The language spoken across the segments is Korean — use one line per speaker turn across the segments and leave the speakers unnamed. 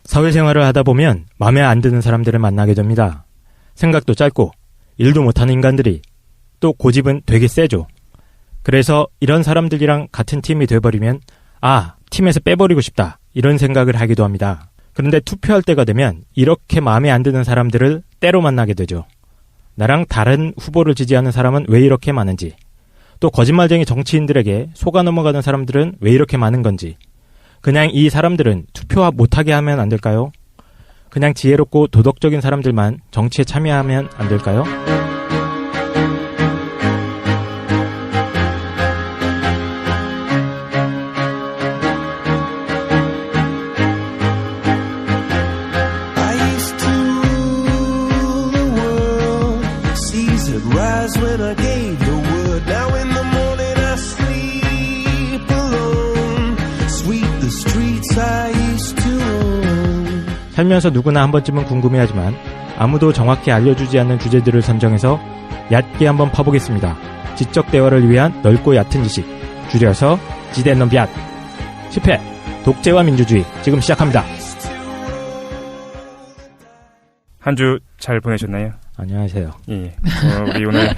사회생활을 하다 보면 마음에 안 드는 사람들을 만나게 됩니다. 생각도 짧고 일도 못하는 인간들이 또 고집은 되게 세죠. 그래서 이런 사람들이랑 같은 팀이 돼버리면 팀에서 빼버리고 싶다 이런 생각을 하기도 합니다. 그런데 투표할 때가 되면 이렇게 마음에 안 드는 사람들을 때로 만나게 되죠. 나랑 다른 후보를 지지하는 사람은 왜 이렇게 많은지, 또 거짓말쟁이 정치인들에게 속아 넘어가는 사람들은 왜 이렇게 많은 건지, 그냥 이 사람들은 투표 못하게 하면 안 될까요? 그냥 지혜롭고 도덕적인 사람들만 정치에 참여하면 안 될까요? 살면서 누구나 한 번쯤은 궁금해하지만 아무도 정확히 알려주지 않는 주제들을 선정해서 얕게 한번 파보겠습니다. 지적 대화를 위한 넓고 얕은 지식, 줄여서 지대넘비앗 10회 독재와 민주주의 지금 시작합니다.
한 주 잘 보내셨나요?
안녕하세요.
예. 우리 오늘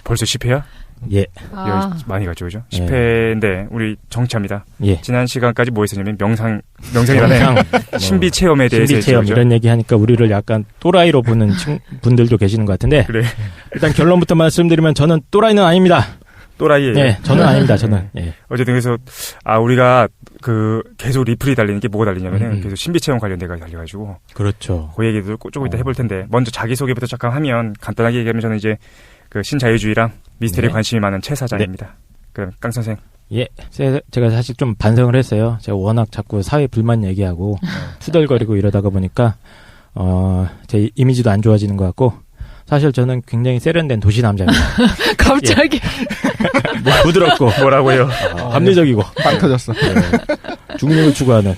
벌써 10회야?
예.
많이 갔죠, 그죠? 10회인데 우리 정치합니다.
예.
지난 시간까지 뭐 했었냐면 명상이라는 신비 체험에 대해서
신비 체험 이런 얘기 하니까 우리를 약간 또라이로 보는 분들도 계시는 것 같은데.
그래.
일단 결론부터 말씀드리면 저는 또라이는 아닙니다.
또라이예요.
네, 저는 아닙니다. 저는. 예.
어쨌든 그래서 우리가 계속 리플이 달리는 게 뭐가 달리냐면은 계속 신비 체험 관련돼가 달려가지고.
그렇죠.
그 얘기도 조금 이따 해볼 텐데 먼저 자기 소개부터 잠깐 하면 간단하게 얘기하면 저는 이제 신자유주의랑 미스터리에 관심이 많은 최 사장입니다. 그럼 깡 선생.
예, 제가 사실 좀 반성을 했어요. 제가 워낙 자꾸 사회 불만 얘기하고 투덜거리고 이러다가 보니까 제 이미지도 안 좋아지는 것 같고 사실 저는 굉장히 세련된 도시 남자입니다.
갑자기
부드럽고
뭐라고요?
합리적이고
빵 터졌어.
중립을 추구하는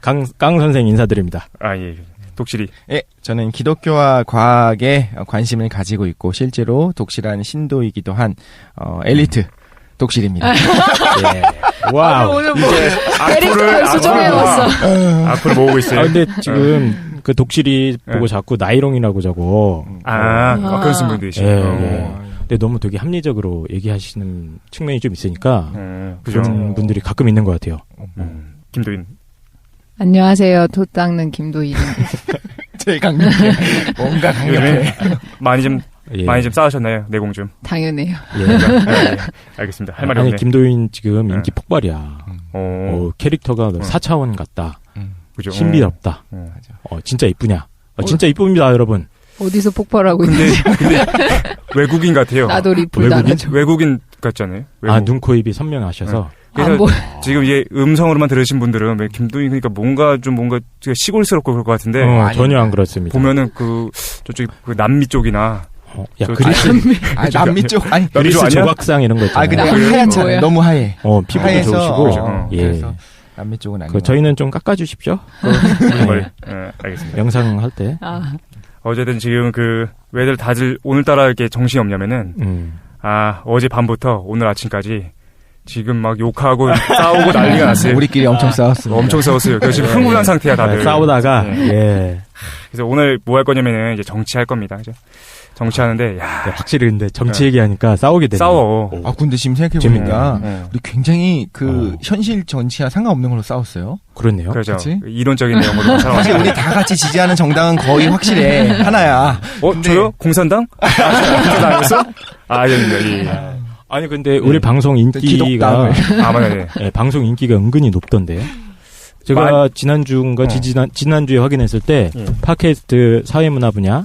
깡 선생 인사드립니다.
예. 독실이.
예, 저는 기독교와 과학에 관심을 가지고 있고 실제로 독실한 신도이기도 한 엘리트 독실입니다.
예. 와우.
오늘 캐릭터를 수정해봤어.
앞으로 모으고 있어요.
근데 지금 그 독실이 보고 자꾸 나이롱이라고 저거.
그런 분도 계시죠.
예. 근데 너무 되게 합리적으로 얘기하시는 측면이 좀 있으니까 그런 분들이 가끔 있는 것 같아요.
김도인.
안녕하세요. 돛 닦는 김도희입니다.
제일 강력해. 뭔가 강력해.
많이 좀 쌓으셨나요? 내공 좀.
당연해요.
예. 알겠습니다. 할 말이 없네.
김도인 지금 인기 폭발이야. 캐릭터가 4차원 같다.
그죠?
신비롭다. 진짜 이쁘냐? 진짜 이쁩니다, 여러분.
어디서 폭발하고
있는지. 근데 외국인 같아요.
나도 리플 달아줘.
외국인 같잖아요.
눈, 코, 입이 선명하셔서.
그래서 지금 이제 음성으로만 들으신 분들은 김도인 그러니까 뭔가 시골스럽고 그럴 것 같은데
전혀 안 그렇습니다.
보면은 저쪽 남미 쪽이나
그리스
남미 쪽 아니
그리스 조각상 이런 거 있잖아요.
그냥 하얗잖아요. 너무 하얘.
피부도 좋으시고.
그래서 남미 쪽은 아니고.
저희는 좀 깎아주십시오.
알겠습니다.
영상 할 때.
어쨌든 지금 왜들 다들 오늘따라 이렇게 정신이 없냐면은 어제 밤부터 오늘 아침까지 지금 막 욕하고 싸우고 난리가 났어요.
우리끼리 엄청 싸웠어요.
엄청 싸웠어요. 그래서 지금 흥분한 상태야 다들.
싸우다가
그래서 오늘 뭐 할 거냐면은 이제 정치할 겁니다. 그죠? 정치하는데
확실히 근데 정치 얘기하니까 싸우게 되네.
싸워.
근데 지금 생각해보니까 우리 굉장히 현실 정치와 상관없는 걸로 싸웠어요.
그렇네요.
그렇죠.
그치?
이론적인 내용으로
사실 우리 다 같이 지지하는 정당은 거의 확실해. 하나야.
저요? 공산당? 공산당이었어? 아닙니다.
아니 근데 우리 방송 인기가
맞아요.
방송 인기가 은근히 높던데요. 제가 지난주인가 지난주에 확인했을 때 팟캐스트 사회문화 분야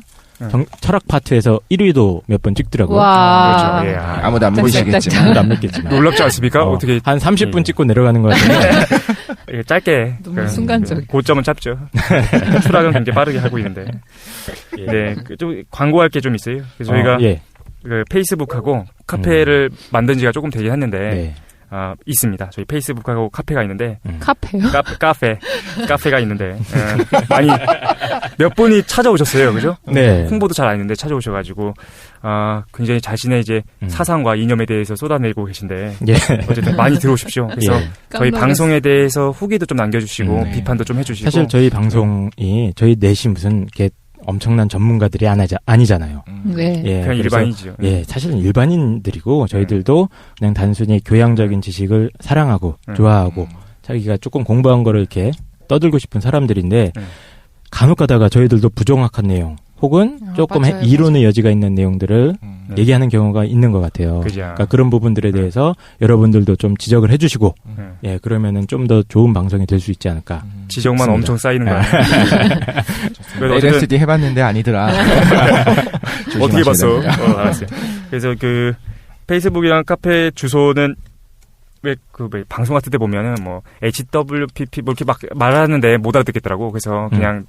철학 파트에서 1위도 몇 번 찍더라고요.
와.
그렇죠.
아무도 안 믿으시겠지만.
아무도 안 믿겠지만.
놀랍지 않습니까? 어떻게
한 30분 찍고 내려가는 것 같은데.
짧게.
너무 순간적.
고점은 짧죠. 추락은 굉장히 빠르게 하고 있는데. 좀 광고할 게 좀 있어요. 그래서 저희가 페이스북하고 카페를 만든 지가 조금 되긴 했는데 있습니다. 저희 페이스북하고 카페가 있는데
카페요?
카페가 있는데 많이 몇 분이 찾아오셨어요, 그죠?
네.
홍보도 잘 안 했는데 찾아오셔가지고 굉장히 자신의 이제 사상과 이념에 대해서 쏟아내고 계신데
예.
어쨌든 많이 들어오십시오. 그래서
예.
저희 방송에 대해서 후기도 좀 남겨주시고
네.
비판도 좀 해주시고.
사실 저희 방송이 저희 넷이 무슨 이렇게 엄청난 전문가들이 아니잖아요.
네.
예,
그냥
그래서,
일반인이죠.
예, 사실은 일반인들이고 저희들도 그냥 단순히 교양적인 지식을 사랑하고 좋아하고 자기가 조금 공부한 거를 이렇게 떠들고 싶은 사람들인데 간혹 가다가 저희들도 부정확한 내용 혹은 조금
맞아요,
이론의 여지가 있는 내용들을 얘기하는 경우가 있는 것 같아요.
그죠.
그러니까 그런 부분들에 대해서 여러분들도 좀 지적을 해주시고 예, 그러면은 좀 더 좋은 방송이 될 수 있지 않을까.
지적만
좋습니다.
엄청 쌓이는 거야.
LSD 해봤는데 아니더라.
어떻게 봤어?
조심하셔야 됩니다.
알았어요. 그래서 그 페이스북이랑 카페 주소는 왜 방송 같은 데 보면은 뭐 HWPP 뭐 이렇게 막 말하는데 못 알아듣겠더라고. 그래서 그냥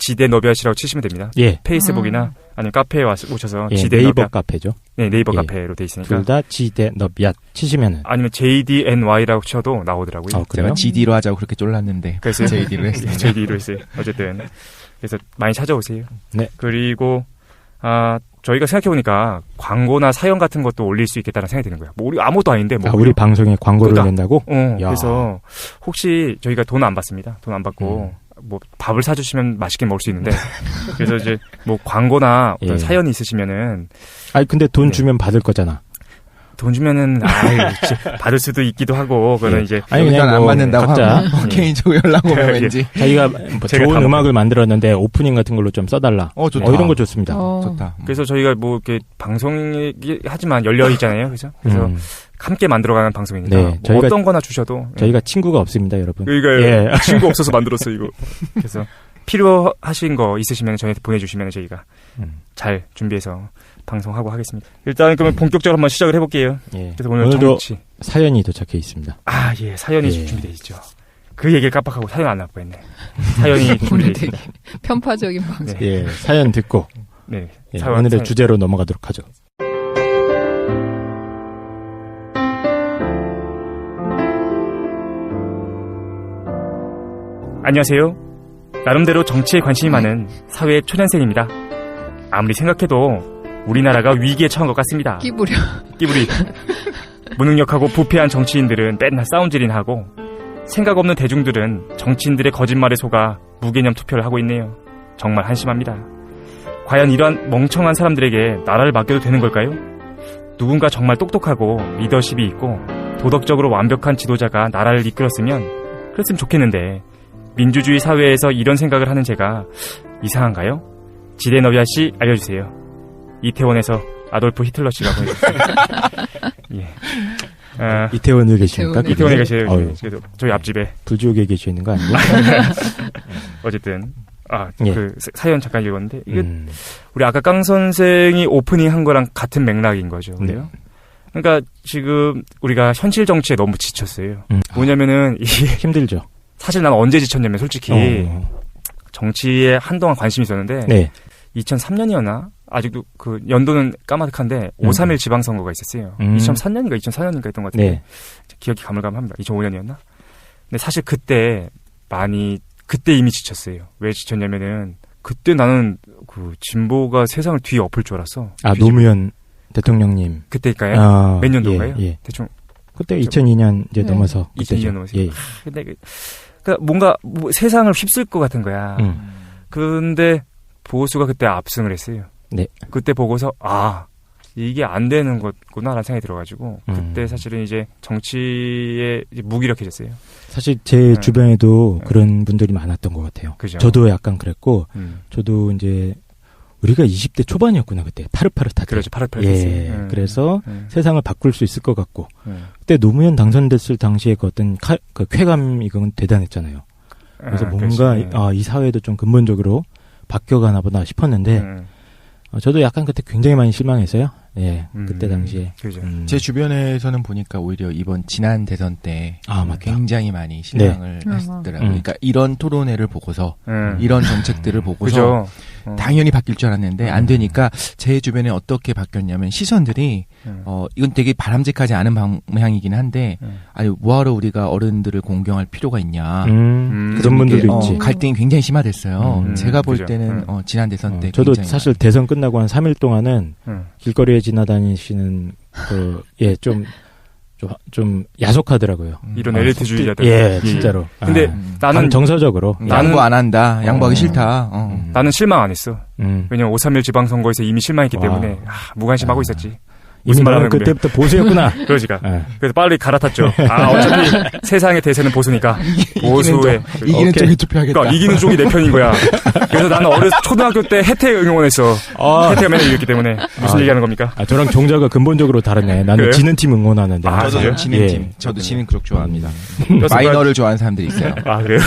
지대 너비앗이라고 치시면 됩니다.
예.
페이스북이나 아니면 카페에 오셔서
예,
지대
네이버
너비앗.
카페죠.
네, 네이버
예.
카페로 돼 있으니까.
둘 다 지대 너비앗 치시면은.
아니면 JDNY라고 쳐도 나오더라고요.
그래요?
제가 GD로 하자고 그렇게 쫄랐는데
그래서
JD로 했어요.
JD로 했어요. 어쨌든 그래서 많이 찾아오세요.
네.
그리고 저희가 생각해보니까 광고나 사연 같은 것도 올릴 수 있겠다는 생각이 드는 거예요. 뭐 우리 아무것도 아닌데 뭐
우리 방송에 광고를
그러니까.
낸다고? 야.
그래서 혹시 저희가 돈 안 받습니다. 돈 안 받고 뭐 밥을 사주시면 맛있게 먹을 수 있는데 그래서 이제 뭐 광고나 어떤
예.
사연이 있으시면은
아니 근데 돈
네.
주면 받을 거잖아.
돈 주면은 받을 수도 있기도 하고 그거는
예.
이제
아니
일단
그냥
안
뭐
받는다고
각자
하고 개인적으로 연락 오면
예.
왠지
자기가 뭐
제가
좋은
다
음악을 만들었는데 오프닝 같은 걸로 좀 써달라.
좋다.
이런 거 좋습니다.
좋다.
그래서 저희가 뭐 이렇게 방송이 하지만 열려 있잖아요, 그죠? 그래서 함께 만들어가는 방송이니까
네,
뭐
저희가-
어떤 거나 주셔도
저희가 친구가 없습니다, 여러분.
그러니까
예.
친구 없어서 만들었어 이거. 그래서 필요하신 거 있으시면 저희한테 보내주시면 저희가 잘 준비해서 방송하고 하겠습니다. 일단 그러면 본격적으로 한번 시작을 해볼게요.
예.
그래서 오늘
오늘도
정치.
사연이 도착해 있습니다.
예, 사연이
예.
준비되어 있죠. 그 얘기를 깜빡하고 사연 안 나올 뻔했네. 사연이 준비되어
오늘
있습니다.
되게 편파적인 방송.
네.
예, 사연 듣고
네.
예, 오늘의 주제로 넘어가도록 하죠.
안녕하세요. 나름대로 정치에 관심이 많은 사회 초년생입니다. 아무리 생각해도 우리나라가 위기에 처한 것 같습니다.
끼부려.
끼부리. 무능력하고 부패한 정치인들은 맨날 싸움질이나 하고 생각 없는 대중들은 정치인들의 거짓말에 속아 무개념 투표를 하고 있네요. 정말 한심합니다. 과연 이러한 멍청한 사람들에게 나라를 맡겨도 되는 걸까요? 누군가 정말 똑똑하고 리더십이 있고 도덕적으로 완벽한 지도자가 나라를 이끌었으면 그랬으면 좋겠는데 민주주의 사회에서 이런 생각을 하는 제가 이상한가요? 지대너비아 씨 알려주세요. 이태원에서 아돌프 히틀러 씨가 보내주세요. 예.
이태원에 계십니까?
이태원에 계세요.
어휴,
저희 앞집에.
불지옥에 계시는 거 아니에요?
어쨌든
예.
그 사연 잠깐 읽었는데 이게 우리 아까 깡 선생이 오프닝 한 거랑 같은 맥락인 거죠.
네.
그러니까 지금 우리가 현실 정치에 너무 지쳤어요. 뭐냐면은 이게
힘들죠.
사실 난 언제 지쳤냐면 솔직히
어.
정치에 한동안 관심이 있었는데
네.
2003년이었나? 아직도 그 연도는 까마득한데 5.3일 지방선거가 있었어요. 2003년인가 2004년인가 했던 것 같은데
네.
기억이 가물가물합니다. 2005년이었나? 근데 사실 그때 이미 지쳤어요. 왜 지쳤냐면은 그때 나는 그 진보가 세상을 뒤에 엎을 줄 알았어.
노무현 대통령님.
그때일까요? 몇 년도인가요?
예.
대충
그때 2002년 이제
네.
넘어서
2002년 넘어서.
예.
근데 그러니까 뭔가 세상을 휩쓸 것 같은 거야. 근데 보수가 그때 압승을 했어요.
네.
그때 보고서 이게 안 되는 거구나라는 생각이 들어가지고 그때 사실은 이제 정치에 이제 무기력해졌어요.
사실 제 주변에도 그런 분들이 많았던 것 같아요.
그죠?
저도 약간 그랬고, 저도 이제 우리가 20대 초반이었구나 그때 파릇파릇하게.
그렇죠. 파릇파릇했어요.
예. 그래서 세상을 바꿀 수 있을 것 같고, 그때 노무현 당선됐을 당시에 그 어떤 그 쾌감이 그건 대단했잖아요. 그래서 뭔가 이 사회도 좀 근본적으로 바뀌어가나 보다 싶었는데 저도 약간 그때 굉장히 많이 실망했어요. 예, 그때 당시에.
그죠.
제 주변에서는 보니까 오히려 이번 지난 대선 때
맞다.
굉장히 많이 실망을 했더라고요. 그러니까 이런 토론회를 보고서 이런 정책들을 보고서
그죠.
당연히 바뀔 줄 알았는데 안 되니까 제 주변에 어떻게 바뀌었냐면 시선들이 이건 되게 바람직하지 않은 방향이긴 한데 아니 뭐하러 우리가 어른들을 공경할 필요가 있냐.
그런 분들도 있지.
갈등이 굉장히 심화됐어요. 제가 볼
그죠.
때는 지난 대선 때
저도
굉장히
사실 대선 끝나고 한 3일 동안은 길거리에 지나다니시는 좀 야속하더라고요.
이런 엘리트주의자들.
예, 진짜로.
근데 나는
정서적으로.
양보 안 한다. 양보하기 싫다.
나는 실망 안 했어. 왜냐면 5.3일 지방선거에서 이미 실망했기 때문에 무관심하고 있었지.
이미 나는
말하는
그때부터 보수였구나.
그러지가. 그래서 빨리 갈아탔죠. 어차피 세상의 대세는 보수니까. 보수에.
이기는 쪽에 투표하겠다.
그러니까 이기는 쪽이 내 편인 거야. 그래서 나는 초등학교 때 혜택 응원했어. 혜택가 맨날 이겼기 때문에. 무슨 얘기하는 겁니까?
저랑 종자가 근본적으로 다르네. 나는
그래요?
지는 팀 응원하는데.
저도 지는 팀. 저도 지는 그룹 좋아합니다. 마이너를 좋아하는 사람들이 있어요.
그래요?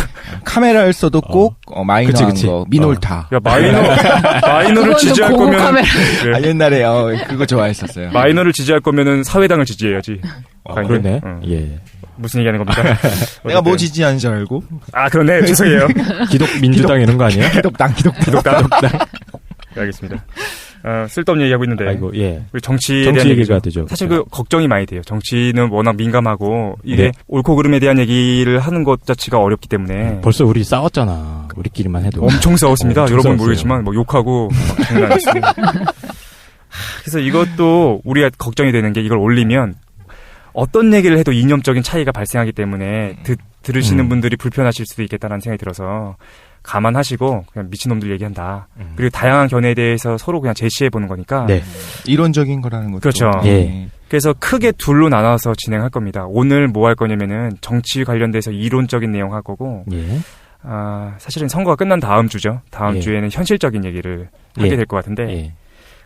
카메라를 써도 꼭 마이너한 거. 미놀타.
야, 마이너를 지지할 거면.
그래. 옛날에 그거 좋아했었어요.
마이너를 지지할 거면은 사회당을 지지해야지.
그러네. 예.
무슨 얘기하는 겁니까?
내가 뭐 지지하는 줄 알고?
그러네. 죄송해요.
기독민주당 이런 거 아니에요?
기독당.
네, 알겠습니다. 쓸데없는 얘기하고 있는데.
아이고, 예.
우리 정치
얘기가 되죠.
사실 걱정이 많이 돼요. 정치는 워낙 민감하고 이게 옳고 그름에 대한 얘기를 하는 것 자체가 어렵기 때문에.
벌써 우리 싸웠잖아. 우리끼리만 해도.
엄청 싸웠습니다. 여러분
싸웠어요.
모르겠지만 욕하고 장난 아니었습니다. 그래서 이것도 우리가 걱정이 되는 게 이걸 올리면 어떤 얘기를 해도 이념적인 차이가 발생하기 때문에 들으시는 분들이 불편하실 수도 있겠다는 생각이 들어서 감안하시고 그냥 미친놈들 얘기한다. 그리고 다양한 견해에 대해서 서로 그냥 제시해보는 거니까.
네.
이론적인 거라는 것도.
그렇죠.
예.
그래서 크게 둘로 나눠서 진행할 겁니다. 오늘 뭐 할 거냐면은 정치 관련돼서 이론적인 내용 할 거고.
예.
사실은 선거가 끝난 다음 주죠. 다음 주에는 현실적인 얘기를 하게 될 것 같은데.
예.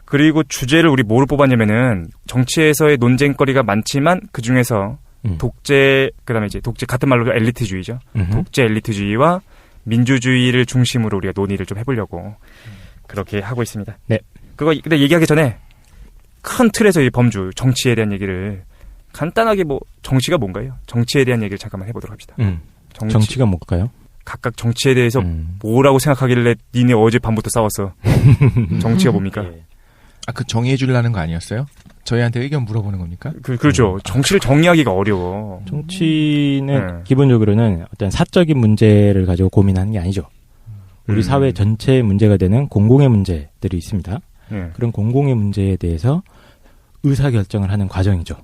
그리고 주제를 우리 뭐로 뽑았냐면은 정치에서의 논쟁거리가 많지만 그 중에서 독재, 그다음에 이제 독재 같은 말로 엘리트주의죠. 독재 엘리트주의와 민주주의를 중심으로 우리가 논의를 좀 해보려고 그렇게 하고 있습니다.
네.
근데 얘기하기 전에 큰 틀에서 이 범주 정치에 대한 얘기를 간단하게 정치가 뭔가요? 정치에 대한 얘기를 잠깐만 해보도록 합시다.
정치가 뭘까요?
각각 정치에 대해서 뭐라고 생각하길래 니네 어제 밤부터 싸웠어. 정치가 뭡니까?
그 정의해주려는 거 아니었어요? 저희한테 의견 물어보는 겁니까?
그렇죠. 정치를 정리하기가 어려워.
정치는 기본적으로는 어떤 사적인 문제를 가지고 고민하는 게 아니죠. 우리 사회 전체의 문제가 되는 공공의 문제들이 있습니다. 그런 공공의 문제에 대해서 의사결정을 하는 과정이죠.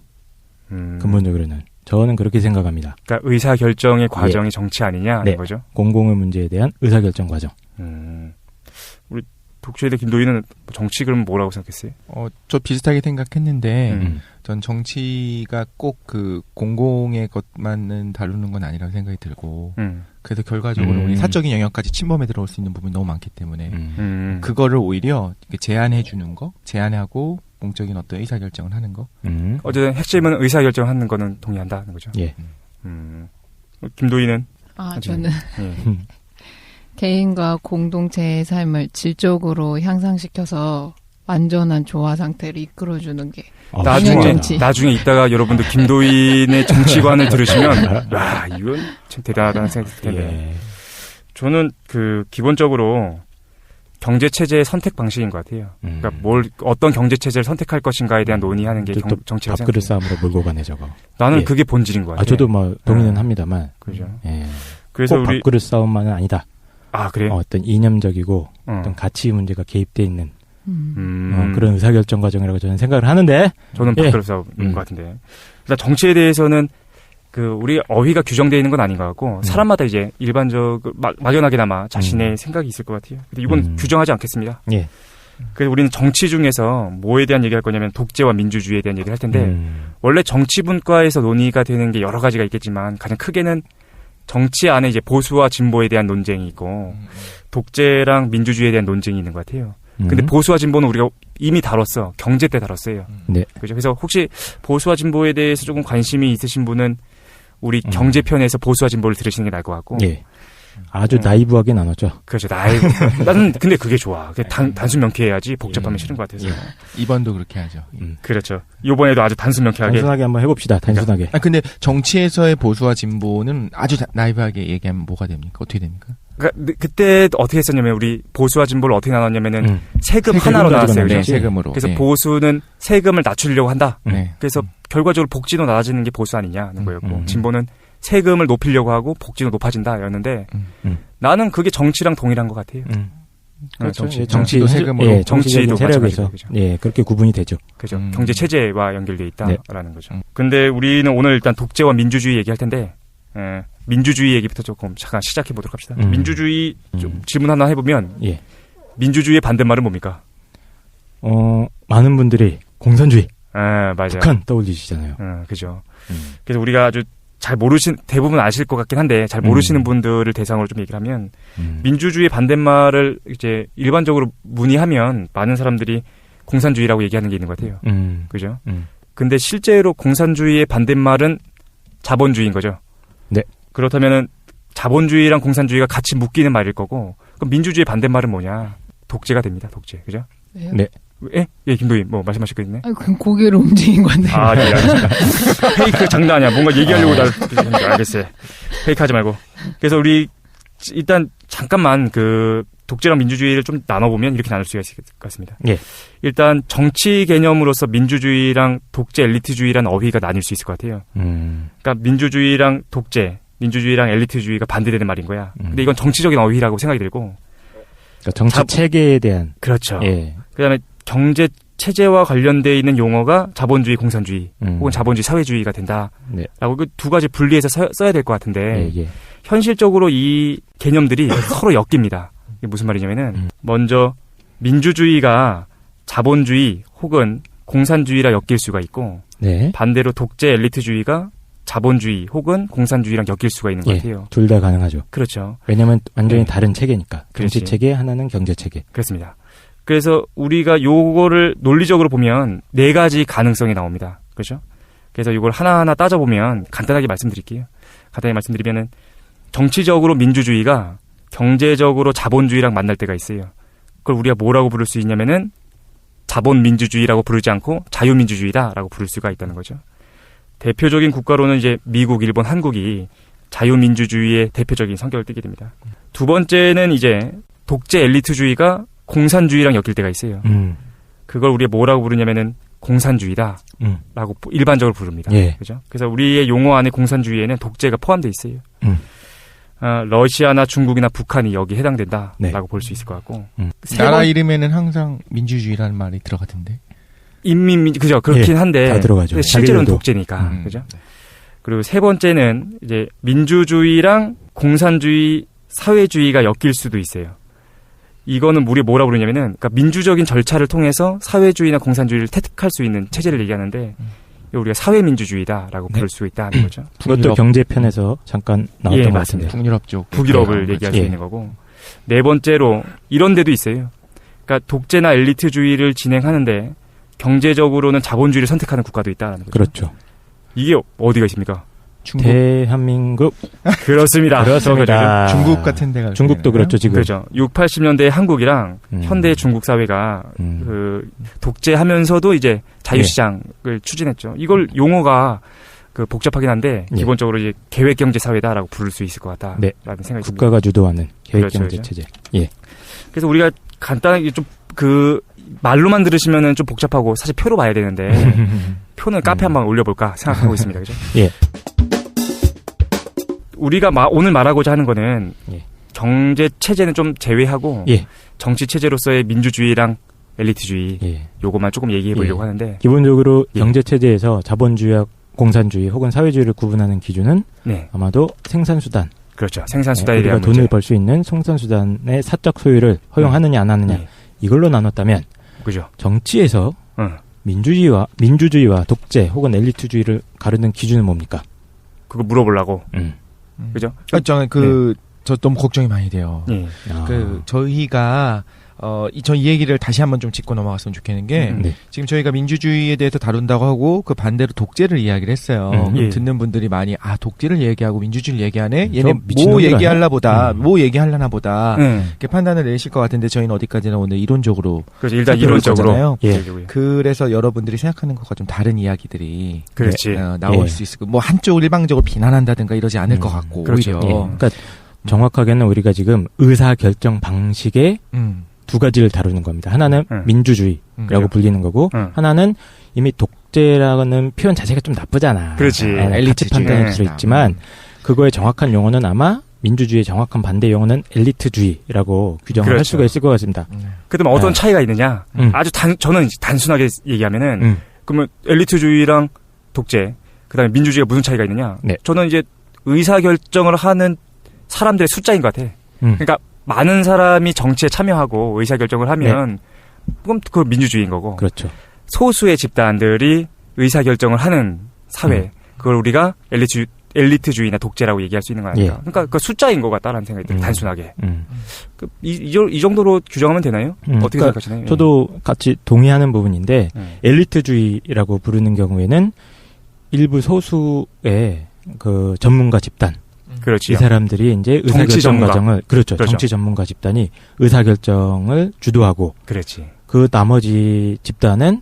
근본적으로는. 저는 그렇게 생각합니다.
그러니까 의사결정의 과정이 정치 아니냐는 거죠?
공공의 문제에 대한 의사결정 과정.
우리 독재대 김도희는 정치 그러면 뭐라고 생각했어요?
저 비슷하게 생각했는데 전 정치가 꼭 그 공공의 것만은 다루는 건 아니라고 생각이 들고 그래서 결과적으로 우리 사적인 영역까지 침범해 들어올 수 있는 부분이 너무 많기 때문에 그거를 오히려 제안해 주는 거, 제안하고 공적인 어떤 의사결정을 하는 거.
어쨌든 핵심은 의사결정하는 거는 동의한다는 거죠.
예.
김도희는?
저는 개인과 공동체의 삶을 질적으로 향상시켜서 완전한 조화 상태를 이끌어주는 게
나중에 이따가 여러분들 김도인의 정치관을 들으시면 와 이건 참 대단하다는 생각이 들 텐데 저는 기본적으로 경제 체제의 선택 방식인 것 같아요. 그러니까 어떤 경제 체제를 선택할 것인가에 대한 논의하는 게 정치라고 생각해요.
밥그릇 싸움으로 몰고 가네 저거.
나는 그게 본질인 것 같아요.
저도 동의는 합니다만.
그죠.
그래서 꼭 밥그릇 싸움만은 아니다.
그래요?
어떤 이념적이고 어떤 가치 문제가 개입돼 있는 그런 의사결정 과정이라고 저는 생각을 하는데
저는 밥그릇 싸움인 것 같은데 일단 정치에 대해서는 우리 어휘가 규정되어 있는 건 아닌 것 같고 사람마다 이제 일반적으로 막연하게나마 자신의 생각이 있을 것 같아요. 근데 이건 규정하지 않겠습니다. 그래서 우리는 정치 중에서 뭐에 대한 얘기를 할 거냐면 독재와 민주주의에 대한 얘기를 할 텐데 원래 정치분과에서 논의가 되는 게 여러 가지가 있겠지만 가장 크게는 정치 안에 이제 보수와 진보에 대한 논쟁이 있고 독재랑 민주주의에 대한 논쟁이 있는 것 같아요. 근데 보수와 진보는 우리가 이미 다뤘어. 경제 때 다뤘어요.
네.
그죠? 그래서 혹시 보수와 진보에 대해서 조금 관심이 있으신 분은 우리 경제편에서 보수와 진보를 들으시는 게 나을 것 같고
아주 나이브하게 나눴죠.
그렇죠. 나는 근데 그게 좋아. 단순 명쾌해야지 복잡하면 싫은 것 같아서.
이번도 그렇게 하죠.
그렇죠. 이번에도 아주 단순 명쾌하게.
단순하게 한번 해봅시다. 단순하게.
근데 정치에서의 보수와 진보는 아주 나이브하게 얘기하면 뭐가 됩니까? 어떻게 됩니까?
그러니까 그때 어떻게 했었냐면 우리 보수와 진보를 어떻게 나눴냐면은 세금 하나로 나눴어요.
네, 세금으로.
그래서 보수는 세금을 낮추려고 한다.
네.
그래서 결과적으로 복지도 낮아지는 게 보수 아니냐는 거였고 진보는 세금을 높이려고 하고 복지도 높아진다였는데 나는 그게 정치랑 동일한 것 같아요.
그렇죠.
정치도 세금으로.
예, 정치도 세력에서 예, 그렇게 구분이 되죠.
그죠. 경제 체제와 연결돼 있다라는 거죠. 근데 우리는 오늘 일단 독재와 민주주의 얘기할 텐데 민주주의 얘기부터 조금 잠깐 시작해 보도록 합시다. 민주주의 좀 질문 하나 해보면 민주주의의 반대말은 뭡니까?
많은 분들이 공산주의,
맞아요.
북한 떠올리시잖아요.
그죠. 그래서 우리가 아주 잘 대부분 아실 것 같긴 한데 잘 모르시는 분들을 대상으로 좀 얘기를 하면 민주주의 반대말을 이제 일반적으로 문의하면 많은 사람들이 공산주의라고 얘기하는 게 있는 것 같아요. 그죠? 근데 실제로 공산주의의 반대말은 자본주의인 거죠.
네.
그렇다면은 자본주의랑 공산주의가 같이 묶이는 말일 거고 그럼 민주주의 반대말은 뭐냐? 독재가 됩니다. 독재. 그죠?
네.
예, 김도희 뭐 말씀하실 거 있네?
그럼 고개를 움직인 건데.
네, 알겠습니다. 페이크 장난 아니야. 뭔가 얘기하려고 알겠어요. 페이크 하지 말고. 그래서 우리 일단 잠깐만 그 독재랑 민주주의를 좀 나눠보면 이렇게 나눌 수가 있을 것 같습니다.
예.
일단 정치 개념으로서 민주주의랑 독재 엘리트주의라는 어휘가 나뉠 수 있을 것 같아요. 그러니까 민주주의랑 독재, 민주주의랑 엘리트주의가 반대되는 말인 거야. 근데 이건 정치적인 어휘라고 생각이 들고.
그러니까 정치 체계에 대한.
그렇죠.
예.
그다음에 경제 체제와 관련되어 있는 용어가 자본주의, 공산주의 혹은 자본주의, 사회주의가 된다라고
네.
그 두 가지 분리해서 써야 될 것 같은데
예.
현실적으로 이 개념들이 서로 엮입니다. 이게 무슨 말이냐면은 먼저 민주주의가 자본주의 혹은 공산주의라 엮일 수가 있고
네.
반대로 독재 엘리트주의가 자본주의 혹은 공산주의랑 엮일 수가 있는 것 같아요.
둘 다 가능하죠.
그렇죠.
왜냐하면 완전히 다른 체계니까.
그렇지.
정치 체계, 하나는 경제 체계.
그렇습니다. 그래서 우리가 요거를 논리적으로 보면 네 가지 가능성이 나옵니다. 그렇죠? 그래서 이걸 하나하나 따져보면 간단하게 말씀드릴게요. 간단히 말씀드리면은 정치적으로 민주주의가 경제적으로 자본주의랑 만날 때가 있어요. 그걸 우리가 뭐라고 부를 수 있냐면은 자본민주주의라고 부르지 않고 자유민주주의다라고 부를 수가 있다는 거죠. 대표적인 국가로는 이제 미국, 일본, 한국이 자유민주주의의 대표적인 성격을 띠게 됩니다. 두 번째는 이제 독재 엘리트주의가 공산주의랑 엮일 때가 있어요. 그걸 우리가 뭐라고 부르냐면은 공산주의다라고 일반적으로 부릅니다.
예.
그죠? 그래서 우리의 용어 안에 공산주의에는 독재가 포함되어 있어요. 러시아나 중국이나 북한이 여기 해당된다라고
네.
볼 수 있을 것 같고.
나라 이름에는 항상 민주주의라는 말이 들어가던데.
그죠? 그렇긴 한데
다 들어가죠.
실제로는 독재니까. 그죠? 그리고 세 번째는 이제 민주주의랑 공산주의, 사회주의가 엮일 수도 있어요. 이거는 우리 뭐라고 부르냐면은 그러니까 민주적인 절차를 통해서 사회주의나 공산주의를 택할 수 있는 체제를 얘기하는데 우리가 사회민주주의다라고 부를 수 있다는 거죠.
그것도 경제편에서 잠깐 나왔던 것 같은데.
북유럽 쪽.
북유럽을 얘기할 수 있는 거고. 네 번째로 이런 데도 있어요. 그러니까 독재나 엘리트주의를 진행하는데 경제적으로는 자본주의를 선택하는 국가도 있다는 거죠.
그렇죠.
이게 어디가 있습니까?
중국.
대한민국.
그렇습니다.
그렇습니다.
중국 같은 데가.
중국도 그렇죠, 지금.
그렇죠. 60, 80년대 한국이랑 현대 중국 사회가 그 독재하면서도 이제 자유시장을 추진했죠. 이걸 용어가 그 복잡하긴 한데 기본적으로 이제 계획경제 사회다라고 부를 수 있을 것 같다라는 생각이 듭니다.
국가가 주도하는 계획경제
그렇죠.
체제. 예.
그래서 우리가 간단하게 좀 그 말로만 들으시면은 좀 복잡하고 사실 표로 봐야 되는데 표는 카페 한번 올려볼까 생각하고 있습니다. 그죠?
예.
우리가 오늘 말하고자 하는 거는 경제 체제는 좀 제외하고 정치 체제로서의 민주주의랑 엘리트주의 요것만 조금 얘기해 보려고 하는데
기본적으로 경제 체제에서 자본주의와 공산주의 혹은 사회주의를 구분하는 기준은 아마도 생산수단.
그렇죠. 생산수단에 대한
우리가 돈을 벌 수 있는 생산수단의 사적 소유를 허용하느냐 안 하느냐 이걸로 나눴다면
그죠.
정치에서 민주주의와 독재 혹은 엘리트주의를 가르는 기준은 뭡니까?
그거 물어보려고. 그죠?
저 너무 걱정이 많이 돼요. 저희가 전 이 얘기를 다시 한번 좀 짚고 넘어갔으면 좋겠는 게, 지금 저희가 민주주의에 대해서 다룬다고 하고, 그 반대로 독재를 이야기를 했어요. 듣는 분들이 많이, 독재를 얘기하고 민주주의를 얘기하네? 얘네 뭐 얘기하려나 보다, 뭐 얘기하려나 보다, 이렇게 판단을 내실 것 같은데, 저희는 어디까지나 오늘 이론적으로.
그렇죠. 일단 이론적으로.
그래서 여러분들이 생각하는 것과 좀 다른 이야기들이.
그렇지.
나올 수 있을 뭐 한쪽을 일방적으로 비난한다든가 이러지 않을 것 같고.
그렇죠.
오히려.
그러니까 정확하게는 우리가 지금 의사결정 방식의 두 가지를 다루는 겁니다. 하나는 민주주의라고 불리는 거고, 하나는 이미 독재라는 표현 자체가 좀 나쁘잖아.
그렇지.
엘리트 판단일 수 있지만, 그거의 정확한 용어는 아마 민주주의의 정확한 반대 용어는 엘리트주의라고 규정을 할 수가 있을 것 같습니다.
그다음 어떤 차이가 있느냐? 아주 저는 단순하게 얘기하면은, 그러면 엘리트주의랑 독재, 그다음에 민주주의가 무슨 차이가 있느냐? 저는 이제 의사결정을 하는 사람들의 숫자인 것 같아. 그러니까 많은 사람이 정치에 참여하고 의사결정을 하면 그럼 그건 민주주의인 거고.
그렇죠.
소수의 집단들이 의사결정을 하는 사회, 그걸 우리가 엘리트주의나 독재라고 얘기할 수 있는 거 아닙니까? 그러니까 그 숫자인 것 같다라는 생각이 들어요. 단순하게. 이 정도로 규정하면 되나요? 어떻게
그러니까
생각하시나요?
저도 같이 동의하는 부분인데 엘리트주의라고 부르는 경우에는 일부 소수의 그 전문가 집단,
그렇지.
이 사람들이 이제 의사결정 과정을 그렇죠. 정치 전문가 집단이 의사결정을 주도하고,
그렇지.
그 나머지 집단은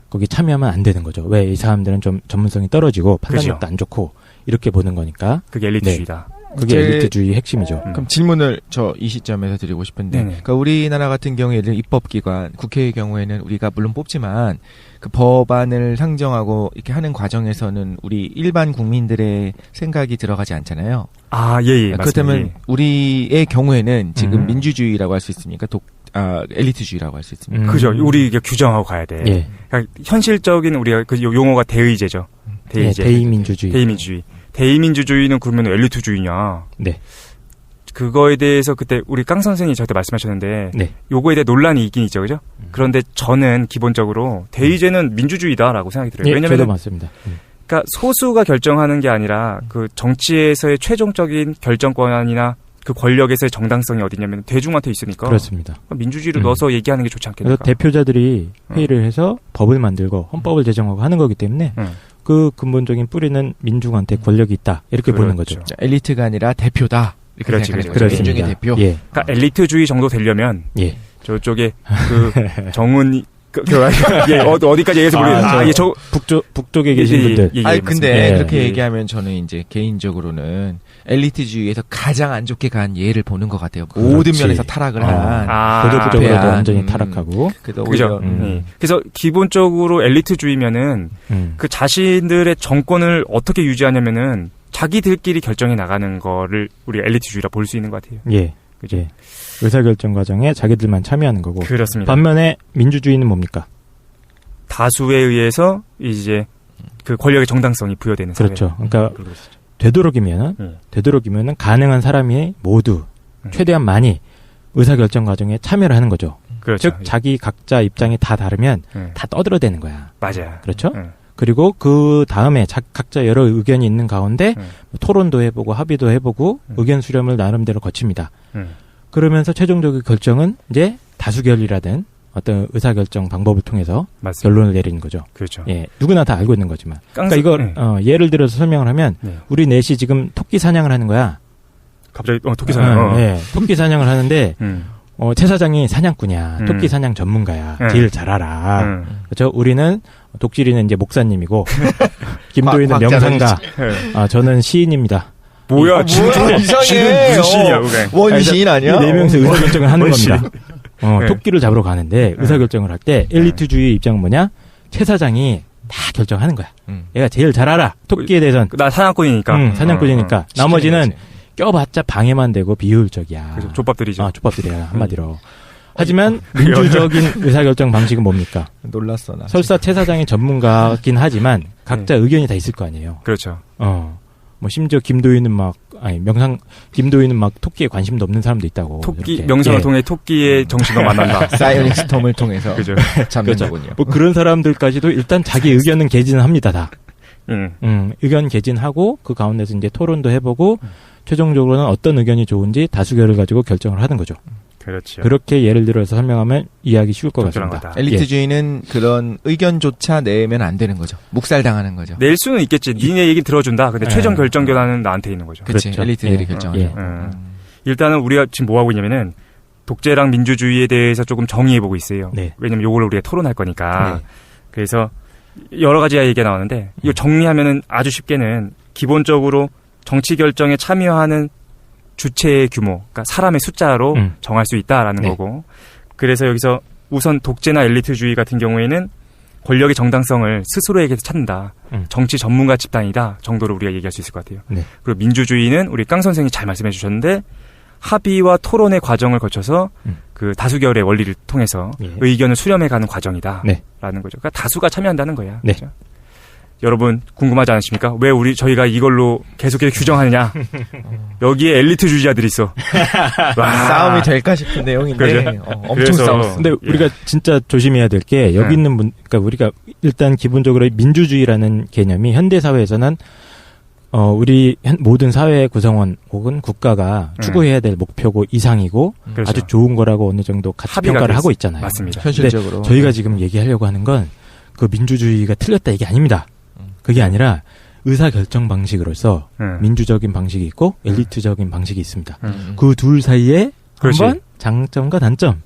거기 참여하면 안 되는 거죠. 왜? 이 사람들은 좀 전문성이 떨어지고 판단력도 안 좋고 이렇게 보는 거니까.
그게 엘리트주의다.
그게 엘리트주의 핵심이죠.
그럼 질문을 이 시점에서 드리고 싶은데, 그러니까 우리나라 같은 경우에 예를 들어 입법기관, 국회의 경우에는 우리가 물론 뽑지만 그 법안을 상정하고 이렇게 하는 과정에서는 우리 일반 국민들의 생각이 들어가지 않잖아요. 그렇다면 우리의 경우에는 지금 민주주의라고 할 수 있습니까? 엘리트주의라고 할 수 있습니까?
그죠. 우리 이게 규정하고 가야 돼. 그러니까 현실적인 우리가 그 용어가 대의제죠. 대의제.
대의민주주의.
대의민주주의는 그러면 엘리트주의냐? 그거에 대해서 그때 우리 깡 선생님이 저한테 말씀하셨는데, 요거에 대해 논란이 있긴 있죠, 그죠? 그런데 저는 기본적으로 대의제는 민주주의다라고 생각이 들어요. 왜냐면
저도 맞습니다.
그러니까 소수가 결정하는 게 아니라 그 정치에서의 최종적인 결정권이나 그 권력에서의 정당성이 어디냐면 대중한테 있으니까.
그렇습니다.
민주주의를 넣어서 얘기하는 게 좋지 않겠습니까?
그래서 대표자들이 회의를 해서 법을 만들고 헌법을 제정하고 하는 거기 때문에 그 근본적인 뿌리는 민중한테 권력이 있다, 이렇게 보는 거죠.
엘리트가 아니라 대표다.
그렇지.
민중의 대표.
그러니까 엘리트주의 정도 되려면 저쪽에 그 정은이 어디까지 얘기해서 모르겠는데
북쪽에 계신 분들.
근데 그렇게 얘기하면 저는 이제 개인적으로는 엘리트주의에서 가장 안 좋게 간 예를 보는 것 같아요. 모든 면에서 타락을 한.
도덕적으로도 완전히 타락하고.
그죠. 그래서 기본적으로 엘리트주의면은 그 자신들의 정권을 어떻게 유지하냐면은 자기들끼리 결정해 나가는 거를 우리 엘리트주의라 볼 수 있는 것 같아요.
그죠. 의사결정 과정에 자기들만 참여하는 거고.
그렇습니다.
반면에 민주주의는 뭡니까?
다수에 의해서 이제 그 권력의 정당성이 부여되는 사회.
그렇죠. 그러니까 되도록이면은 가능한 사람이 모두 최대한 많이 의사결정 과정에 참여를 하는 거죠.
그렇죠.
즉 자기 각자 입장이 다 다르면 다 떠들어대는 거야.
맞아요.
그렇죠? 그리고 그 다음에 각자 여러 의견이 있는 가운데 토론도 해보고 합의도 해보고 의견 수렴을 나름대로 거칩니다. 그러면서 최종적인 결정은 이제 다수결이라든 어떤 의사결정 방법을 통해서 결론을 내리는 거죠.
그렇죠.
누구나 다 알고 있는 거지만. 그러니까 이걸 예를 들어서 설명을 하면 우리 넷이 지금 토끼 사냥을 하는 거야.
갑자기 토끼 사냥.
토끼 사냥을 하는데 최 사장이 사냥꾼이야. 토끼 사냥 전문가야. 제일 잘 알아. 그렇죠? 우리는 독실이는 이제 목사님이고 김도희는 명상가. 저는 시인입니다.
뭐야,
이상해.
무슨 시인이야,
원시인 아니야?
네 명이서 의사결정을 하는 겁니다. 토끼를 잡으러 가는데 의사결정을 할 때 엘리트주의 입장은 뭐냐? 최 사장이 다 결정하는 거야. 얘가 제일 잘 알아. 토끼에 대해서는.
나 사냥꾼이니까.
사냥꾼이니까. 나머지는 껴봤자 방해만 되고 비효율적이야.
그래서 족밥들이죠.
족밥들이야. 한마디로. 하지만 민주적인 의사결정 방식은 뭡니까?
놀랐어, 나.
설사 최 사장이 전문가긴 하지만 각자 의견이 다 있을 거 아니에요.
그렇죠.
심지어 김도희는 김도희는 막 토끼에 관심도 없는 사람도 있다고.
명상을 통해 토끼의 정신을 만난다.
사이오닉 스톰을 통해서.
그죠.
잡는 거군요.
뭐 그런 사람들까지도 일단 자기 의견은 개진을 합니다, 다. 의견 개진하고 그 가운데서 이제 토론도 해보고 최종적으로는 어떤 의견이 좋은지 다수결을 가지고 결정을 하는 거죠.
그렇죠.
그렇게 예를 들어서 설명하면 이해하기 쉬울 것 같습니다.
엘리트주의는 그런 의견조차 내면 안 되는 거죠. 묵살당하는 거죠.
낼 수는 있겠지. 니네 얘기 들어준다. 근데 최종 결정 권한은 나한테 있는 거죠.
그렇죠. 엘리트들이 결정하죠.
일단은 우리가 지금 뭐 하고 있냐면은 독재랑 민주주의에 대해서 조금 정의해보고 있어요.
네.
왜냐면 요걸 우리가 토론할 거니까.
네.
그래서 여러 가지 얘기가 나오는데 이거 정리하면은 아주 쉽게는 기본적으로 정치 결정에 참여하는 주체의 규모, 그러니까 사람의 숫자로 정할 수 있다라는
네.
거고. 그래서 여기서 우선 독재나 엘리트주의 같은 경우에는 권력의 정당성을 스스로에게서 찾는다. 정치 전문가 집단이다 정도로 우리가 얘기할 수 있을 것 같아요.
네.
그리고 민주주의는 우리 깡 선생이 잘 말씀해 주셨는데 합의와 토론의 과정을 거쳐서 그 다수결의 원리를 통해서
예.
의견을 수렴해가는 과정이다.
네.
라는 거죠. 그러니까 다수가 참여한다는 거야.
네.
그렇죠? 여러분 궁금하지 않으십니까? 왜 저희가 이걸로 계속해서 규정하느냐? 여기에 엘리트주의자들이 있어. 와.
싸움이 될까 싶은 내용인데 엄청 싸웠어.
근데 우리가 진짜 조심해야 될 게 여기 있는 그러니까 우리가 일단 기본적으로 민주주의라는 개념이 현대 사회에서는 우리 모든 사회 구성원 혹은 국가가 추구해야 될 목표고 이상이고
그렇죠.
아주 좋은 거라고 어느 정도 가치 평가를 하고 있잖아요.
맞습니다.
현실적으로.
저희가 지금 얘기하려고 하는 건 그 민주주의가 틀렸다 이게 아닙니다. 그게 아니라 의사결정 방식으로서 민주적인 방식이 있고 엘리트적인 방식이 있습니다. 그 둘 사이에
그렇지.
한번 장점과 단점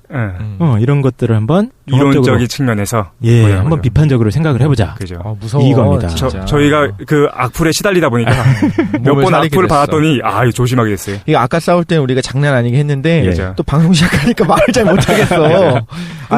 이런 것들을 한번
이론적인 측면에서
한번 비판적으로 생각을 해보자.
그죠.
무서워.
이겁니다.
저희가 그 악플에 시달리다 보니까 몇 번 악플을 받았더니 이거 조심하게 됐어요.
이거 아까 싸울 때는 우리가 장난 아니게 했는데
예.
또 방송 시작하니까 말을 잘 못하겠어.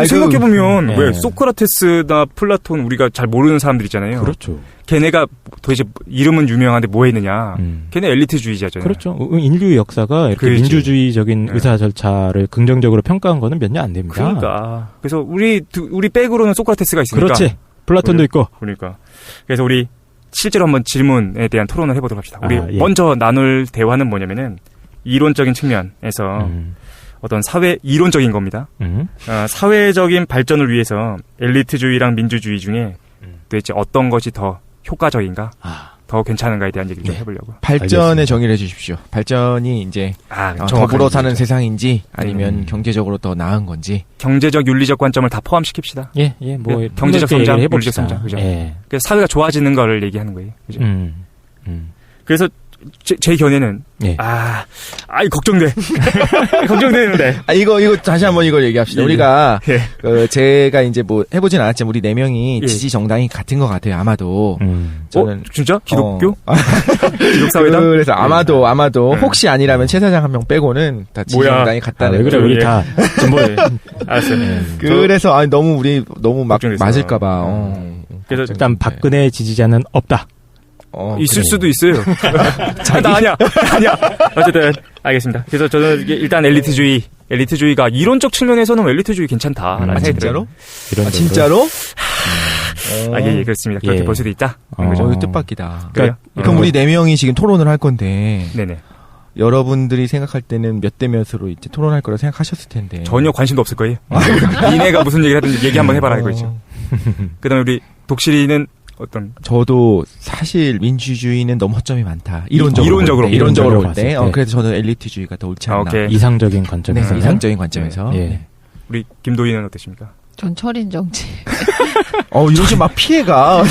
생각해보면 왜 소크라테스나 플라톤 우리가 잘 모르는 사람들 있잖아요.
그렇죠.
걔네가 도대체 이름은 유명한데 뭐 했느냐. 걔네 엘리트주의자잖아요.
그렇죠. 인류 역사가 이렇게
그렇지.
민주주의적인 의사 절차를 긍정적으로 평가한 거는 몇 년 안 됩니다.
그러니까. 그래서 우리 백으로는 소크라테스가 있으니까.
그렇지. 플라톤도 있고.
그러니까. 그래서 우리 실제로 한번 질문에 대한 토론을 해보도록 합시다. 우리
예.
먼저 나눌 대화는 뭐냐면은 이론적인 측면에서 어떤 사회이론적인 겁니다. 사회적인 발전을 위해서 엘리트주의랑 민주주의 중에 도대체 어떤 것이 더 효과적인가? 더 괜찮은가에 대한 얘기를 좀 해보려고.
발전의
알겠습니다.
정의를 해주십시오. 발전이 이제 더불어
정확하게
사는
얘기죠.
세상인지 아니면 경제적으로 더 나은 건지.
경제적 윤리적 관점을 다 포함시킵시다.
뭐
경제적 성장,
해봅시다.
물리적 성장, 그죠?
예.
그래서 사회가 좋아지는 거를 얘기하는 거예요. 그죠? 그래서 제 견해는 이 걱정돼. 걱정되는데.
이거 다시 한번 이걸 얘기합시다. 우리가 제가 이제 뭐 해보진 않았지만 우리 4명이 지지 정당이 같은 것 같아요. 아마도. 저는
진짜 기독교? 기독사회당?
그래서 아마도 혹시 아니라면 최 사장 한 명 빼고는 다 지지 정당이 같다는.
왜 그래 우리 다
알았어요.
그래서 너무 막
걱정됐어요.
맞을까봐.
그래서
일단 박근혜 지지자는 없다.
있을 수도 있어요. 나 아니야. 어쨌든 알겠습니다. 그래서 저는 일단 엘리트주의가 이론적 측면에서는 엘리트주의 괜찮다라는 생각이 들어요.
진짜로?
예, 그렇습니다. 그렇게 볼 수도 있다.
이거 뜻밖이다.
그래요?
그럼 우리 4명이 지금 토론을 할 건데.
네네.
여러분들이 생각할 때는 몇 대 몇으로 이제 토론할 거라 생각하셨을 텐데.
전혀 관심도 없을 거예요. 니네가 무슨 얘기를 하든지 얘기 한번 해봐라 이거죠. 그다음에 우리 독실이는 어떤?
저도 사실 민주주의는 너무 허점이 많다. 이론적으로 볼 때. 그래서 저는 엘리트주의가 더 옳지 않나.
이상적인 관점에서.
네, 이상적인 관점에서.
네.
우리 김도희는 어떠십니까?
전 철인 정치.
이런 식으로 막 피해가.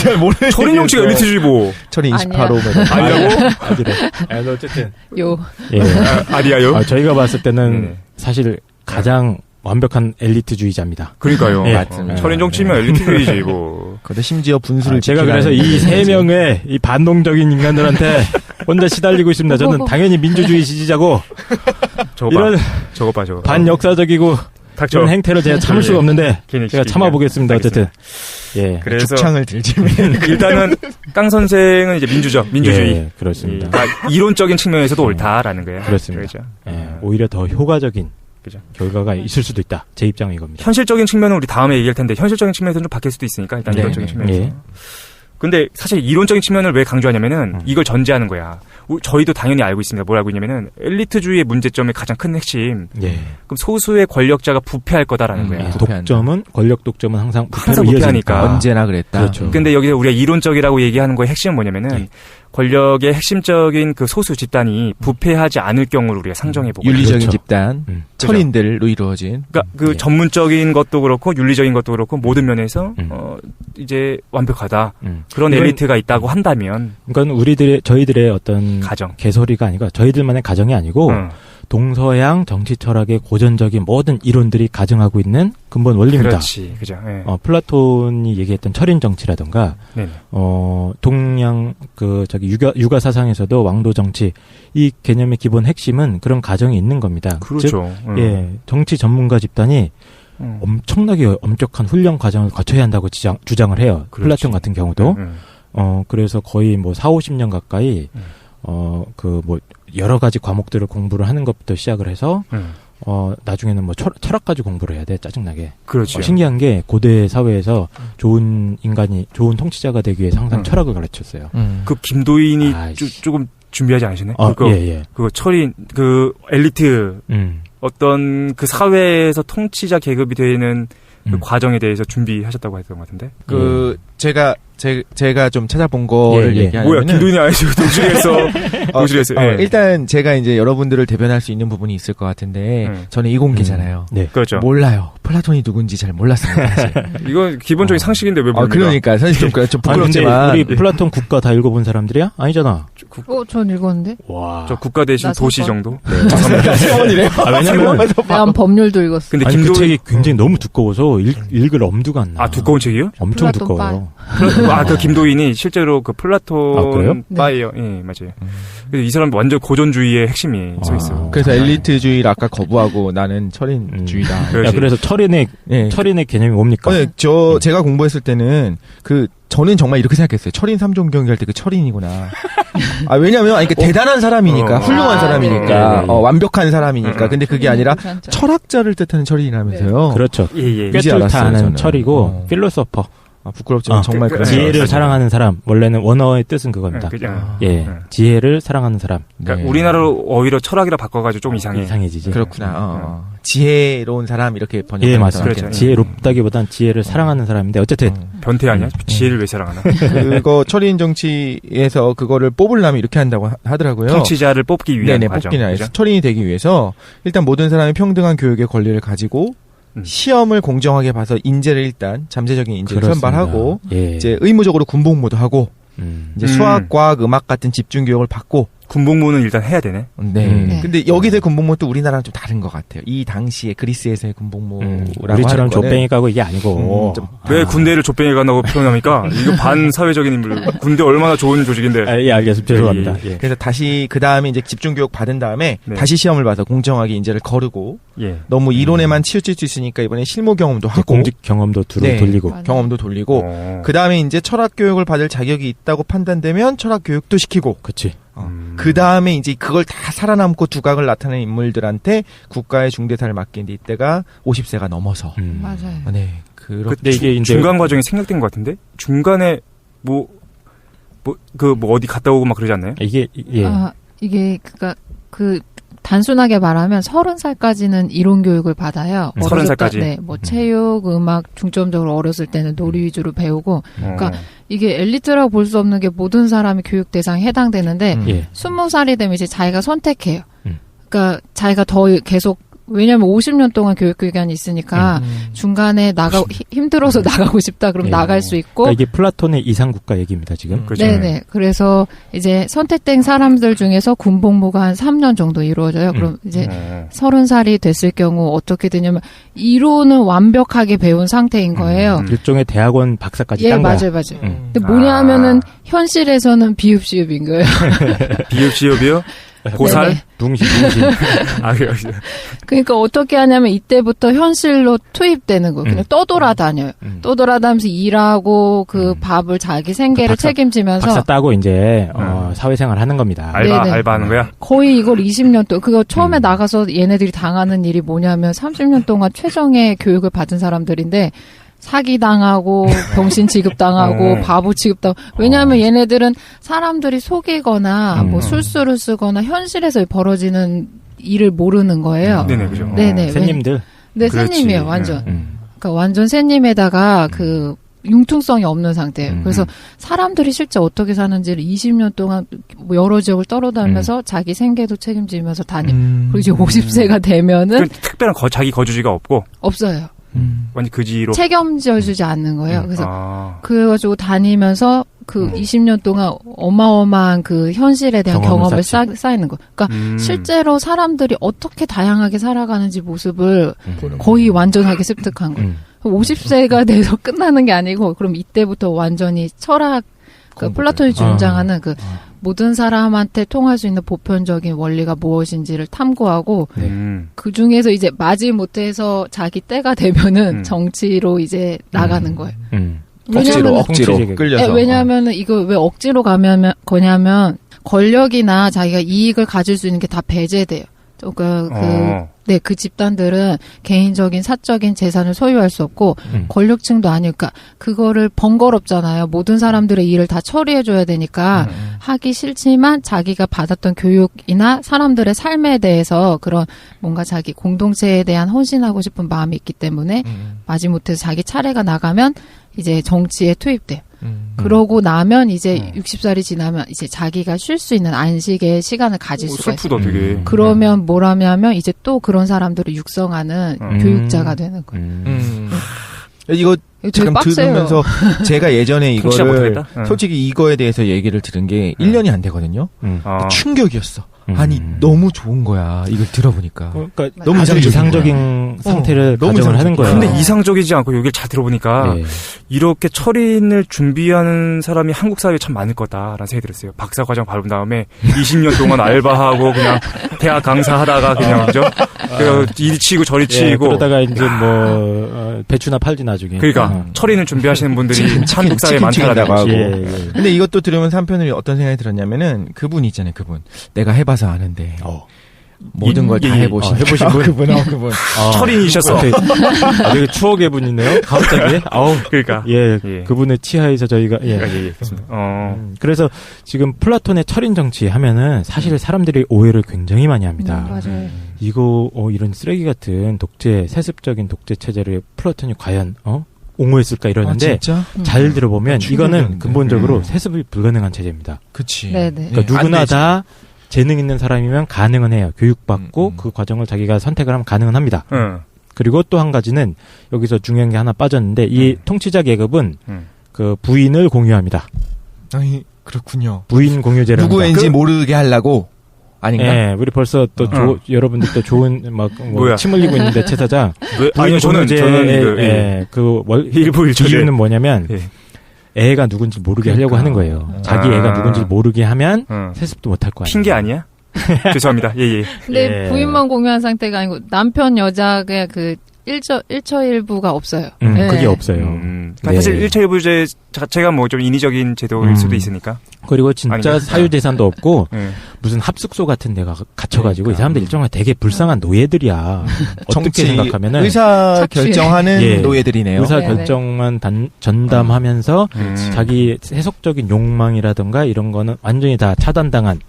철인 정치가 엘리트주의 뭐.
철인 28호.
아니라고? 어쨌든. 아니야요?
저희가 봤을 때는 사실 가장 완벽한 엘리트주의자입니다.
그러니까요.
맞습니다.
철인 정치면 엘리트주의지 뭐.
근데 심지어 분수를
제가 그래서 이 3명의 이 반동적인 인간들한테 혼자 시달리고 있습니다. 저는 당연히 민주주의 지지자고
저거 봐.
반역사적이고 이런 행태를 제가 참을 수가 없는데 제가 참아보겠습니다. 어쨌든
그래서
죽창을 들지.
일단은 깡 선생은 이제 민주주의.
그렇습니다.
그러니까 이론적인 측면에서도 옳다라는 거예요.
그렇습니다.
그렇죠?
오히려 더 효과적인
그죠.
결과가 있을 수도 있다. 제 입장은 이겁니다.
현실적인 측면은 우리 다음에 얘기할 텐데 현실적인 측면에서는 좀 바뀔 수도 있으니까 일단 이론적인 측면에서. 근데 사실 이론적인 측면을 왜 강조하냐면은 이걸 전제하는 거야. 저희도 당연히 알고 있습니다. 뭘 알고 있냐면은 엘리트주의의 문제점의 가장 큰 핵심. 그럼 소수의 권력자가 부패할 거다라는 거야.
권력 독점은 항상
부패하니까
언제나 그랬다.
그렇죠.
근데 여기서 우리가 이론적이라고 얘기하는 거의 핵심은 뭐냐면은 권력의 핵심적인 그 소수 집단이 부패하지 않을 경우를 우리가 상정해보고
윤리적인
그렇죠.
집단, 철인들로 이루어진.
그러니까 그 전문적인 것도 그렇고 윤리적인 것도 그렇고 모든 면에서 이제 완벽하다. 그런 엘리트가 있다고 한다면
이건 저희들의 어떤
가정
개소리가 아니고 저희들만의 가정이 아니고 동서양 정치 철학의 고전적인 모든 이론들이 가정하고 있는 근본 원리입니다.
그렇지, 그죠. 네.
플라톤이 얘기했던 철인 정치라든가,
네네.
동양 육아 사상에서도 왕도 정치 이 개념의 기본 핵심은 그런 가정이 있는 겁니다.
그렇죠.
즉, 예, 정치 전문가 집단이 엄청나게 엄격한 훈련 과정을 거쳐야 한다고 주장을 해요.
그렇지.
플라톤 같은 경우도. 그래서 거의 40-50년 가까이 여러 가지 과목들을 공부를 하는 것부터 시작을 해서, 나중에는 철학까지 공부를 해야 돼, 짜증나게.
그렇죠.
신기한 게 고대 사회에서 좋은 통치자가 되기 위해서 항상 철학을 가르쳤어요.
그 김도인이 조금 준비하지 않으시네?
예.
그거 철인, 엘리트, 어떤 그 사회에서 통치자 계급이 되는 그 과정에 대해서 준비하셨다고 했던 것 같은데?
제가 좀 찾아본 거를 얘기하면.
뭐야, 김도인이 아니죠. 동실에서.
일단 제가 이제 여러분들을 대변할 수 있는 부분이 있을 것 같은데, 저는 이공계잖아요.
네.
그렇죠.
몰라요. 플라톤이 누군지 잘 몰랐습니다, 사실.
이건 기본적인 상식인데 왜 모릅니까?
그러니까, 사실 좀 부끄럽지만.
우리 플라톤 국가 다 읽어본 사람들이야? 아니잖아.
전 읽었는데?
와.
저 국가 대신 도시 정도?
네.
세원이래요?
왜냐면.
난 법률도 읽었어.
근데
그 책이 굉장히 너무 두꺼워서 읽을 엄두가 안 나.
두꺼운 책이요?
엄청 두꺼워요.
그 김도인이 실제로 그 플라톤
그래요?
바이어. 예, 맞아요. 그래서 이 사람 완전 고전주의의 핵심이 서 있어요.
그래서 엘리트주의를 아까 거부하고 나는 철인주의다.
그래서 철인의 개념이 뭡니까?
제가 공부했을 때는 저는 정말 이렇게 생각했어요. 철인 3종 경기할 때 그 철인이구나. 왜냐면, 대단한 사람이니까, 훌륭한 사람이니까, 완벽한 사람이니까. 근데 그게 아니라, 철학자를 뜻하는 철인이라면서요.
그렇죠.
예.
꿰뚫다는 철이고, 필로소퍼.
부끄럽지만 정말
지혜를 사랑하는 사람. 원래는 원어의 뜻은 그겁니다. 지혜를 사랑하는 사람.
그러니까 우리나라로 오히려 철학이라 바꿔가지고 좀
이상해지지.
그렇구나. 지혜로운 사람 이렇게 번역하는
예, 맞습니다. 그렇죠. 지혜롭다기보단 지혜를 사랑하는 사람인데 어쨌든
변태 아니야? 지혜를 왜 사랑하나?
그거 철인 정치에서 그거를 뽑으려면 이렇게 한다고 하더라고요.
통치자를 뽑기 위한 과정.
뽑기 위해서 철인이 되기 위해서 일단 모든 사람이 평등한 교육의 권리를 가지고 시험을 공정하게 봐서 인재를 일단 잠재적인 인재를 선발하고 이제 의무적으로 군복무도 하고 이제 수학, 과학, 음악 같은 집중 교육을 받고
군복무는 일단 해야 되네.
네. 근데 여기서의 군복무도 우리나라랑 좀 다른 것 같아요. 이 당시에 그리스에서의 군복무라고
우리처럼 족뱅이 가고 이게 아니고.
왜 군대를 족뱅이 간다고 표현합니까? 이거 반사회적인 인물. 군대 얼마나 좋은 조직인데.
예, 알겠습니다. 죄송합니다.
예. 그래서 다시 그 다음에 이제 집중 교육 받은 다음에 다시 시험을 봐서 공정하게 인재를 거르고 너무 이론에만 치우칠 수 있으니까 이번에 실무 경험도 하고
공직 경험도 돌리고
경험도 돌리고 그 다음에 이제 철학 교육을 받을 자격이 있다고 판단되면 철학 교육도 시키고.
그렇지.
그 다음에 이제 그걸 다 살아남고 두각을 나타낸 인물들한테 국가의 중대사를 맡기는데 이때가 50세가 넘어서.
맞아요.
네.
그때 이게 이제 중간 과정이 생략된 것 같은데 중간에 어디 갔다 오고 막 그러지 않나요?
이게
그러니까 단순하게 말하면 30살까지는 이론 교육을 받아요.
30살까지?
네, 체육, 음악 중점적으로 어렸을 때는 놀이 위주로 배우고. 그러니까 이게 엘리트라고 볼 수 없는 게 모든 사람이 교육 대상에 해당되는데 20살이 되면 이제 자기가 선택해요. 그러니까 자기가 더 계속 왜냐면 50년 동안 교육 기간이 있으니까 중간에 힘들어서 나가고 싶다 그러면 나갈 수 있고.
그러니까 이게 플라톤의 이상국가 얘기입니다, 지금.
네네. 그래서 이제 선택된 사람들 중에서 군복무가 한 3년 정도 이루어져요. 그럼 이제 30살이 됐을 경우 어떻게 되냐면 이론은 완벽하게 배운 상태인 거예요.
일종의 대학원 박사까지 딴 거야.
맞아요. 근데 뭐냐 하면은 현실에서는 비읍시읍인 거예요.
비읍시읍이요? 고살?
둥실.
그러니까 어떻게 하냐면 이때부터 현실로 투입되는 거예요. 그냥 떠돌아다녀요. 떠돌아다니면서 일하고 밥을 자기 생계를 책임지면서.
박사 따고 이제 사회생활 하는 겁니다.
알바하는 거야?
거의 이걸 20년 동안. 그거 처음에 나가서 얘네들이 당하는 일이 뭐냐면 30년 동안 최정의 교육을 받은 사람들인데 사기당하고 병신 취급당하고 바보 취급당하고. 왜냐하면 얘네들은 사람들이 속이거나 술수를 쓰거나 현실에서 벌어지는 일을 모르는 거예요.
네네, 그죠.
네네.
새님들.
네, 새님이에요, 완전. 그러니까 완전 새님에다가 융통성이 없는 상태예요. 그래서 사람들이 실제 어떻게 사는지를 20년 동안 뭐 여러 지역을 떠돌다니면서 자기 생계도 책임지면서 그리고 이제 50세가 되면은
특별한 자기 거주지가
없어요.
완전 그지로
책임져주지 않는 거예요. 그래서 그래가지고 다니면서 그 20년 동안 어마어마한 그 현실에 대한 경험을 쌓이는 거. 그러니까 실제로 사람들이 어떻게 다양하게 살아가는지 모습을 거의 완전하게 습득한 거예요. 50세가 돼서 끝나는 게 아니고 그럼 이때부터 완전히 철학, 그 플라톤이 주장하는 그 모든 사람한테 통할 수 있는 보편적인 원리가 무엇인지를 탐구하고 그 중에서 이제 마지못해서 자기 때가 되면은 정치로 이제 나가는 거예요.
억지로 끌려서.
왜냐하면은 이거 왜 억지로 거냐면 권력이나 자기가 이익을 가질 수 있는 게 다 배제돼요. 그 집단들은 개인적인 사적인 재산을 소유할 수 없고 권력층도 아니니까 그거를 번거롭잖아요. 모든 사람들의 일을 다 처리해줘야 되니까 하기 싫지만 자기가 받았던 교육이나 사람들의 삶에 대해서 그런 뭔가 자기 공동체에 대한 헌신하고 싶은 마음이 있기 때문에 마지못해서 자기 차례가 나가면 이제 정치에 투입돼요. 그러고 나면 이제 60살이 지나면 이제 자기가 쉴 수 있는 안식의 시간을 가질 수가 있어요.
되게.
그러면 뭘 하냐면 이제 또 그런 사람들을 육성하는 교육자가 되는 거예요.
이거 지금 들으면서 제가 예전에 이거를 솔직히 이거에 대해서 얘기를 들은 게 1년이 안 되거든요. 충격이었어. 아니 너무 좋은 거야. 이걸 들어보니까.
그러니까 너무 이상적인 상태를 가정을 하는 거야.
근데 이상적이지 않고 여기를 잘 들어보니까 이렇게 철인을 준비하는 사람이 한국 사회에 참 많을 거다라는 생각이 들었어요. 박사과정 밟은 다음에 20년 동안 알바하고 그냥 대학 강사하다가 그냥 그죠? 이리 치고 저리 치고
그러다가 이제 뭐 배추나 팔지 나중에.
그러니까 철인을 준비하시는 분들이 한국 사회에 많다라고 하고.
근데 이것도 들으면서 한편으로 어떤 생각이 들었냐면은 그분 있잖아요. 그분. 내가 해봐서 아는데 모든 걸 다 해보신
분.
그분.
철인이셨어.
되게 추억의 분이네요. 갑자기.
그러니까.
그분의 치하에서 저희가 그래서 지금 플라톤의 철인 정치 하면은 사실 사람들이 오해를 굉장히 많이 합니다.
맞아요.
이거 이런 쓰레기 같은 세습적인 독재 체제를 플라톤이 과연 옹호했을까 이러는데 잘 들어보면 이거는 근본적으로 세습이 불가능한 체제입니다.
그치.
그러니까 누구나 다 재능 있는 사람이면 가능은 해요. 교육받고 그 과정을 자기가 선택을 하면 가능은 합니다. 그리고 또 한 가지는 여기서 중요한 게 하나 빠졌는데 이 통치자 계급은 그 부인을 공유합니다.
아니 그렇군요.
부인 공유제를
누구인지 모르게 하려고 아닌가?
네, 우리 벌써 또 여러분들 또 좋은 침 흘리고 있는데 최 사장.
아니요, 저는
일부 이유는 뭐냐면. 애가 누군지 모르게 하려고 하는 거예요. 자기 애가 누군지 모르게 하면 세습도 못할 거 아니에요.
핑계 아니야? 죄송합니다.
근데 부인만 공유한 상태가 아니고 남편 여자가 그 일처일부가 없어요.
그게 없어요.
사실 일처일부제 자체가 뭐 좀 인위적인 제도일 수도 있으니까.
그리고 진짜 사유재산도 없고 무슨 합숙소 같은 데가 갇혀가지고 이 사람들 일종의 되게 불쌍한 노예들이야. 어떻게 생각하면은
의사 결정하는 노예들이네요.
의사 결정만 전담하면서 자기 세속적인 욕망이라든가 이런 거는 완전히 다 차단당한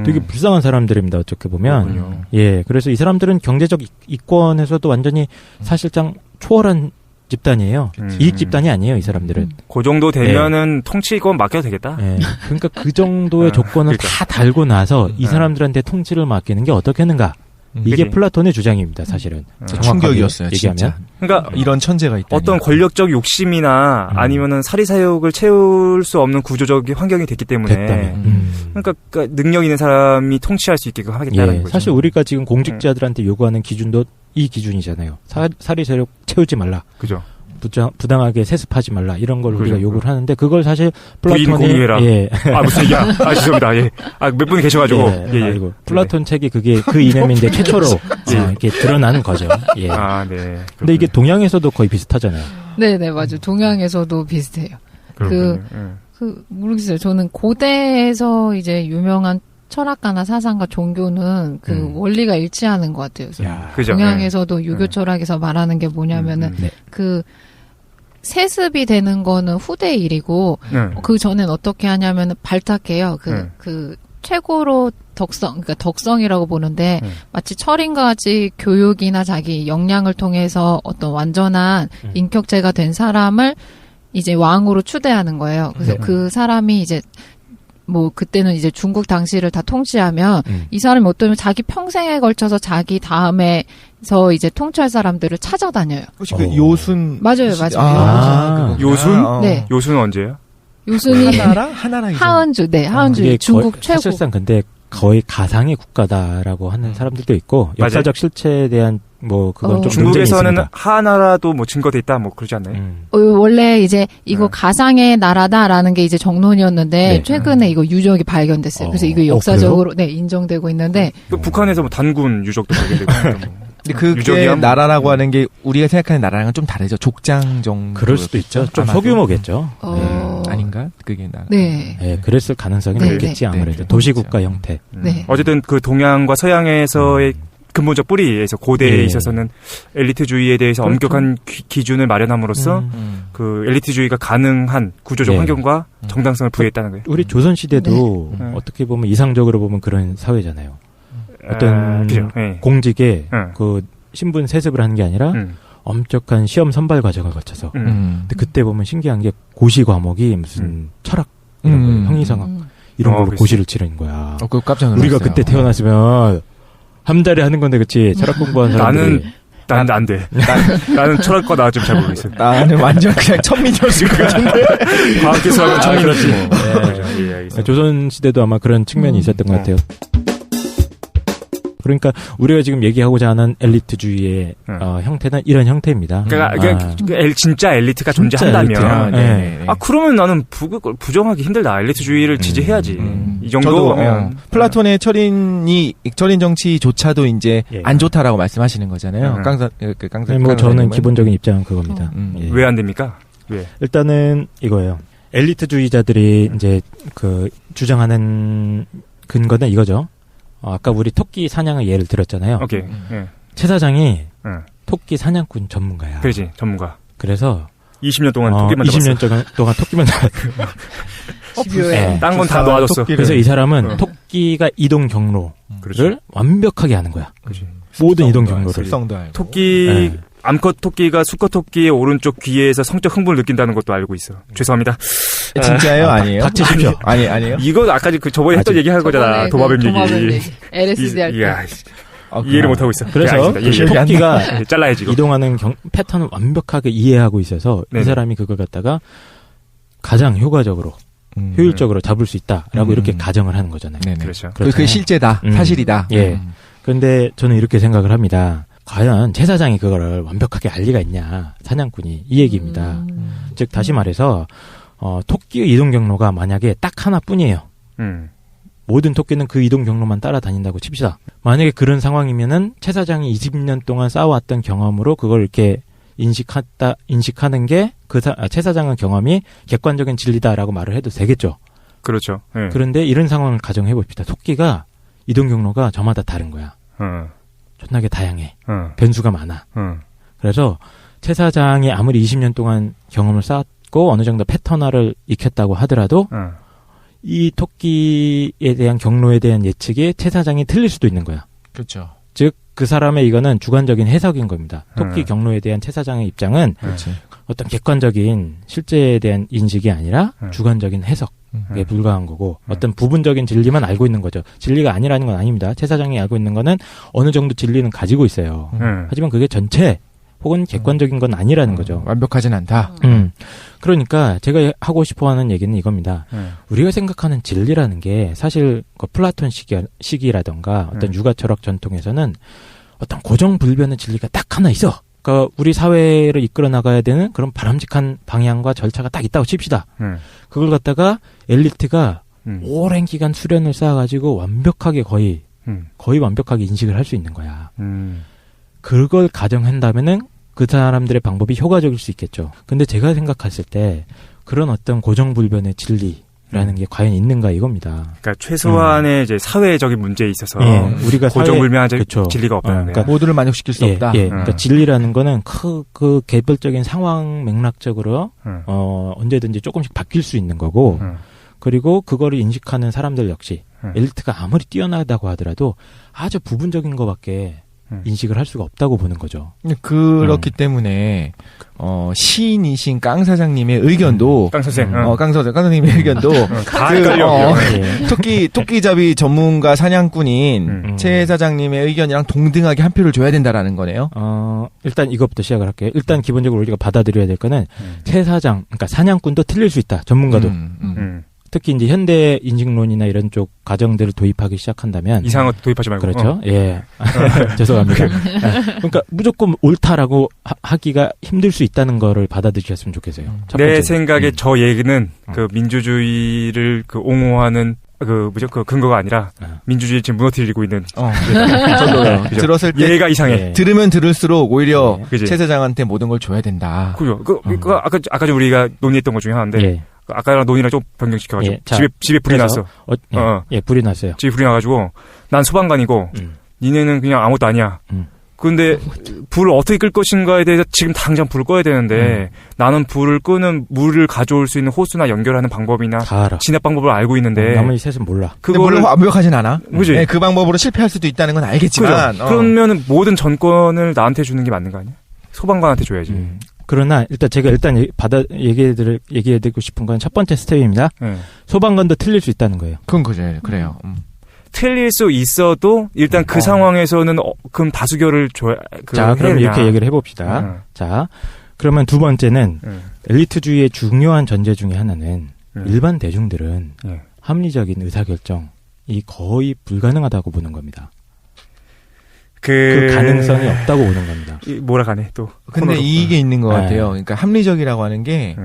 되게 불쌍한 사람들입니다. 어떻게 보면. 그래서 이 사람들은 경제적 이권에서도 완전히 사실상 초월한 집단이에요. 이익 집단이 아니에요, 이 사람들은.
그 정도 되면은 통치권 맡겨도 되겠다.
그러니까 그 정도의 조건을 다 달고 나서 이 사람들한테 통치를 맡기는 게 어떻겠는가. 이게 플라톤의 주장입니다, 사실은.
충격이었어요,
얘기하면.
진짜.
그러니까
이런 천재가 있다.
어떤 권력적 욕심이나 아니면은 사리사욕을 채울 수 없는 구조적 환경이 됐기 때문에. 그러니까 능력 있는 사람이 통치할 수 있게끔 하겠다는 거죠.
사실 우리가 지금 공직자들한테 요구하는 기준도 이 기준이잖아요. 사리사욕 채우지 말라.
그죠.
부당하게 세습하지 말라 이런 걸 우리가 요구를 하는데 그걸 사실 플라톤이
부인 공유해라. 무슨 얘기야? 죄송합니다. 몇 분이 계셔가지고
플라톤 책이 그게 그 이념인데 최초로 이렇게 드러나는 거죠. 근데 이게 동양에서도 거의 비슷하잖아요.
네네 맞아요. 동양에서도 비슷해요. 모르겠어요. 저는 고대에서 이제 유명한 철학가나 사상가 종교는 그 원리가 일치하는 것 같아요. 동양에서도 유교 철학에서 말하는 게 뭐냐면은 그 세습이 되는 거는 후대 일이고 그 전엔 어떻게 하냐면은 발탁해요. 그 최고로 그러니까 덕성이라고 보는데 마치 철인과 같이 교육이나 자기 역량을 통해서 어떤 완전한 인격체가 된 사람을 이제 왕으로 추대하는 거예요. 그래서 그 사람이 이제 뭐 그때는 이제 중국 당시를 다 통치하면 이 사람이 어떠면 자기 평생에 걸쳐서 자기 다음에서 이제 통치할 사람들을 찾아다녀요.
혹시 그 요순
맞아요.
요순?
네.
요순은 언제예요?
요순이
하나라
하은주, 네, 하은주 중국 최고.
사실상 근데 거의 가상의 국가다라고 하는 사람들도 있고 역사적 실체에 대한 뭐 그건 좀
중국에서는 하나라도 뭐 증거돼 있다 뭐 그러지 않나요?
원래 이제 이거 가상의 나라다라는 게 이제 정론이었는데 최근에 이거 유적이 발견됐어요. 그래서 이거 역사적으로 인정되고 있는데
북한에서 뭐 단군 유적도 발견되고.
근데 그게 나라라고 하는 게 우리가 생각하는 나라랑은 좀 다르죠. 족장 정도.
그럴 수도 있죠. 좀 소규모겠죠.
아닌가? 그게 나라.
네.
그랬을 가능성이 높겠지 아무래도 도시국가 형태.
어쨌든 그 동양과 서양에서의 근본적 뿌리에서 고대에 있어서는 엘리트주의에 대해서 엄격한 기준을 마련함으로써 그 엘리트주의가 가능한 구조적 환경과 정당성을 부여했다는 거예요.
우리 조선 시대도 어떻게 보면 이상적으로 보면 그런 사회잖아요. 어떤 공직에 그 신분 세습을 하는 게 아니라 엄격한 시험 선발 과정을 거쳐서. 근데 그때 보면 신기한 게 고시 과목이 무슨 철학 이런 거, 형이상학 이런 걸로 고시를 치르는 거야.
그거 깜짝 놀랐어요.
우리가 그때 태어났으면 한 달에 하는 건데 그치 철학 공부한 사람들이
나는 안 돼. 나는 철학과 나왔지만 잘 모르겠어.
나는 완전 그냥 천민이었을 것 같은데.
과학기술하면 천민이었지 뭐.
조선 시대도 아마 그런 측면이 있었던 것 같아요. 그러니까 우리가 지금 얘기하고자 하는 엘리트주의의 형태는 이런 형태입니다.
그러니까 진짜 엘리트가 존재한다면, 그러면 나는 부정하기 힘들다. 엘리트주의를 지지해야지. 이 정도.
플라톤의 철인 정치조차도 이제 안 좋다라고 말씀하시는 거잖아요.
뭐 저는 기본적인 입장은 그겁니다.
왜 안 됩니까? 왜?
일단은 이거예요. 엘리트주의자들이 이제 그 주장하는 근거는 이거죠. 아까 우리 토끼 사냥을 예를 들었잖아요.
오케이.
최 사장이 토끼 사냥꾼 전문가야.
그렇지, 전문가.
그래서
20년 동안 토끼만 잡았어.
20년 동안 토끼만
잡았어. 딴 건 다 놓아줬어.
그래서 이 사람은 토끼가 이동 경로를 완벽하게 하는 거야.
그렇지.
모든 이동 경로를.
토끼 암컷 토끼가 수컷 토끼의 오른쪽 귀에서 성적 흥분을 느낀다는 것도 알고 있어. 죄송합니다.
진짜예요? 아니에요?
닥치십시오.
아니에요?
이거 아까 그 저번에 했던 얘기 할 거잖아. 도마뱀 얘기.
LSD 할 때.
이해를 못 하고 있어.
그래서 토끼가
잘라야지.
이동하는 패턴을 완벽하게 이해하고 있어서 이 사람이 그걸 갖다가 가장 효과적으로 효율적으로 잡을 수 있다라고 이렇게 가정을 하는 거잖아요.
그렇죠.
그게 실제다. 사실이다.
예. 그런데 저는 이렇게 생각을 합니다. 과연 최 사장이 그거를 완벽하게 알 리가 있냐, 사냥꾼이. 이 얘기입니다. 즉 다시 말해서 토끼의 이동 경로가 만약에 딱 하나뿐이에요. 모든 토끼는 그 이동 경로만 따라다닌다고 칩시다. 만약에 그런 상황이면은 최 사장이 20년 동안 쌓아왔던 경험으로 그걸 이렇게 인식하는 게 최 사장의 경험이 객관적인 진리다라고 말을 해도 되겠죠.
그렇죠.
그런데 이런 상황을 가정해 봅시다. 토끼가 이동 경로가 저마다 다른 거야. 존나게 다양해. 변수가 많아. 그래서 최 사장이 아무리 20년 동안 경험을 쌓았고 어느 정도 패턴화를 익혔다고 하더라도 이 토끼에 대한 경로에 대한 예측이 최 사장이 틀릴 수도 있는 거야.
그렇죠.
즉 그 사람의 이거는 주관적인 해석인 겁니다. 토끼 경로에 대한 최 사장의 입장은 어떤 객관적인 실제에 대한 인식이 아니라 주관적인 해석에 불과한 거고 어떤 부분적인 진리만 알고 있는 거죠. 진리가 아니라는 건 아닙니다. 최 사장이 알고 있는 거는 어느 정도 진리는 가지고 있어요. 하지만 그게 전체 혹은 객관적인 건 아니라는 거죠.
완벽하진 않다.
그러니까 제가 하고 싶어하는 얘기는 이겁니다. 우리가 생각하는 진리라는 게 사실 그 플라톤 시기라던가 어떤 육아 철학 전통에서는 어떤 고정불변의 진리가 딱 하나 있어. 그러니까 우리 사회를 이끌어 나가야 되는 그런 바람직한 방향과 절차가 딱 있다고 칩시다. 그걸 갖다가 엘리트가 오랜 기간 수련을 쌓아가지고 완벽하게 거의 완벽하게 인식을 할 수 있는 거야. 그걸 가정한다면은 그 사람들의 방법이 효과적일 수 있겠죠. 근데 제가 생각했을 때 그런 어떤 고정불변의 진리라는 게 과연 있는가 이겁니다.
그러니까 최소한의 이제 사회적인 문제에 있어서
우리가
고정불변한 진리가 없다는
그러니까
모두를 만족시킬 수 없다.
그러니까 진리라는 거는 그 개별적인 상황 맥락적으로 언제든지 조금씩 바뀔 수 있는 거고 그리고 그거를 인식하는 사람들 역시 엘리트가 아무리 뛰어나다고 하더라도 아주 부분적인 거밖에 인식을 할 수가 없다고 보는 거죠.
그렇기 때문에 시인이신 깡 사장님의 의견도
깡 선생,
깡 선생님의 의견도 토끼잡이 전문가 사냥꾼인 최 사장님의 의견이랑 동등하게 한 표를 줘야 된다라는 거네요.
일단 이것부터 시작을 할게요. 일단 기본적으로 우리가 받아들여야 될 거는 최 사장, 그러니까 사냥꾼도 틀릴 수 있다. 전문가도. 특히 이제 현대 인식론이나 이런 쪽 가정들을 도입하기 시작한다면
이상한 것 도입하지 말고.
그렇죠. 예. 죄송합니다. 그러니까 무조건 옳다라고 하기가 힘들 수 있다는 거를 받아들이셨으면 좋겠어요.
내 생각에 저 얘기는 그 민주주의를 그 옹호하는 그 근거가 아니라 민주주의 지금 무너뜨리고 있는.
저도 들었을 때
얘가 이상해.
들으면 들을수록 오히려 최 사장한테 모든 걸 줘야 된다.
그죠. 아까 좀 우리가 논의했던 것 중에 하나인데. 아까랑 논의랑 좀 변경시켜가지고 집에 불이 났어.
불이 났어요.
집에 불이 나가지고 난 소방관이고 니네는 그냥 아무것도 아니야. 근데 불을 어떻게 끌 것인가에 대해서 지금 당장 불을 꺼야 되는데 나는 불을 끄는 물을 가져올 수 있는 호수나 연결하는 방법이나 진압 방법을 알고 있는데
나머지 셋은 몰라.
그거를 완벽하진 않아. 그지? 네, 그 방법으로 실패할 수도 있다는 건 알겠지만
그러면 모든 전권을 나한테 주는 게 맞는 거 아니야? 소방관한테 줘야지.
그러나 제가 얘기해드리고 싶은 건 첫 번째 스텝입니다. 소방관도 틀릴 수 있다는 거예요.
그건 그래요.
틀릴 수 있어도 일단 그 상황에서는 그럼 다수결을 줘야.
자, 그럼 이렇게 얘기를 해봅시다. 자, 그러면 두 번째는 엘리트주의의 중요한 전제 중에 하나는 일반 대중들은 합리적인 의사결정이 거의 불가능하다고 보는 겁니다. 그 가능성이 없다고 보는 겁니다.
몰아가네 또.
근데 이게 있는 것 같아요. 그러니까 합리적이라고 하는 게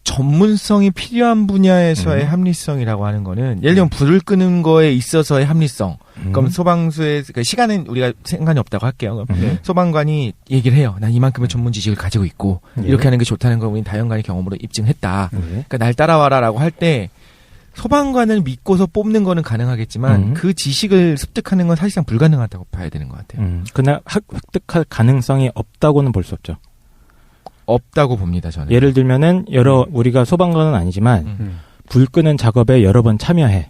전문성이 필요한 분야에서의 합리성이라고 하는 거는 예를 들면 불을 끄는 거에 있어서의 합리성. 그럼 소방수의 시간은 우리가 상관이 없다고 할게요. 소방관이 얘기를 해요. 난 이만큼의 전문 지식을 가지고 있고 이렇게 하는 게 좋다는 걸 우리는 다연간의 경험으로 입증했다. 그러니까 날 따라와라라고 할 때 소방관을 믿고서 뽑는 거는 가능하겠지만 그 지식을 습득하는 건 사실상 불가능하다고 봐야 되는 것 같아요.
그러나 획득할 가능성이 없다고는 볼 수 없죠.
없다고 봅니다, 저는.
예를 들면은 우리가 소방관은 아니지만 불 끄는 작업에 여러 번 참여해.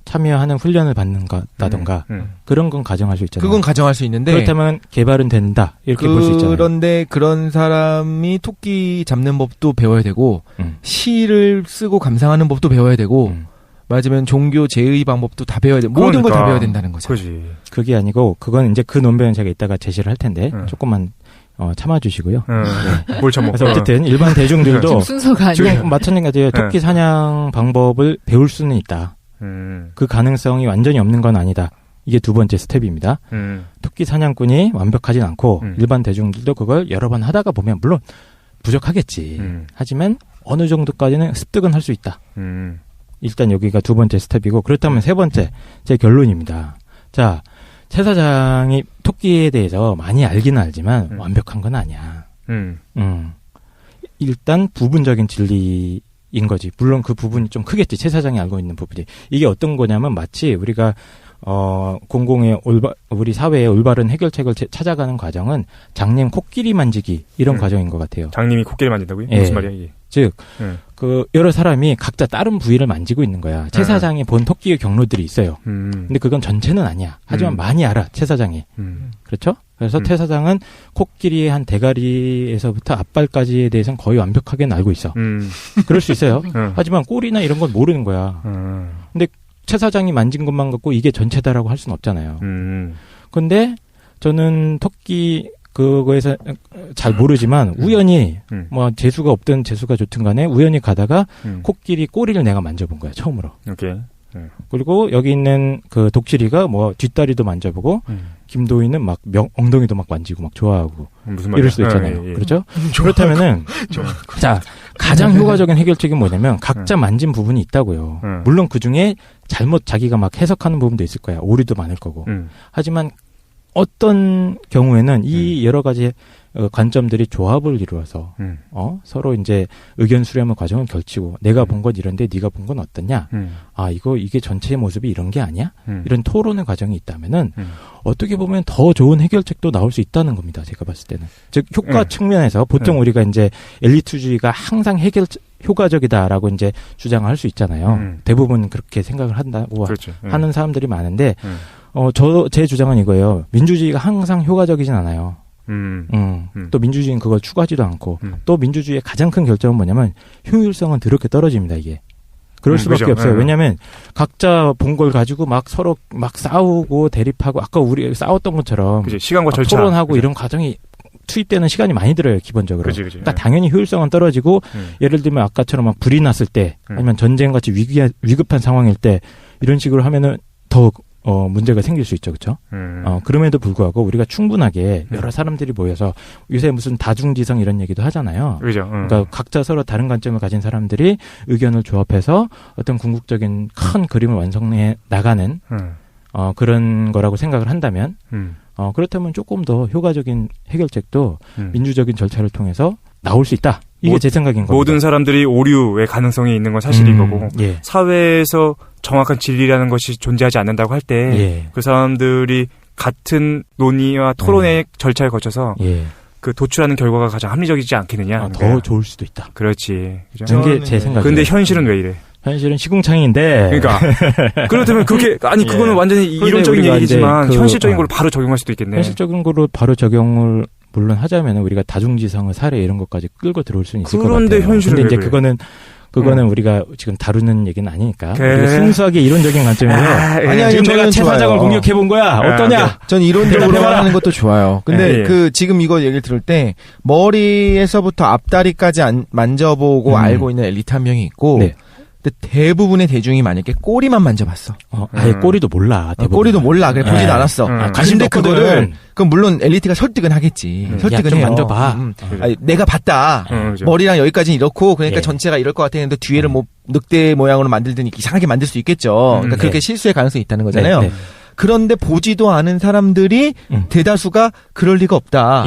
참여하는 훈련을 받는다던가 그런 건 가정할 수 있잖아요.
그건 가정할 수 있는데
그렇다면 개발은 된다 이렇게 볼 수 있잖아요.
그런데 그런 사람이 토끼 잡는 법도 배워야 되고 시를 쓰고 감상하는 법도 배워야 되고 맞으면 종교 제의 방법도 다 배워야 되고 모든 걸 다 배워야 된다는 거죠.
그렇지.
그게 아니고 그건 이제 그 논변은 제가 이따가 제시를 할 텐데 조금만 참아주시고요.
뭘 참아?
그래서 어쨌든 일반 대중들도
지금 순서가 아니에요.
지금 마찬가지예요. 토끼 사냥 방법을 배울 수는 있다. 그 가능성이 완전히 없는 건 아니다. 이게 두 번째 스텝입니다. 토끼 사냥꾼이 완벽하진 않고 일반 대중들도 그걸 여러 번 하다가 보면 물론 부족하겠지. 하지만 어느 정도까지는 습득은 할 수 있다. 일단 여기가 두 번째 스텝이고 그렇다면 세 번째 제 결론입니다. 자, 최 사장이 토끼에 대해서 많이 알기는 알지만 완벽한 건 아니야. 일단 부분적인 진리인 거지. 물론 그 부분이 좀 크겠지. 최 사장이 알고 있는 부분이. 이게 어떤 거냐면 마치 우리가 우리 사회의 올바른 해결책을 찾아가는 과정은 장님 코끼리 만지기 이런 과정인 것 같아요.
장님이 코끼리 만진다고요? 무슨 말이야 이게?
즉, 여러 사람이 각자 다른 부위를 만지고 있는 거야. 최 사장이 본 토끼의 경로들이 있어요. 근데 그건 전체는 아니야. 하지만 많이 알아, 최 사장이. 그렇죠? 그래서 최 사장은 코끼리의 한 대가리에서부터 앞발까지에 대해서는 거의 완벽하게는 알고 있어. 그럴 수 있어요. 하지만 꼬리나 이런 건 모르는 거야. 근데 최 사장이 만진 것만 갖고 이게 전체다라고 할 수는 없잖아요. 근데 저는 토끼 그거에서 잘 모르지만 우연히 뭐 재수가 없든 재수가 좋든 간에 우연히 가다가 코끼리 꼬리를 내가 만져본 거야 처음으로.
오케이.
그리고 여기 있는 그 독실이가 뭐 뒷다리도 만져보고 김도희는 막 엉덩이도 막 만지고 막 좋아하고
무슨 말이야?
이럴 수도 있잖아요. 예. 그렇죠? 그렇다면은 자 가장 효과적인 해결책은 뭐냐면 각자 만진 부분이 있다고요. 물론 그 중에 잘못 자기가 막 해석하는 부분도 있을 거야. 오류도 많을 거고. 하지만 어떤 경우에는 이 여러 가지 관점들이 조합을 이루어서 서로 이제 의견 수렴의 과정을 걸치고 내가 본 건 이런데 네가 본 건 어떠냐? 아 이게 전체의 모습이 이런 게 아니야? 이런 토론의 과정이 있다면은 어떻게 보면 더 좋은 해결책도 나올 수 있다는 겁니다. 제가 봤을 때는 즉 효과 측면에서 보통 우리가 이제 엘리트주의가 항상 효과적이다라고 이제 주장할 수 있잖아요. 대부분 그렇게 생각을 한다고
그렇죠.
하는 사람들이 많은데 제 주장은 이거예요. 민주주의가 항상 효과적이진 않아요. 또 민주주의는 그걸 추구하지도 않고, 또 민주주의의 가장 큰 결정은 뭐냐면, 효율성은 더럽게 떨어집니다, 이게. 그럴 수밖에
그죠.
없어요. 왜냐면, 각자 본 걸 가지고 막 서로 막 싸우고 대립하고, 아까 우리 싸웠던 것처럼,
그치. 시간과 절차.
토론하고
그죠.
이런 과정이 투입되는 시간이 많이 들어요, 기본적으로.
그치.
그러니까 당연히 효율성은 떨어지고, 예를 들면 아까처럼 막 불이 났을 때, 아니면 전쟁같이 위급한 상황일 때, 이런 식으로 하면은 더 문제가 생길 수 있죠, 그렇죠? 그럼에도 불구하고 우리가 충분하게 여러 사람들이 모여서 요새 무슨 다중지성 이런 얘기도 하잖아요.
그죠.
그러니까 각자 서로 다른 관점을 가진 사람들이 의견을 조합해서 어떤 궁극적인 큰 그림을 완성해 나가는 그런 거라고 생각을 한다면, 그렇다면 조금 더 효과적인 해결책도 민주적인 절차를 통해서 나올 수 있다. 이게 제 생각인 겁니다.
모든 사람들이 오류의 가능성이 있는 건 사실인 거고,
예.
사회에서 정확한 진리라는 것이 존재하지 않는다고 할 때, 그 사람들이 같은 논의와 토론의 절차를 거쳐서 그 도출하는 결과가 가장 합리적이지 않겠느냐.
더 좋을 수도 있다.
그렇지.
그런 게 제 생각이에요.
근데 현실은 왜 이래?
현실은 시궁창인데.
그러니까. 그렇다면 그게, 그거는 완전히 이론적인 얘기지만, 현실적인 걸로 바로 적용할 수도 있겠네.
현실적인 걸로 바로 적용을 물론 하자면 우리가 다중지성의 사례 이런 것까지 끌고 들어올 수는 있을 것 같아요.
그런데 현실은
근데 이제
그래?
그거는 우리가 지금 다루는 얘기는 아니니까. 우리가 순수하게 이론적인 관점에서.
아니,
지금 내가 채 사장을 공격해 본 거야. 어떠냐?
전 이론적으로 말하는 것도 좋아요. 근데 지금 이거 얘기를 들을 때 머리에서부터 앞다리까지 만져보고 알고 있는 엘리트 한 명이 있고. 네. 근데 대부분의 대중이 만약에 꼬리만 만져봤어.
아예 꼬리도 몰라.
꼬리도 몰라. 그래 보지도 않았어.
관심도 없거든.
그럼 물론 엘리트가 설득은 하겠지. 설득은 해요.
만져봐.
아니, 내가 봤다. 머리랑 여기까지는 이렇고, 그러니까 전체가 이럴 것 같았는데 뒤에를 뭐 늑대 모양으로 만들더니 이상하게 만들 수 있겠죠. 그러니까 그렇게 실수의 가능성이 있다는 거잖아요. 그런데 보지도 않은 사람들이 대다수가 그럴 리가 없다.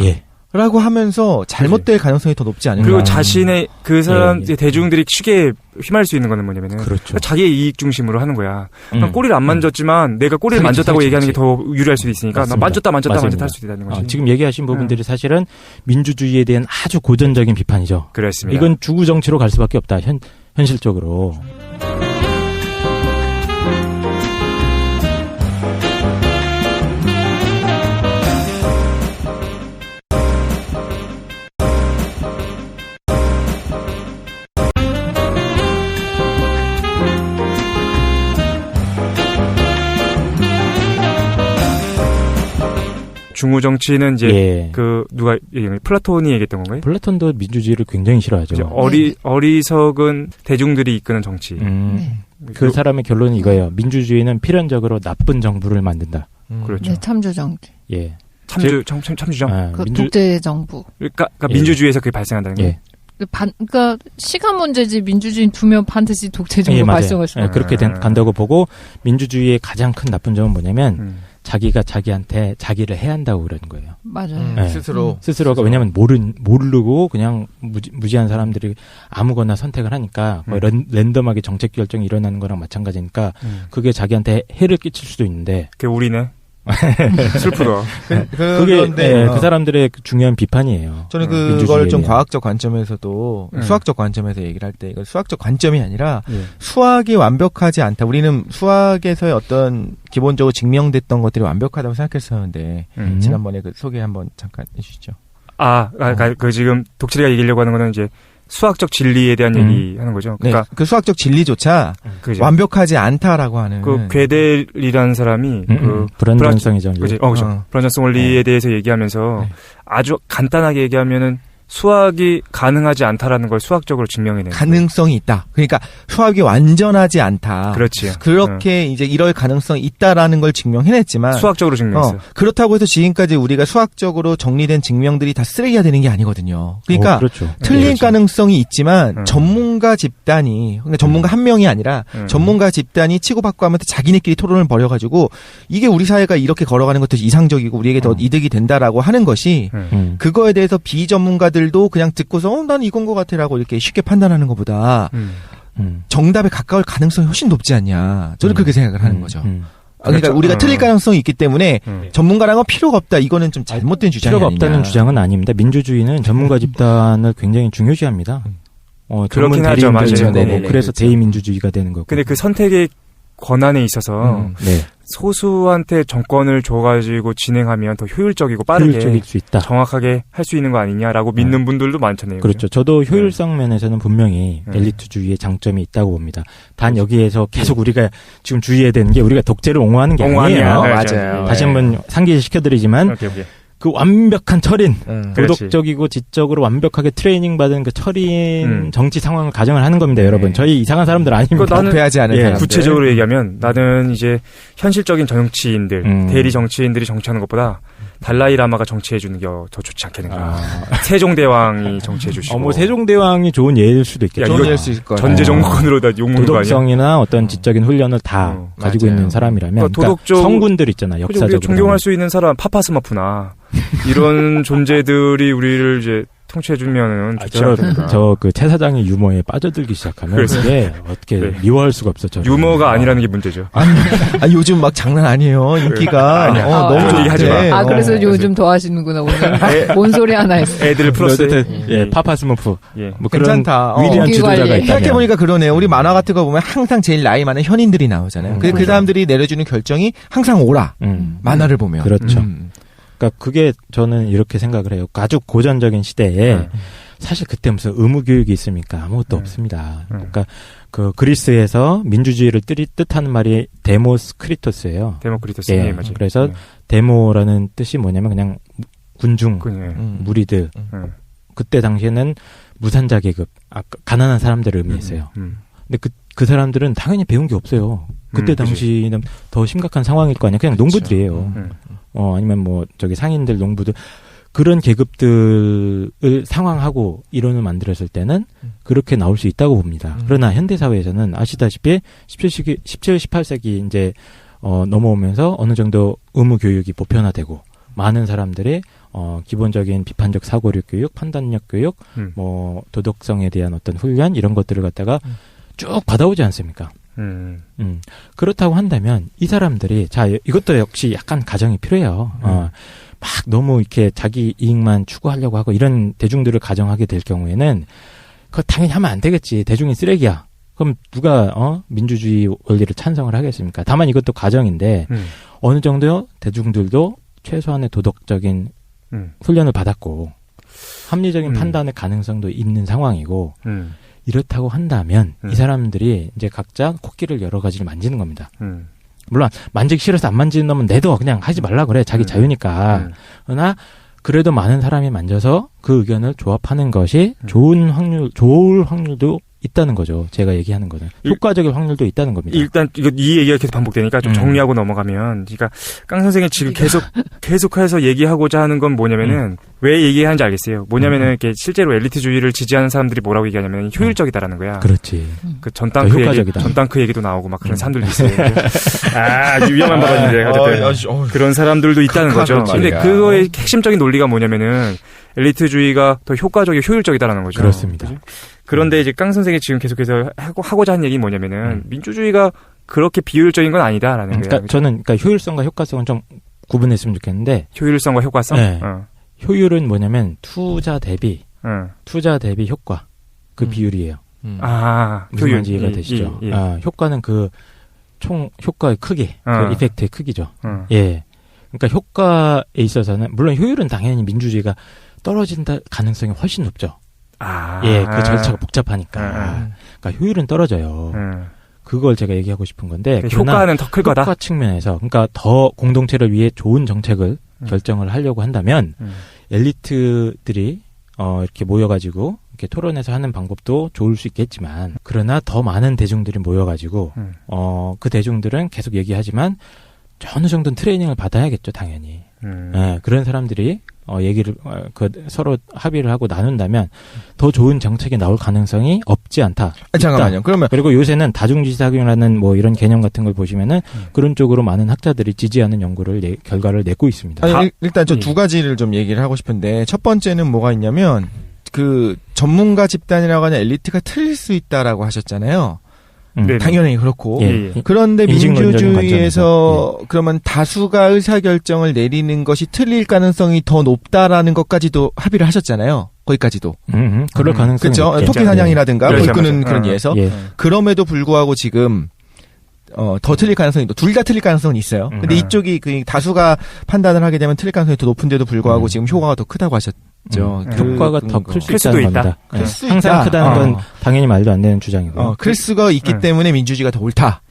라고 하면서 잘못될 가능성이 더 높지 않은가.
그리고 자신의 그 사람 대중들이 쉽게 휘말릴 수 있는 거는 뭐냐면은 자기의 이익 중심으로 하는 거야. 꼬리를 안 만졌지만 내가 꼬리를 만졌다고 얘기하는 게 더 유리할 수도 있으니까
맞습니다.
나 만졌다 할 수도 있다는 거지.
지금 얘기하신 부분들이 사실은 민주주의에 대한 아주 고전적인 비판이죠.
그렇습니다.
이건 주구 정치로 갈 수밖에 없다. 현실적으로.
중우 정치는 이제 누가 플라톤이 얘기했던 건가요?
플라톤도 민주주의를 굉장히 싫어하죠.
어리석은 대중들이 이끄는 정치.
그 사람의 결론은 이거예요. 민주주의는 필연적으로 나쁜 정부를 만든다.
그렇죠.
네, 참주 정치.
참주정.
독재 정부.
그러니까 민주주의에서 그게 발생한다는 거예요.
그러니까 시간 문제지 민주주의 두면 반드시 독재 정부 발생할 수.
그렇게 간다고 보고 민주주의의 가장 큰 나쁜 점은 뭐냐면 자기가 자기한테 자기를 해야 한다고 그러는 거예요.
맞아요.
스스로가 왜냐면 모르고 그냥 무지한 사람들이 아무거나 선택을 하니까 랜덤하게 정책 결정이 일어나는 거랑 마찬가지니까 그게 자기한테 해를 끼칠 수도 있는데.
그게 우리네. 슬프다.
그게 그 사람들의 중요한 비판이에요.
저는 그걸 좀 과학적 관점에서도 수학적 관점에서 얘기를 할 때 이건 수학적 관점이 아니라 수학이 완벽하지 않다. 우리는 수학에서의 어떤 기본적으로 증명됐던 것들이 완벽하다고 생각했었는데 지난번에 그 소개 한번 잠깐 해주시죠.
그 지금 독실이가 얘기하려고 하는 거는 이제 수학적 진리에 대한 얘기하는 거죠. 그러니까
그 수학적 진리조차 완벽하지 않다라고 하는.
그 괴델이라는 사람이
불완전성이죠.
불완전성 원리에 대해서 얘기하면서 아주 간단하게 얘기하면은 수학이 가능하지 않다라는 걸 수학적으로 증명해내는
가능성이 있다. 그러니까 수학이 완전하지 않다.
그렇지.
그렇게 이제 이럴 가능성이 있다라는 걸 증명해냈지만
수학적으로 증명했어요.
그렇다고 해서 지금까지 우리가 수학적으로 정리된 증명들이 다 쓰레기가 되는 게 아니거든요. 그러니까 틀린 가능성이 있지만 전문가 집단이 그러니까 전문가 한 명이 아니라 전문가 집단이 치고받고 하면서 자기네끼리 토론을 벌여가지고 이게 우리 사회가 이렇게 걸어가는 것도 이상적이고 우리에게 더 이득이 된다라고 하는 것이 그거에 대해서 비전문가들 도 그냥 듣고서 난 이건 것 같아라고 이렇게 쉽게 판단하는 것보다 정답에 가까울 가능성이 훨씬 높지 않냐. 저는 그렇게 생각을 하는 거죠. 그러니까 우리가 틀릴 가능성이 있기 때문에 전문가랑은 필요가 없다. 이거는 좀 잘못된 주장이
필요가 없다는 주장은 아닙니다. 민주주의는 전문가 집단을 굉장히 중요시합니다.
그렇긴 하죠. 맞아요.
그래서 대의민주주의가 되는 거고.
근데 그 선택의 권한에 있어서
네.
소수한테 정권을 줘가지고 진행하면 더 효율적이고 빠르게
효율적일 수 있다.
정확하게 할 수 있는 거 아니냐라고 믿는 분들도 많잖아요.
그렇죠. 저도 효율성 면에서는 분명히 엘리트주의의 장점이 있다고 봅니다. 단 여기에서 계속 우리가 지금 주의해야 되는 게 우리가 독재를 옹호하는 게 아니에요.
맞아요.
다시 한번 상기시켜드리지만
오케이.
그 완벽한 철인, 도덕적이고 지적으로 완벽하게 트레이닝 받은 그 철인 정치 상황을 가정을 하는 겁니다, 여러분. 저희 이상한 사람들 아닙니다.
나는
패하지 않은 사람들.
구체적으로 얘기하면 나는 이제 현실적인 정치인들, 대리 정치인들이 정치하는 것보다 달라이 라마가 정치해주는 게 더 좋지 않겠는가. 세종대왕이 정치해주시고.
뭐 세종대왕이 좋은 예일 수도 있겠죠.
좋은 예일 수 있을 거야. 전제 정권으로 다 욕먹는 거 아니야?
도덕성이나 어떤 지적인 훈련을 다 가지고 있는 사람이라면. 그러니까 성군들 있잖아, 역사적으로.
존경할 수 있는 사람, 파파스마프나 이런 존재들이 우리를 이제 통치해주면은 좋지 않겠는가.
저 그 채 사장이 유머에 빠져들기 시작하면 그게 어떻게 미워할 수가 없어.
유머가 아니라는 게 문제죠.
아니 요즘 막 장난 아니에요. 인기가. 너무 좋게
하지 마.
그래서 요즘 더 하시는구나 오늘. 뭔 소리 하나 했어.
애들 플러스.
파파스머프.
뭐 괜찮다.
위대한 지도자가 있다.
생각해보니까 그러네요. 우리 만화 같은 거 보면 항상 제일 나이 많은 현인들이 나오잖아요. 근데 그 사람들이 내려주는 결정이 항상 옳아. 만화를 보면.
그렇죠. 그러니까 그게 저는 이렇게 생각을 해요. 아주 고전적인 시대에 사실 그때 무슨 의무교육이 있습니까? 아무것도 없습니다. 그러니까 그 그리스에서 민주주의를 뜻하는 말이 데모크리토스예요.
데모크리토스.
예, 맞아요. 그래서 데모라는 뜻이 뭐냐면 그냥 군중, 무리들. 그때 당시에는 무산자 계급, 가난한 사람들을 의미했어요. 근데 그 사람들은 당연히 배운 게 없어요. 그때 당시는 더 심각한 상황일 거 아니야. 그냥 농부들이에요. 아니면 뭐 상인들, 농부들 그런 계급들을 상황하고 이론을 만들었을 때는 그렇게 나올 수 있다고 봅니다. 그러나 현대 사회에서는 아시다시피 17, 18세기 이제 넘어오면서 어느 정도 의무 교육이 보편화되고 많은 사람들이 기본적인 비판적 사고력 교육, 판단력 교육, 뭐 도덕성에 대한 어떤 훈련 이런 것들을 갖다가 쭉 받아오지 않습니까? 그렇다고 한다면 이 사람들이 이것도 역시 약간 가정이 필요해요. 막 너무 이렇게 자기 이익만 추구하려고 하고 이런 대중들을 가정하게 될 경우에는 그거 당연히 하면 안 되겠지. 대중이 쓰레기야. 그럼 누가 민주주의 원리를 찬성을 하겠습니까? 다만 이것도 가정인데 어느 정도 대중들도 최소한의 도덕적인 훈련을 받았고 합리적인 판단의 가능성도 있는 상황이고 이렇다고 한다면 이 사람들이 이제 각자 코끼리를 여러 가지를 만지는 겁니다. 물론 만지기 싫어서 안 만지는 놈은 내도 그냥 하지 말라 그래. 자기 자유니까. 그러나 그래도 많은 사람이 만져서 그 의견을 조합하는 것이 좋을 확률도 있다는 거죠. 제가 얘기하는 거는. 효과적인 확률도 있다는 겁니다.
일단 이 얘기가 계속 반복되니까 좀 정리하고 넘어가면, 그러니까 깡 선생이 지금 계속해서 얘기하고자 하는 건 뭐냐면은 왜 얘기하는지 알겠어요. 뭐냐면은 이렇게 실제로 엘리트주의를 지지하는 사람들이 뭐라고 얘기하냐면 효율적이다라는 거야.
그렇지.
그 전당크 얘기도 나오고 막 그런 사람들도 있어요. 위험한 발언인데 그런 사람들도 있다는 거죠. 근데 그거의 핵심적인 논리가 뭐냐면은 엘리트주의가 더 효율적이다라는 거죠.
그렇습니다.
그치? 그런데 이제 깡 선생이 지금 계속해서 하고자 하는 얘기는 뭐냐면은 민주주의가 그렇게 비효율적인 건 아니다라는 거예요.
그러니까 저는 효율성과 효과성은 좀 구분했으면 좋겠는데.
효율성과 효과성?
네. 효율은 뭐냐면 투자 대비 효과 그 비율이에요. 무슨 말인지 이해가 되시죠? 효과는 그 총 효과의 크기, 그 이펙트의 크기죠. 예. 그러니까 효과에 있어서는 물론 효율은 당연히 민주주의가 떨어진다 가능성이 훨씬 높죠. 그 절차가 복잡하니까. 그러니까 효율은 떨어져요. 그걸 제가 얘기하고 싶은 건데.
효과는 더 클 거다?
효과 측면에서. 그러니까 더 공동체를 위해 좋은 정책을 결정을 하려고 한다면, 엘리트들이, 이렇게 모여가지고, 이렇게 토론해서 하는 방법도 좋을 수 있겠지만, 그러나 더 많은 대중들이 모여가지고, 그 대중들은 계속 얘기하지만, 어느 정도는 트레이닝을 받아야겠죠, 당연히. 그런 사람들이 얘기를 서로 합의를 하고 나눈다면 더 좋은 정책이 나올 가능성이 없지 않다.
잠깐만요. 그러면
그리고 요새는 다중지식학이라는 뭐 이런 개념 같은 걸 보시면은 그런 쪽으로 많은 학자들이 지지하는 연구를 결과를 내고 있습니다.
일단 저 두 가지를 좀 얘기를 하고 싶은데 첫 번째는 뭐가 있냐면 그 전문가 집단이라고 하는 엘리트가 틀릴 수 있다라고 하셨잖아요. 당연히 그렇고. 그런데 민주주의에서 그러면 다수가 의사결정을 내리는 것이 틀릴 가능성이 더 높다라는 것까지도 합의를 하셨잖아요. 거기까지도.
그럴 가능성이
그렇죠. 토끼 사냥이라든가 불 끄는 그런 예에서. 그럼에도 불구하고 지금 더 틀릴 가능성이 둘 다 틀릴 가능성은 있어요. 근데 이쪽이 그 다수가 판단을 하게 되면 틀릴 가능성이 더 높은데도 불구하고 지금 효과가 더 크다고 하셨죠.
효과가 더 클 수
수도
있다는
있다.
겁니다.
클 수
항상
있다.
크다는 건 당연히 말도 안 되는 주장이고요.
클 수가 있기 때문에 민주주의가 더 옳다.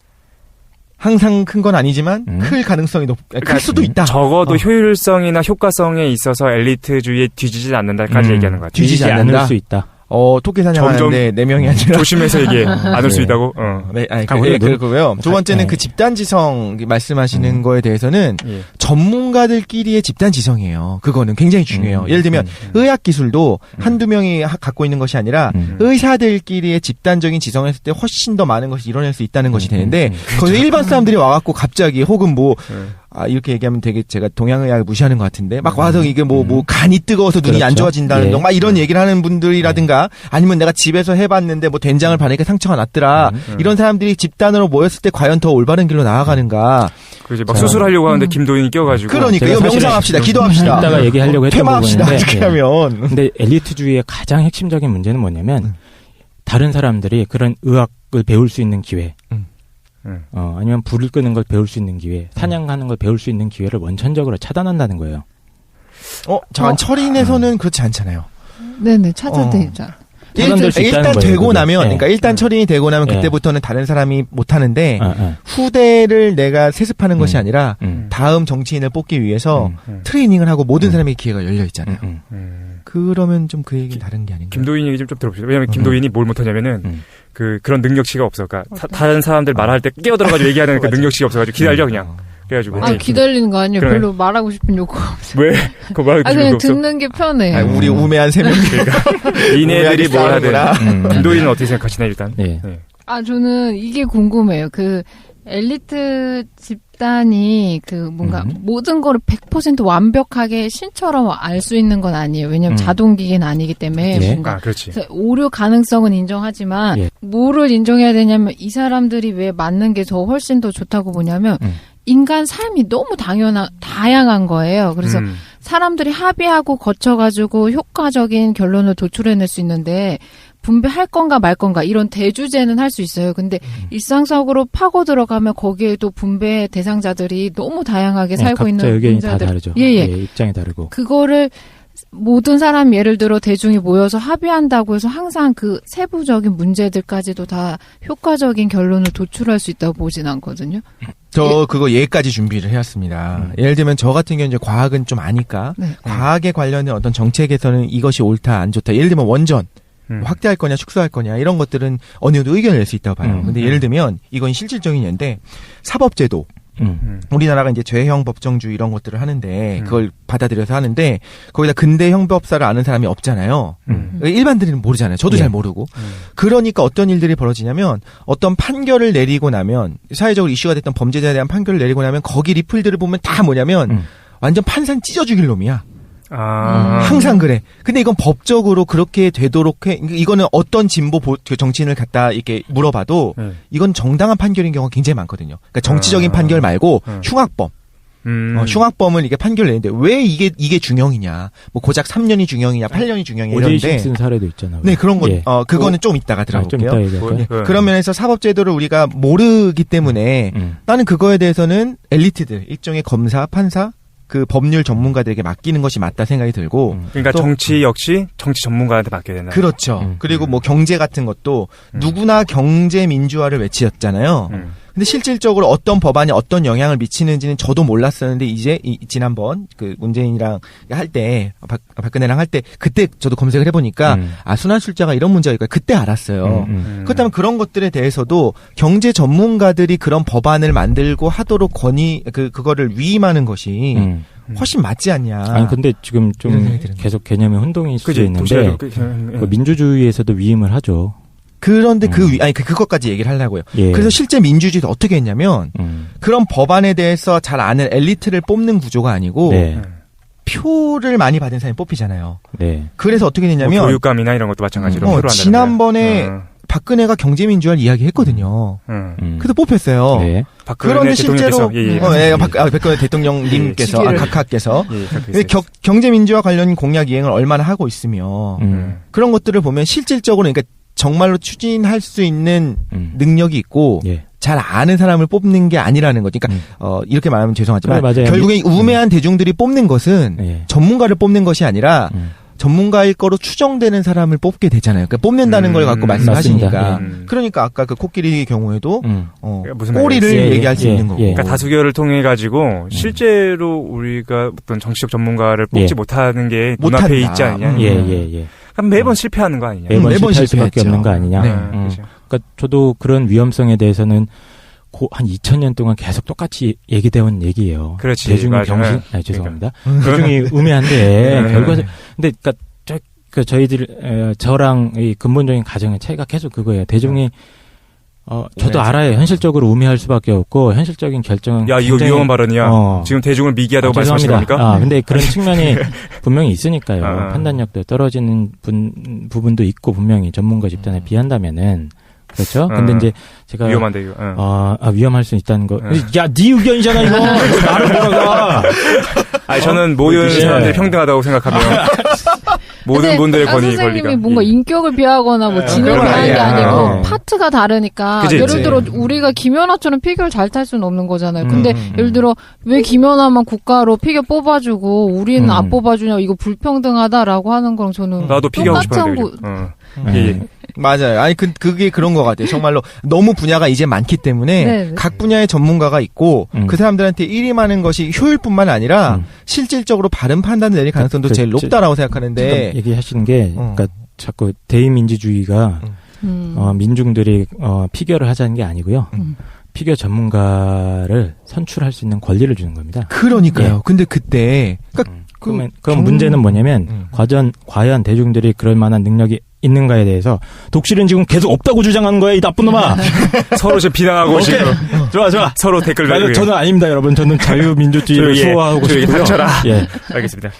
항상 큰 건 아니지만 클 가능성이 클 수도 있다.
적어도 효율성이나 효과성에 있어서 엘리트주의에 뒤지지 않는다까지 얘기하는 것 같아요.
뒤지지 않을 수 있다.
토끼사냥 하는데 4명이 아니라
조심해서 얘기해. 안 올 수 있다고.
네, 그거고요. 두 번째는 그 집단지성 말씀하시는 거에 대해서는 전문가들끼리의 집단지성이에요. 그거는 굉장히 중요해요. 예를 들면 의학기술도 한두 명이 갖고 있는 것이 아니라 의사들끼리의 집단적인 지성을 했을 때 훨씬 더 많은 것이 이뤄낼 수 있다는 것이 되는데 거기서 일반 사람들이 와갖고 갑자기 혹은 이렇게 얘기하면 되게 제가 동양의학을 무시하는 것 같은데 막 와서 이게 간이 뜨거워서 눈이
그렇죠.
안 좋아진다는 등 막 이런 얘기를 하는 분들이라든가 아니면 내가 집에서 해봤는데 된장을 바르니까 상처가 났더라. 이런 사람들이 집단으로 모였을 때 과연 더 올바른 길로 나아가는가.
그렇지. 막 수술하려고 하는데 김도인이 껴가지고.
그러니까 이거 명상합시다. 기도합시다.
이따가 얘기하려고 했던
퇴마합시다.
부분인데.
어떻게 하면.
근데 엘리트주의의 가장 핵심적인 문제는 뭐냐면 다른 사람들이 그런 의학을 배울 수 있는 기회. 아니면 불을 끄는 걸 배울 수 있는 기회, 사냥하는 걸 배울 수 있는 기회를 원천적으로 차단한다는 거예요.
잠깐 철인에서는 그렇지 않잖아요.
네네, 차단되죠.
일단
되고 나면, 그러니까 일단 철인이 되고 나면 그때부터는 다른 사람이 못 하는데 후대를 내가 세습하는 것이 아니라 다음 정치인을 뽑기 위해서 트레이닝을 하고 모든 사람에게 기회가 열려 있잖아요. 그러면 좀 그 얘기는 다른 게 아닌가.
김도인 얘기 좀 들어보시죠. 왜냐면 김도인이 뭘 못하냐면은 그런 능력치가 없어. 그러니까 다른 사람들 말할 때 끼어들어가지고 얘기하는 그 능력치가 없어가지고 기다려 그냥. 그래가지고
기다리는 거 아니에요.
그래.
별로 말하고 싶은 욕구가 없어요.
왜? 그거 말하고 싶은
그냥
욕구 없어?
듣는 게 편해요.
우리 우매한 3명.
이네들이 뭘 하든. 김도인은 어떻게 생각하시나요 일단?
네.
저는 이게 궁금해요. 그 엘리트 집단이 뭔가 모든 거를 100% 완벽하게 신처럼 알 수 있는 건 아니에요. 왜냐면 자동기계는 아니기 때문에 뭔가
그렇지.
오류 가능성은 인정하지만 뭐를 인정해야 되냐면 이 사람들이 왜 맞는 게 더 훨씬 더 좋다고 보냐면 인간 삶이 너무 다양한 거예요. 그래서 사람들이 합의하고 거쳐가지고 효과적인 결론을 도출해낼 수 있는데 분배할 건가 말 건가 이런 대주제는 할 수 있어요. 근데 일상적으로 파고 들어가면 거기에도 분배 대상자들이 너무 다양하게 살고 있는
각자 의견이
분자들.
다 다르죠. 입장이 다르고.
그거를 모든 사람 예를 들어 대중이 모여서 합의한다고 해서 항상 그 세부적인 문제들까지도 다 효과적인 결론을 도출할 수 있다고 보진 않거든요.
그거 예까지 준비를 해왔습니다. 예를 들면 저 같은 경우는 이제 과학은 좀 아니까 과학에 관련된 어떤 정책에서는 이것이 옳다 안 좋다. 예를 들면 원전. 확대할 거냐 축소할 거냐 이런 것들은 어느 정도 의견을 낼 수 있다고 봐요. 근데 예를 들면 이건 실질적인 예인데 사법제도 우리나라가 이제 죄형 법정주의 이런 것들을 하는데 그걸 받아들여서 하는데 거기다 근대 형법사를 아는 사람이 없잖아요. 일반들은 모르잖아요. 저도 잘 모르고. 그러니까 어떤 일들이 벌어지냐면 어떤 판결을 내리고 나면 사회적으로 이슈가 됐던 범죄자에 대한 판결을 내리고 나면 거기 리플들을 보면 다 뭐냐면 완전 판산 찢어 죽일 놈이야. 항상 그래. 근데 이건 법적으로 그렇게 되도록 해. 이거는 어떤 진보 정치인을 갖다 이렇게 물어봐도 이건 정당한 판결인 경우가 굉장히 많거든요. 그러니까 정치적인 판결 말고 흉악범. 흉악범을 이게 판결 내는데 왜 이게 중형이냐. 고작 3년이 중형이냐, 8년이 중형이냐 이런데.
오제이 심슨 사례도 있잖아요.
네, 그런 거. 그거는 좀 이따가 들어볼게요.
좀 이따 얘기할까요?
그런 면에서 사법제도를 우리가 모르기 때문에 나는 그거에 대해서는 엘리트들, 일종의 검사, 판사, 그 법률 전문가들에게 맡기는 것이 맞다 생각이 들고.
그러니까 정치 역시 정치 전문가한테 맡겨야 된다.
그렇죠. 그리고 경제 같은 것도 누구나 경제 민주화를 외치었잖아요. 근데 실질적으로 어떤 법안이 어떤 영향을 미치는지는 저도 몰랐었는데 이제 지난번 그 문재인이랑 할 때 박근혜랑 할 때 그때 저도 검색을 해보니까 순환출자가 이런 문제가 있고 그때 알았어요. 그렇다면 그런 것들에 대해서도 경제 전문가들이 그런 법안을 만들고 하도록 그거를 위임하는 것이 훨씬 맞지 않냐.
아니 근데 지금 좀 계속 개념의 혼동이 있을 수 있는데 민주주의에서도 위임을 하죠.
그런데 그것까지 얘기를 하려고요. 그래서 실제 민주주의도 어떻게 했냐면 그런 법안에 대해서 잘 아는 엘리트를 뽑는 구조가 아니고 표를 많이 받은 사람이 뽑히잖아요. 그래서 어떻게 됐냐면
교육감이나 이런 것도 마찬가지로 표를 한다는
지난번에 박근혜가 경제민주화를 이야기했거든요. 그래서 뽑혔어요.
그런데 실제로
박근혜 대통령님께서 각하께서 경제민주화 관련 공약 이행을 얼마나 하고 있으며 그런 것들을 보면 실질적으로 그러니까 정말로 추진할 수 있는 능력이 있고 잘 아는 사람을 뽑는 게 아니라는 거죠. 그러니까 이렇게 말하면 죄송하지만
그래,
결국에 우매한 대중들이 뽑는 것은 전문가를 뽑는 것이 아니라 전문가일 거로 추정되는 사람을 뽑게 되잖아요. 그러니까 뽑는다는 걸 갖고 말씀하시니까. 그러니까 아까 그 코끼리 경우에도 무슨 꼬리를 얘기할 수 있는 거고.
그러니까 다수결을 통해 가지고 실제로 우리가 어떤 정치적 전문가를 뽑지 못하는 게 눈앞에 있지 않냐. 그럼 매번 실패하는 거 아니냐.
매번 실패할 수밖에 없는 거 아니냐. 그렇죠. 그러니까 저도 그런 위험성에 대해서는 한 2000년 동안 계속 똑같이 얘기되어 온 얘기예요.
그렇지.
대중이 죄송합니다. 대중이 우매한데 결과적. 근데 그러니까 저희들 저랑 이 근본적인 가정의 차이가 계속 그거예요. 대중이 저도 알아요. 현실적으로 우매할 수밖에 없고 현실적인 결정은
야 이거 위험한 발언이야. 지금 대중을 미기하다고 말씀하시는 겁니까?
근데 그런 측면이 분명히 있으니까요. 판단력도 떨어지는 부분도 있고 분명히 전문가 집단에 비한다면은. 그렇죠? 근데 이제 제가
위험한데 이거.
위험할 수 있다는 거. 야, 네 의견이잖아 이거. 나를 뭐라가.
저는 모든 사람들이 평등하다고 생각하며 모든 분들의 권리가.
선생님이 뭔가 인격을 비하거나 뭐 진영을 하는 게 아니고 파트가 다르니까.
그치.
예를 들어 우리가 김연아처럼 피겨를 잘 탈 수는 없는 거잖아요. 근데 예를 들어 왜 김연아만 국가로 피겨 뽑아주고 우리는 안 뽑아주냐 이거 불평등하다라고 하는 거랑 저는
나도 피겨하고 싶은데.
맞아요. 아니 그게 그런 것 같아요. 정말로 너무 분야가 이제 많기 때문에 각 분야의 전문가가 있고 그 사람들한테 일임하는 것이 효율뿐만 아니라 실질적으로 바른 판단을 내릴 가능성도 제일 높다라고 생각하는데
얘기하시는 게 그러니까 자꾸 대의민주주의가 민중들이 피겨를 하자는 게 아니고요. 피겨 전문가를 선출할 수 있는 권리를 주는 겁니다.
그러니까요. 근데 그때
그럼 문제는 뭐냐면 과연 대중들이 그럴 만한 능력이 있는가에 대해서 독실은 지금 계속 없다고 주장하는 거야 이 나쁜 놈아.
서로 지금 비난하고 지금
좋아
서로 댓글 달고.
저는 아닙니다 여러분. 저는 자유민주주의를 수호하고 싶고요.
알겠습니다.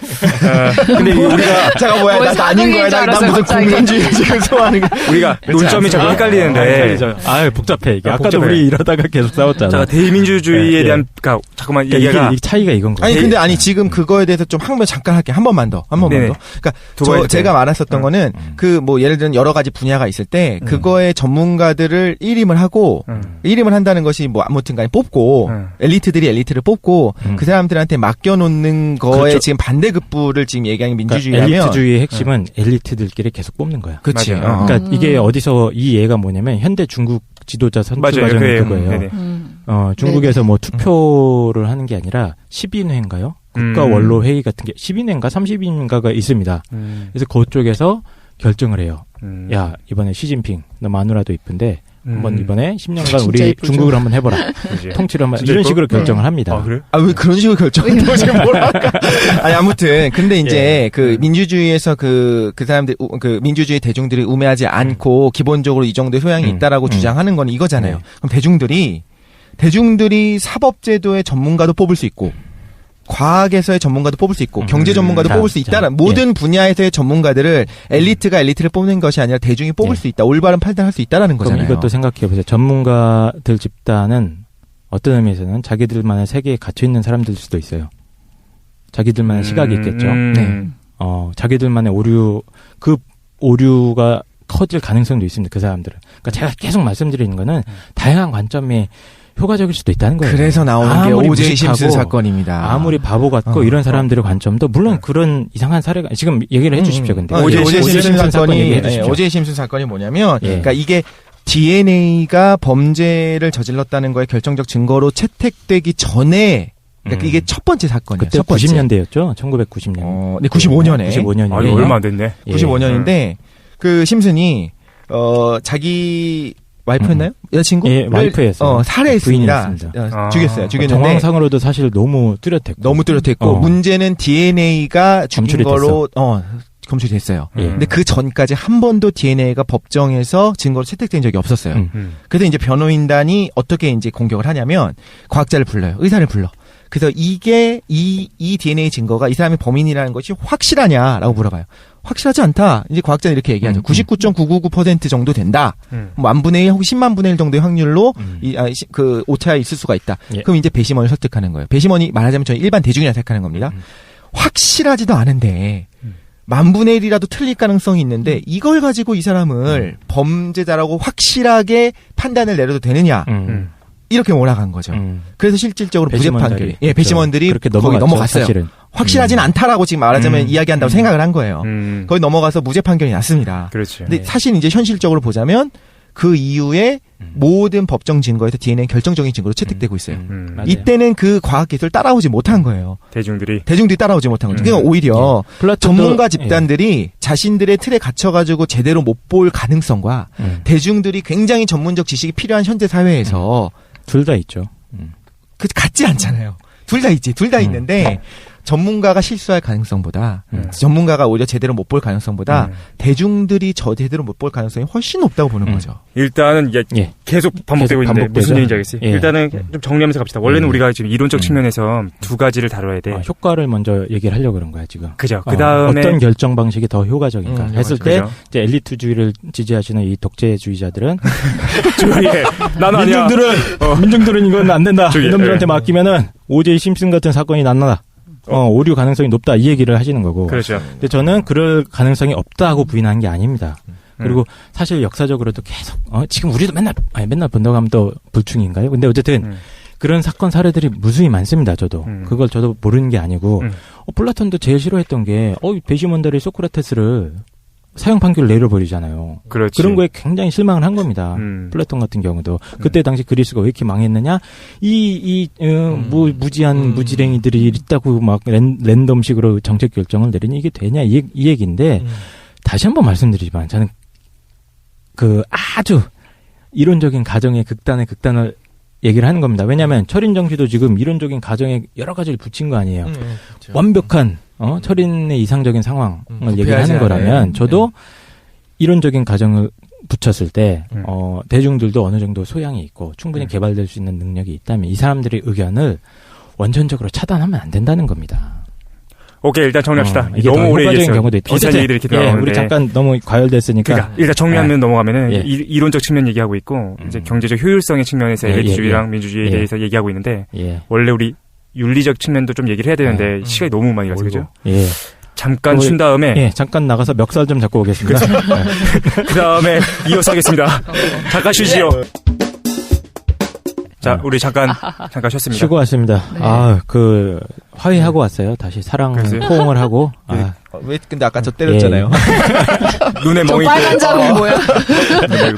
근데 우리가 잠깐 뭐야 나 아닌 거야. 나 무슨 공산주의 지금 소화하는 게
우리가 논점이 자꾸 헷갈리는데.
복잡해 이게. 아까도 우리 이러다가 계속 싸웠잖아.
자 대의민주주의에 대한 잠깐만 얘기가
이 차이가 이건 거예요.
근데 지금 그거에 대해서 좀 항변 잠깐 할게. 한 번만 더. 그러니까 제가 말했었던 거는 예를 들면 여러 가지 분야가 있을 때 그거의 전문가들을 일임을 하고 일임을 한다는 것이 아무튼 간에 뽑고 엘리트들이 엘리트를 뽑고 그 사람들한테 맡겨놓는 거에 그렇죠. 지금 반대급부를 지금 얘기하는 민주주의라면
엘리트주의의 핵심은 엘리트들끼리 계속 뽑는 거야.
그렇지.
그러니까 이게 어디서 이 예가 뭐냐면 현대 중국 지도자 선출 과정이 그거예요. 중국에서 뭐 투표를 하는 게 아니라 10인회인가요? 국가 원로 회의 같은 게 10인회인가 30인가가 있습니다. 그래서 그쪽에서 결정을 해요. 야 이번에 시진핑 너 마누라도 이쁜데 한번 이번에 10년간 우리 예쁘죠. 중국을 한번 해보라. 통치를 한번 이런 식으로 결정을 합니다.
그래? 왜 그런 식으로 결정을 지금 뭐랄까? 아무튼 근데 이제 그 민주주의에서 그 사람들 그 민주주의 대중들이 우매하지 않고 기본적으로 이 정도의 소양이 있다라고 주장하는 건 이거잖아요. 그럼 대중들이 사법제도의 전문가도 뽑을 수 있고. 과학에서의 전문가도 뽑을 수 있고 경제 전문가도 뽑을 수 있다는 모든 분야에서의 전문가들을 엘리트가 엘리트를 뽑는 것이 아니라 대중이 뽑을 수 있다. 올바른 판단할 수 있다라는 거잖아요.
이것도 생각해 보세요. 전문가들 집단은 어떤 의미에서는 자기들만의 세계에 갇혀 있는 사람들일 수도 있어요. 자기들만의 시각이 있겠죠. 자기들만의 오류가 커질 가능성도 있습니다. 그 사람들은. 그러니까 제가 계속 말씀드리는 거는 다양한 관점이 효과적일 수도 있다는 거예요.
그래서 나오는 게 오제이 심슨 사건입니다.
아무리 바보 같고 이런 사람들의 관점도 물론 그런 이상한 사례가 지금 얘기를 해주십시오. 근데
오제이 심슨 사건이 뭐냐면, 그러니까 이게 DNA가 범죄를 저질렀다는 거에 결정적 증거로 채택되기 전에. 그러니까 이게 첫 번째 사건이에요.
그때 90년대였죠. 1990년.
네, 95년에.
95년이에요.
얼마 안 됐네.
95년인데 그 심슨이 자기 와이프였나요? 여자친구?
예, 와이프였어요.
살해했습니다. 죽였는데.
정황상으로도 사실 너무 뚜렷했고.
문제는 DNA가 죽인 걸로, 검출이 됐어요. 근데 그 전까지 한 번도 DNA가 법정에서 증거로 채택된 적이 없었어요. 그래서 이제 변호인단이 어떻게 이제 공격을 하냐면, 과학자를 불러요. 의사를 불러. 그래서 이게, 이 DNA 증거가 이 사람이 범인이라는 것이 확실하냐라고 물어봐요. 확실하지 않다. 이제 과학자는 이렇게 얘기하죠. 99.999% 정도 된다. 뭐 10,000분의 1 혹은 100,000분의 1 정도의 확률로 그 오차가 있을 수가 있다. 그럼 이제 배심원을 설득하는 거예요. 배심원이 말하자면 저희 일반 대중이라 생각하는 겁니다. 확실하지도 않은데 만분의 1이라도 틀릴 가능성이 있는데 이걸 가지고 이 사람을 범죄자라고 확실하게 판단을 내려도 되느냐 이렇게 몰아간 거죠. 그래서 실질적으로 무죄 판결이 배심원들이
그렇게
거기 넘어갔어요.
사실은.
확실하진 않다라고 지금 말하자면 이야기한다고 생각을 한 거예요. 거기 넘어가서 무죄 판결이 났습니다.
그렇죠.
근데 사실 이제 현실적으로 보자면 그 이후에 모든 법정 증거에서 DNA는 결정적인 증거로 채택되고 있어요. 이때는 그 과학기술을 따라오지 못한 거예요.
대중들이
따라오지 못한 거죠. 그러니까 오히려 전문가 집단들이 자신들의 틀에 갇혀가지고 제대로 못 볼 가능성과 대중들이 굉장히 전문적 지식이 필요한 현재 사회에서
둘 다 있죠.
그 같지 않잖아요. 둘 다 있지. 둘 다 있는데 전문가가 실수할 가능성보다 전문가가 오히려 제대로 못 볼 가능성보다 대중들이 제대로 못 볼 가능성이 훨씬 높다고 보는 거죠.
일단은 계속 반복되고 있는데 무슨 얘기인지 알겠어요. 일단은 좀 정리하면서 갑시다. 원래는 우리가 지금 이론적 측면에서 두 가지를 다뤄야 돼.
효과를 먼저 얘기를 하려고 그런 거야 지금.
그죠. 그다음에
어떤 결정 방식이 더 효과적인가 했을 때 이제 엘리트주의를 지지하시는 이 독재주의자들은
나는 아니야.
민중들은 이건 안 된다. 이놈들한테 맡기면은 오제이 심슨 같은 사건이 난다. 오류 가능성이 높다 이 얘기를 하시는 거고.
그렇죠.
근데 저는 그럴 가능성이 없다고 부인한 게 아닙니다. 그리고 사실 역사적으로도 계속 지금 우리도 맨날 본다고 하면 또 불충인가요? 근데 어쨌든 그런 사건 사례들이 무수히 많습니다. 저도 그걸 저도 모르는 게 아니고 플라톤도 제일 싫어했던 게 배심원들이 소크라테스를 사형 판결을 내려버리잖아요.
그렇지.
그런 거에 굉장히 실망을 한 겁니다. 플라톤 같은 경우도. 그때 당시 그리스가 왜 이렇게 망했느냐? 무지한 무지랭이들이 있다고 막 랜덤식으로 정책 결정을 내리니 이게 되냐? 이 얘기인데, 다시 한번 말씀드리지만, 저는 그 아주 이론적인 가정의 극단을 얘기를 하는 겁니다. 왜냐하면 철인 정치도 지금 이론적인 가정에 여러 가지를 붙인 거 아니에요. 그렇죠. 완벽한 철인의 이상적인 상황을 얘기를 하는 거라면 저도 이론적인 가정을 붙였을 때 대중들도 어느 정도 소양이 있고 충분히 개발될 수 있는 능력이 있다면 이 사람들의 의견을 원천적으로 차단하면 안 된다는 겁니다.
오케이, 일단 정리합시다.
이게
너무 오래 얘기했어요.
경우도 있죠.
비슷한 얘기들이 이렇게 나오는데.
우리 잠깐 너무 과열됐으니까.
그러니까 일단 정리하면 넘어가면은 이론적 측면 얘기하고 있고 이제 경제적 효율성의 측면에서 엘리트주의랑 민주주의에 대해서 얘기하고 있는데 원래 우리 윤리적 측면도 좀 얘기를 해야 되는데 시간이 너무 많이 가서 그죠? 잠깐 쉰 다음에
잠깐 나가서 멱살 좀 잡고 오겠습니다.
그 다음에 이어서 하겠습니다. 잠깐 쉬지요. 자, 우리 잠깐 쉬었습니다.
쉬고 왔습니다. 네. 화해하고 왔어요. 다시 사랑 포옹을 하고.
왜 근데 아까 저 때렸잖아요.
눈에 멍이.
빨간 자국이 뭐야?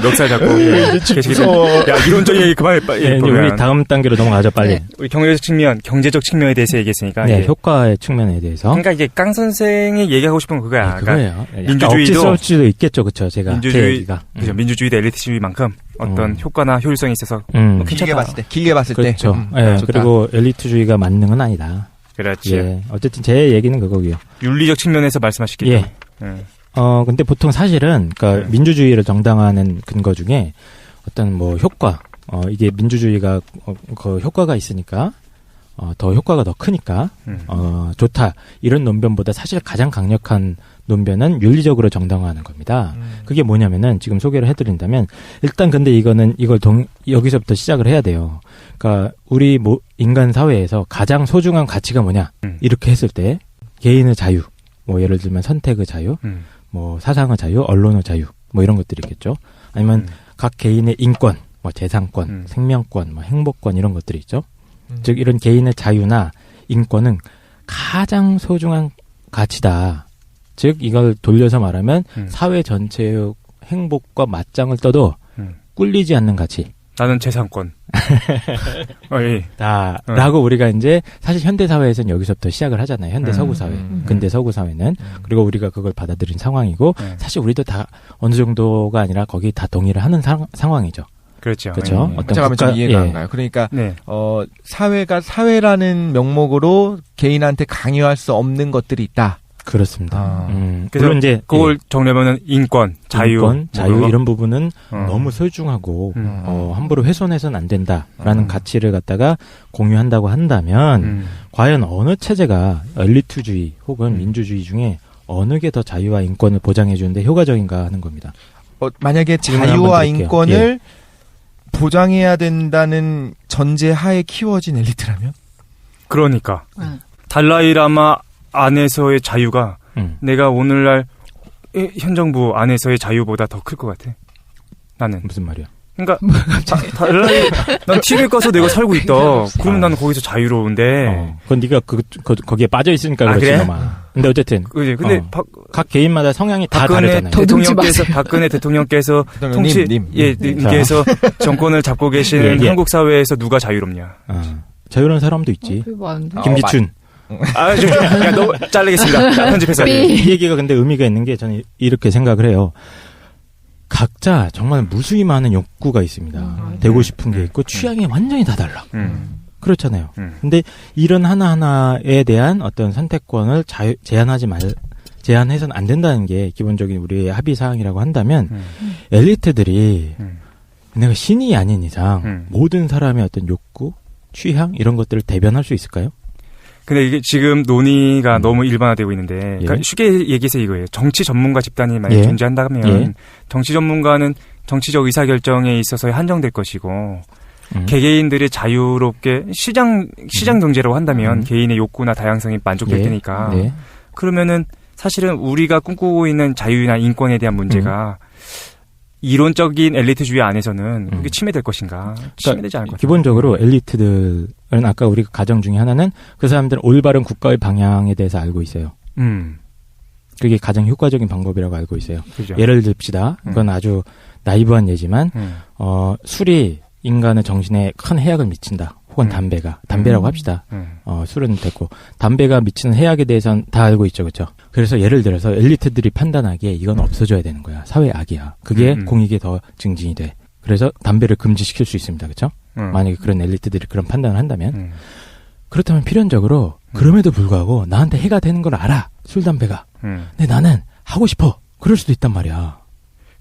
멱살 잡고. 야, 이론적인 얘기 그만해.
우리 다음 단계로 넘어가죠, 빨리.
우리 경제적 측면에 대해서 얘기했으니까.
효과의 측면에 대해서.
그러니까 이게 깡 선생이 얘기하고 싶은 건 그거야.
그거예요.
민주주의도.
억지스러울 수도 있겠죠, 그쵸, 제 얘기가.
그죠. 민주주의도 엘리트주의만큼 어떤 효과나 효율성이 있어서.
길게 봤을 때.
그렇죠. 그리고 엘리트주의가 만능은 아니다.
그렇지.
어쨌든 제 얘기는 그거고요.
윤리적 측면에서 말씀하시겠죠.
근데 보통 사실은, 그러니까 민주주의를 정당화하는 근거 중에 어떤 효과, 이게 민주주의가, 그 효과가 있으니까, 더 효과가 더 크니까, 좋다. 이런 논변보다 사실 가장 강력한 논변은 윤리적으로 정당화하는 겁니다. 그게 뭐냐면은 지금 소개를 해드린다면 일단 근데 이걸 여기서부터 시작을 해야 돼요. 그러니까 우리 인간 사회에서 가장 소중한 가치가 뭐냐 이렇게 했을 때 개인의 자유, 예를 들면 선택의 자유, 사상의 자유, 언론의 자유, 이런 것들이 있겠죠. 아니면 각 개인의 인권, 재산권, 생명권, 행복권 이런 것들이 있죠. 즉 이런 개인의 자유나 인권은 가장 소중한 가치다. 즉 이걸 돌려서 말하면 사회 전체의 행복과 맞짱을 떠도 꿀리지 않는 가치.
나는 재산권.
라고 우리가 이제 사실 현대 사회에서는 여기서부터 시작을 하잖아요. 현대 서구 사회, 근대 서구 사회는 그리고 우리가 그걸 받아들인 상황이고 사실 우리도 다 어느 정도가 아니라 거기 다 동의를 하는 상황이죠.
그렇죠.
잠깐만 좀 이해가 안 가요. 그러니까 사회가 사회라는 명목으로 개인한테 강요할 수 없는 것들이 있다.
그렇습니다.
그래서 이제 그걸 정리하면은 인권, 자유
이런 부분은 너무 소중하고 함부로 훼손해서는 안 된다라는 가치를 갖다가 공유한다고 한다면 과연 어느 체제가 엘리트주의 혹은 민주주의 중에 어느 게 더 자유와 인권을 보장해 주는데 효과적인가 하는 겁니다.
만약에 자유와 인권을 보장해야 된다는 전제 하에 키워진 엘리트라면?
그러니까 달라이라마 안에서의 자유가 내가 오늘날 현 정부 안에서의 자유보다 더 클 것 같아. 나는.
무슨 말이야?
그러니까 난 TV에 가서 내가 살고 있다. 그러면 나는 거기서 자유로운데.
그건 네가 거기에 빠져 있으니까 그렇지
그래?
근데 어쨌든.
근데
각 개인마다 성향이 다 다르잖아요.
박근혜 대통령께서 님께서 정권을 잡고 계신 한국 사회에서 누가 자유롭냐?
자유로운 사람도 있지. 김기춘.
야, 너 잘리겠습니다. 편집해서.
이 얘기가 근데 의미가 있는 게 저는 이렇게 생각을 해요. 각자 정말 무수히 많은 욕구가 있습니다. 되고 싶은 게 있고 취향이 완전히 다 달라. 그렇잖아요. 근데 이런 하나하나에 대한 어떤 선택권을 제한해서는 안 된다는 게 기본적인 우리의 합의 사항이라고 한다면 엘리트들이 내가 신이 아닌 이상 모든 사람의 어떤 욕구, 취향 이런 것들을 대변할 수 있을까요?
근데 이게 지금 논의가 너무 일반화되고 있는데, 그러니까 쉽게 얘기해서 이거예요. 정치 전문가 집단이 만약 존재한다면, 정치 전문가는 정치적 의사결정에 있어서 한정될 것이고, 개개인들이 자유롭게 시장 경제라고 한다면 개인의 욕구나 다양성이 만족될 테니까, 그러면은 사실은 우리가 꿈꾸고 있는 자유나 인권에 대한 문제가 이론적인 엘리트주의 안에서는 그게 침해될 것인가? 침해되지 않을 것 같아요.
기본적으로 엘리트들은 아까 우리가 가정 중에 하나는 그 사람들은 올바른 국가의 방향에 대해서 알고 있어요. 그게 가장 효과적인 방법이라고 알고 있어요.
그죠.
예를 듭시다. 이건 아주 나이브한 예지만 술이 인간의 정신에 큰 해악을 미친다. 혹은 담배라고 합시다. 술은 됐고 담배가 미치는 해악에 대해서는 다 알고 있죠, 그렇죠? 그래서 예를 들어서 엘리트들이 판단하기에 이건 없어져야 되는 거야. 사회 악이야. 그게 공익에 더 증진이 돼. 그래서 담배를 금지시킬 수 있습니다, 그렇죠? 만약에 그런 엘리트들이 그런 판단을 한다면 그렇다면 필연적으로 그럼에도 불구하고 나한테 해가 되는 걸 알아. 술, 담배가. 근데 나는 하고 싶어. 그럴 수도 있단 말이야.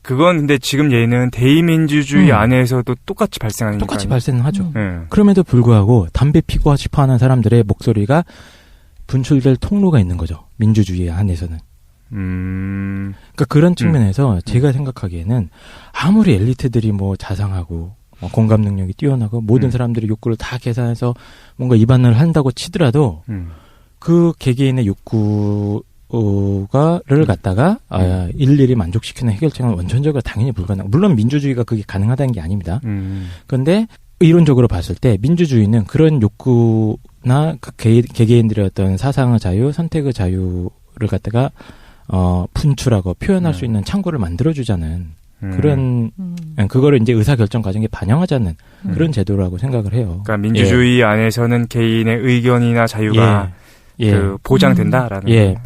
그건 근데 지금 얘는 대의민주주의 안에서도 똑같이 발생하는
똑같이 발생은 하죠. 그럼에도 불구하고 담배 피고 싶어 하는 사람들의 목소리가 분출될 통로가 있는 거죠. 민주주의 안에서는. 그러니까 그런 측면에서 제가 생각하기에는 아무리 엘리트들이 뭐 자상하고 공감 능력이 뛰어나고 모든 사람들의 욕구를 다 계산해서 뭔가 입안을 한다고 치더라도 그 개개인의 욕구를 갖다가 일일이 만족시키는 해결책은 원천적으로 당연히 불가능. 물론 민주주의가 그게 가능하다는 게 아닙니다. 그런데 이론적으로 봤을 때 민주주의는 그런 욕구나 그 개개인들의 어떤 사상의 자유, 선택의 자유를 갖다가 분출하고 표현할 수 있는 창구를 만들어주자는 그런 그거를 이제 의사결정 과정에 반영하자는 그런 제도라고 생각을 해요.
그러니까 민주주의 안에서는 개인의 의견이나 자유가 그 보장된다라는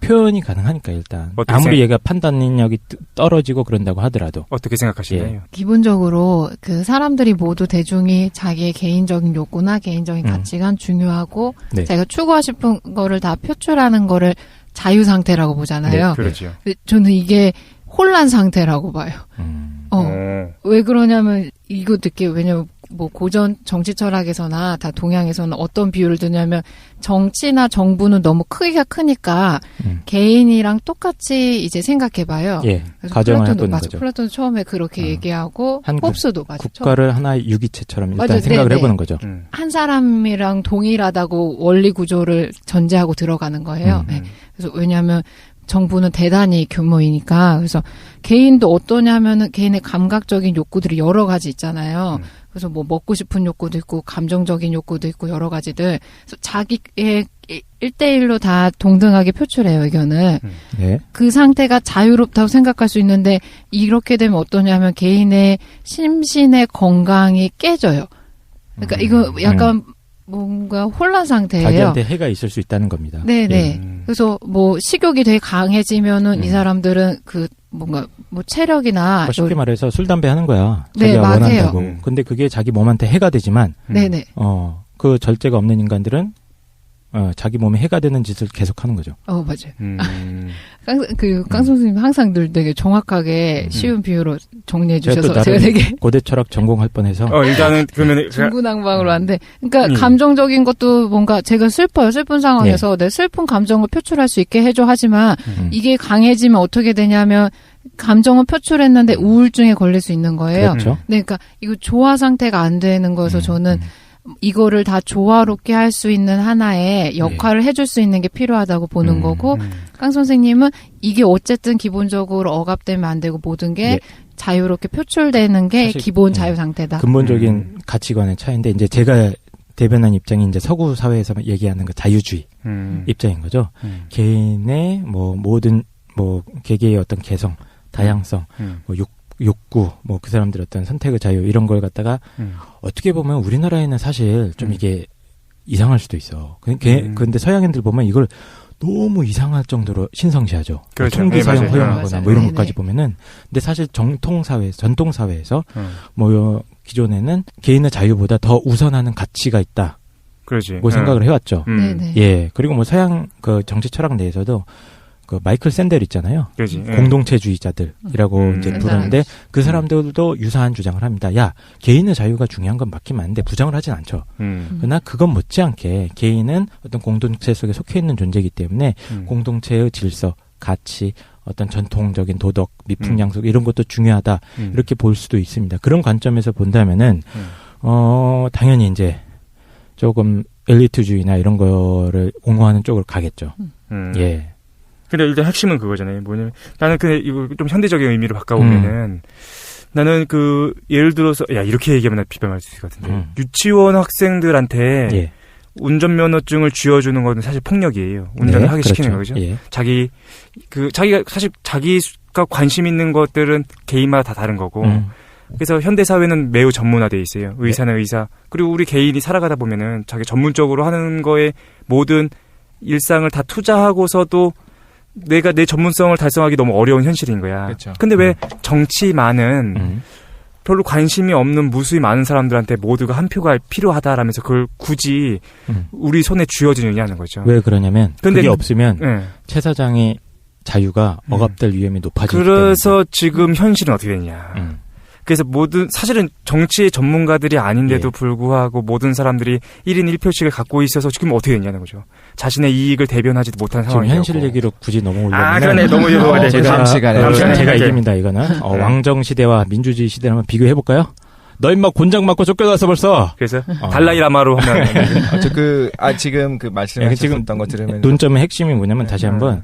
표현이 가능하니까 일단 아무리 얘가 판단력이 떨어지고 그런다고 하더라도
어떻게 생각하시나요?
기본적으로 그 사람들이 모두 대중이 자기의 개인적인 욕구나 개인적인 가치관 중요하고 자기가 추구하고 싶은 거를 다 표출하는 거를 자유 상태라고 보잖아요.
그렇죠.
저는 이게 혼란 상태라고 봐요. 왜 그러냐면 이거 듣게 왜냐면 뭐 고전 정치 철학에서나 다 동양에서는 어떤 비유를 드냐면 정치나 정부는 너무 크기가 크니까 개인이랑 똑같이 이제 생각해봐요.
가정을 해보는 거죠.
플라톤도 처음에 그렇게 얘기하고 홉스도
국가를 하나의 유기체처럼 일단 생각을 해보는 거죠.
한 사람이랑 동일하다고 원리 구조를 전제하고 들어가는 거예요. 그래서 왜냐하면 정부는 대단히 규모이니까 그래서 개인도 어떠냐면은 개인의 감각적인 욕구들이 여러 가지 있잖아요. 그래서 뭐 먹고 싶은 욕구도 있고 감정적인 욕구도 있고 여러 가지들 그래서 자기의 1대1로 다 동등하게 표출해요, 의견을. 그 상태가 자유롭다고 생각할 수 있는데 이렇게 되면 어떠냐면 개인의 심신의 건강이 깨져요. 그러니까 이거 약간 뭔가 혼란 상태예요.
자기한테 해가 있을 수 있다는 겁니다.
네네. 그래서 뭐 식욕이 되게 강해지면은 이 사람들은 그 뭔가 뭐 체력이나
쉽게 말해서 술 담배 하는 거야. 자기가 원한다고. 근데 그게 자기 몸한테 해가 되지만
네네.
그 절제가 없는 인간들은 자기 몸에 해가 되는 짓을 계속하는 거죠.
맞아요. 깡 선생님 항상 늘 되게 정확하게 쉬운 비유로 정리해 주셔서 제가 되게
고대 철학 전공할 뻔해서
일단은 그러면
중구난방으로 하는데 그러니까 감정적인 것도 뭔가 제가 슬퍼요. 슬픈 상황에서 내 슬픈 감정을 표출할 수 있게 해줘 하지만 이게 강해지면 어떻게 되냐면 감정을 표출했는데 우울증에 걸릴 수 있는 거예요.
그렇죠.
네, 그러니까 이거 조화 상태가 안 되는 거여서 저는 이거를 다 조화롭게 할 수 있는 하나의 역할을 해줄 수 있는 게 필요하다고 보는 거고 강 선생님은 이게 어쨌든 기본적으로 억압되면 안 되고 모든 게 자유롭게 표출되는 게 기본 자유 상태다.
근본적인 가치관의 차이인데 이제 제가 대변한 입장이 이제 서구 사회에서 얘기하는 그 자유주의 입장인 거죠. 개인의 뭐 모든 뭐 개개의 어떤 개성, 다양성, 뭐 욕구, 뭐 그 사람들의 어떤 선택의 자유 이런 걸 갖다가 어떻게 보면 우리나라에는 사실 좀 이게 이상할 수도 있어. 근데 서양인들 보면 이걸 너무 이상할 정도로 신성시하죠.
그렇죠.
총기 사용 허용하거나
맞아요.
뭐 이런 것까지 보면은 근데 사실 전통 사회에서 뭐 기존에는 개인의 자유보다 더 우선하는 가치가 있다.
그렇지.
뭐 생각을 해왔죠.
네네.
예. 그리고 뭐 서양 그 정치 철학 내에서도 그 마이클 샌델 있잖아요.
그렇지.
공동체주의자들이라고 이제 부르는데 그 사람들도 유사한 주장을 합니다. 야, 개인의 자유가 중요한 건 맞긴 맞는데 부정을 하진 않죠. 그러나 그건 못지않게 개인은 어떤 공동체 속에 속해 있는 존재이기 때문에 공동체의 질서, 가치, 어떤 전통적인 도덕, 미풍양속 이런 것도 중요하다. 이렇게 볼 수도 있습니다. 그런 관점에서 본다면은 당연히 이제 조금 엘리트주의나 이런 거를 옹호하는 쪽으로 가겠죠. 예.
근데 일단 핵심은 그거잖아요. 뭐냐면 나는 근데 이거 좀 현대적인 의미로 바꿔보면은 나는 그 예를 들어서 야 이렇게 얘기하면 나 비판할 수 있을 것 같은데 유치원 학생들한테 운전면허증을 쥐어주는 건 사실 폭력이에요. 운전을 하게 시키는 거죠. 예. 자기가 사실 자기가 관심 있는 것들은 개인마다 다 다른 거고. 그래서 현대 사회는 매우 전문화돼 있어요. 의사는 의사. 그리고 우리 개인이 살아가다 보면은 자기 전문적으로 하는 거에 모든 일상을 다 투자하고서도 내가 내 전문성을 달성하기 너무 어려운 현실인 거야.
그렇죠.
근데 왜 정치만은 별로 관심이 없는 무수히 많은 사람들한테 모두가 한 표가 필요하다라면서 그걸 굳이 우리 손에 쥐어주느냐는 거죠.
왜 그러냐면 그게 없으면 최 사장의 자유가 억압될 위험이 높아지기 때문에.
그래서 지금 현실은 어떻게 되냐. 그래서 사실은 정치의 전문가들이 아닌데도 불구하고 모든 사람들이 1인 1표씩을 갖고 있어서 지금 어떻게 됐냐는 거죠. 자신의 이익을 대변하지도 못한 상황이고.
지금 현실 얘기로 굳이 넘어오려면.
그러네. 너무
다음 시간에. 제가 이깁니다, 이거는. 왕정시대와 민주주의 시대를 한번 비교해볼까요? 너 임마 곤장 맞고 쫓겨나서 벌써.
그래서 달라이라마로 하면.
지금 그 말씀하셨던 거 들으면.
논점의 핵심이 뭐냐면 다시 한번.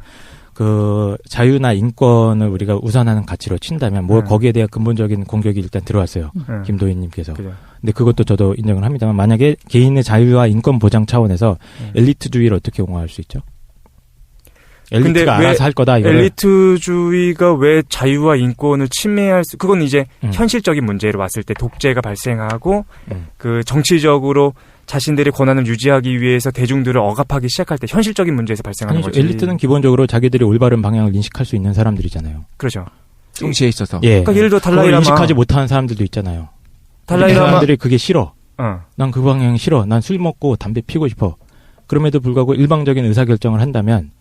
그 자유나 인권을 우리가 우선하는 가치로 친다면 거기에 대한 근본적인 공격이 일단 들어왔어요. 김도희님께서. 근데 그것도 저도 인정을 합니다만 만약에 개인의 자유와 인권 보장 차원에서 엘리트주의를 어떻게 옹호할 수 있죠? 엘리트가 알아서 할 거다. 이거를.
엘리트주의가 왜 자유와 인권을 침해할 그건 이제 현실적인 문제로 왔을 때 독재가 발생하고 그 정치적으로 자신들의 권한을 유지하기 위해서 대중들을 억압하기 시작할 때 현실적인 문제에서 발생하는 거지.
엘리트는 기본적으로 자기들이 올바른 방향을 인식할 수 있는 사람들이잖아요.
그렇죠.
정치에 있어서.
예.
그러니까 예를 들어 달라이라마
인식하지 못하는 사람들도 있잖아요.
달라이라마
사람들이 그게 싫어. 난 그 방향이 싫어. 난 술 먹고 담배 피고 싶어. 그럼에도 불구하고 일방적인 의사결정을 한다면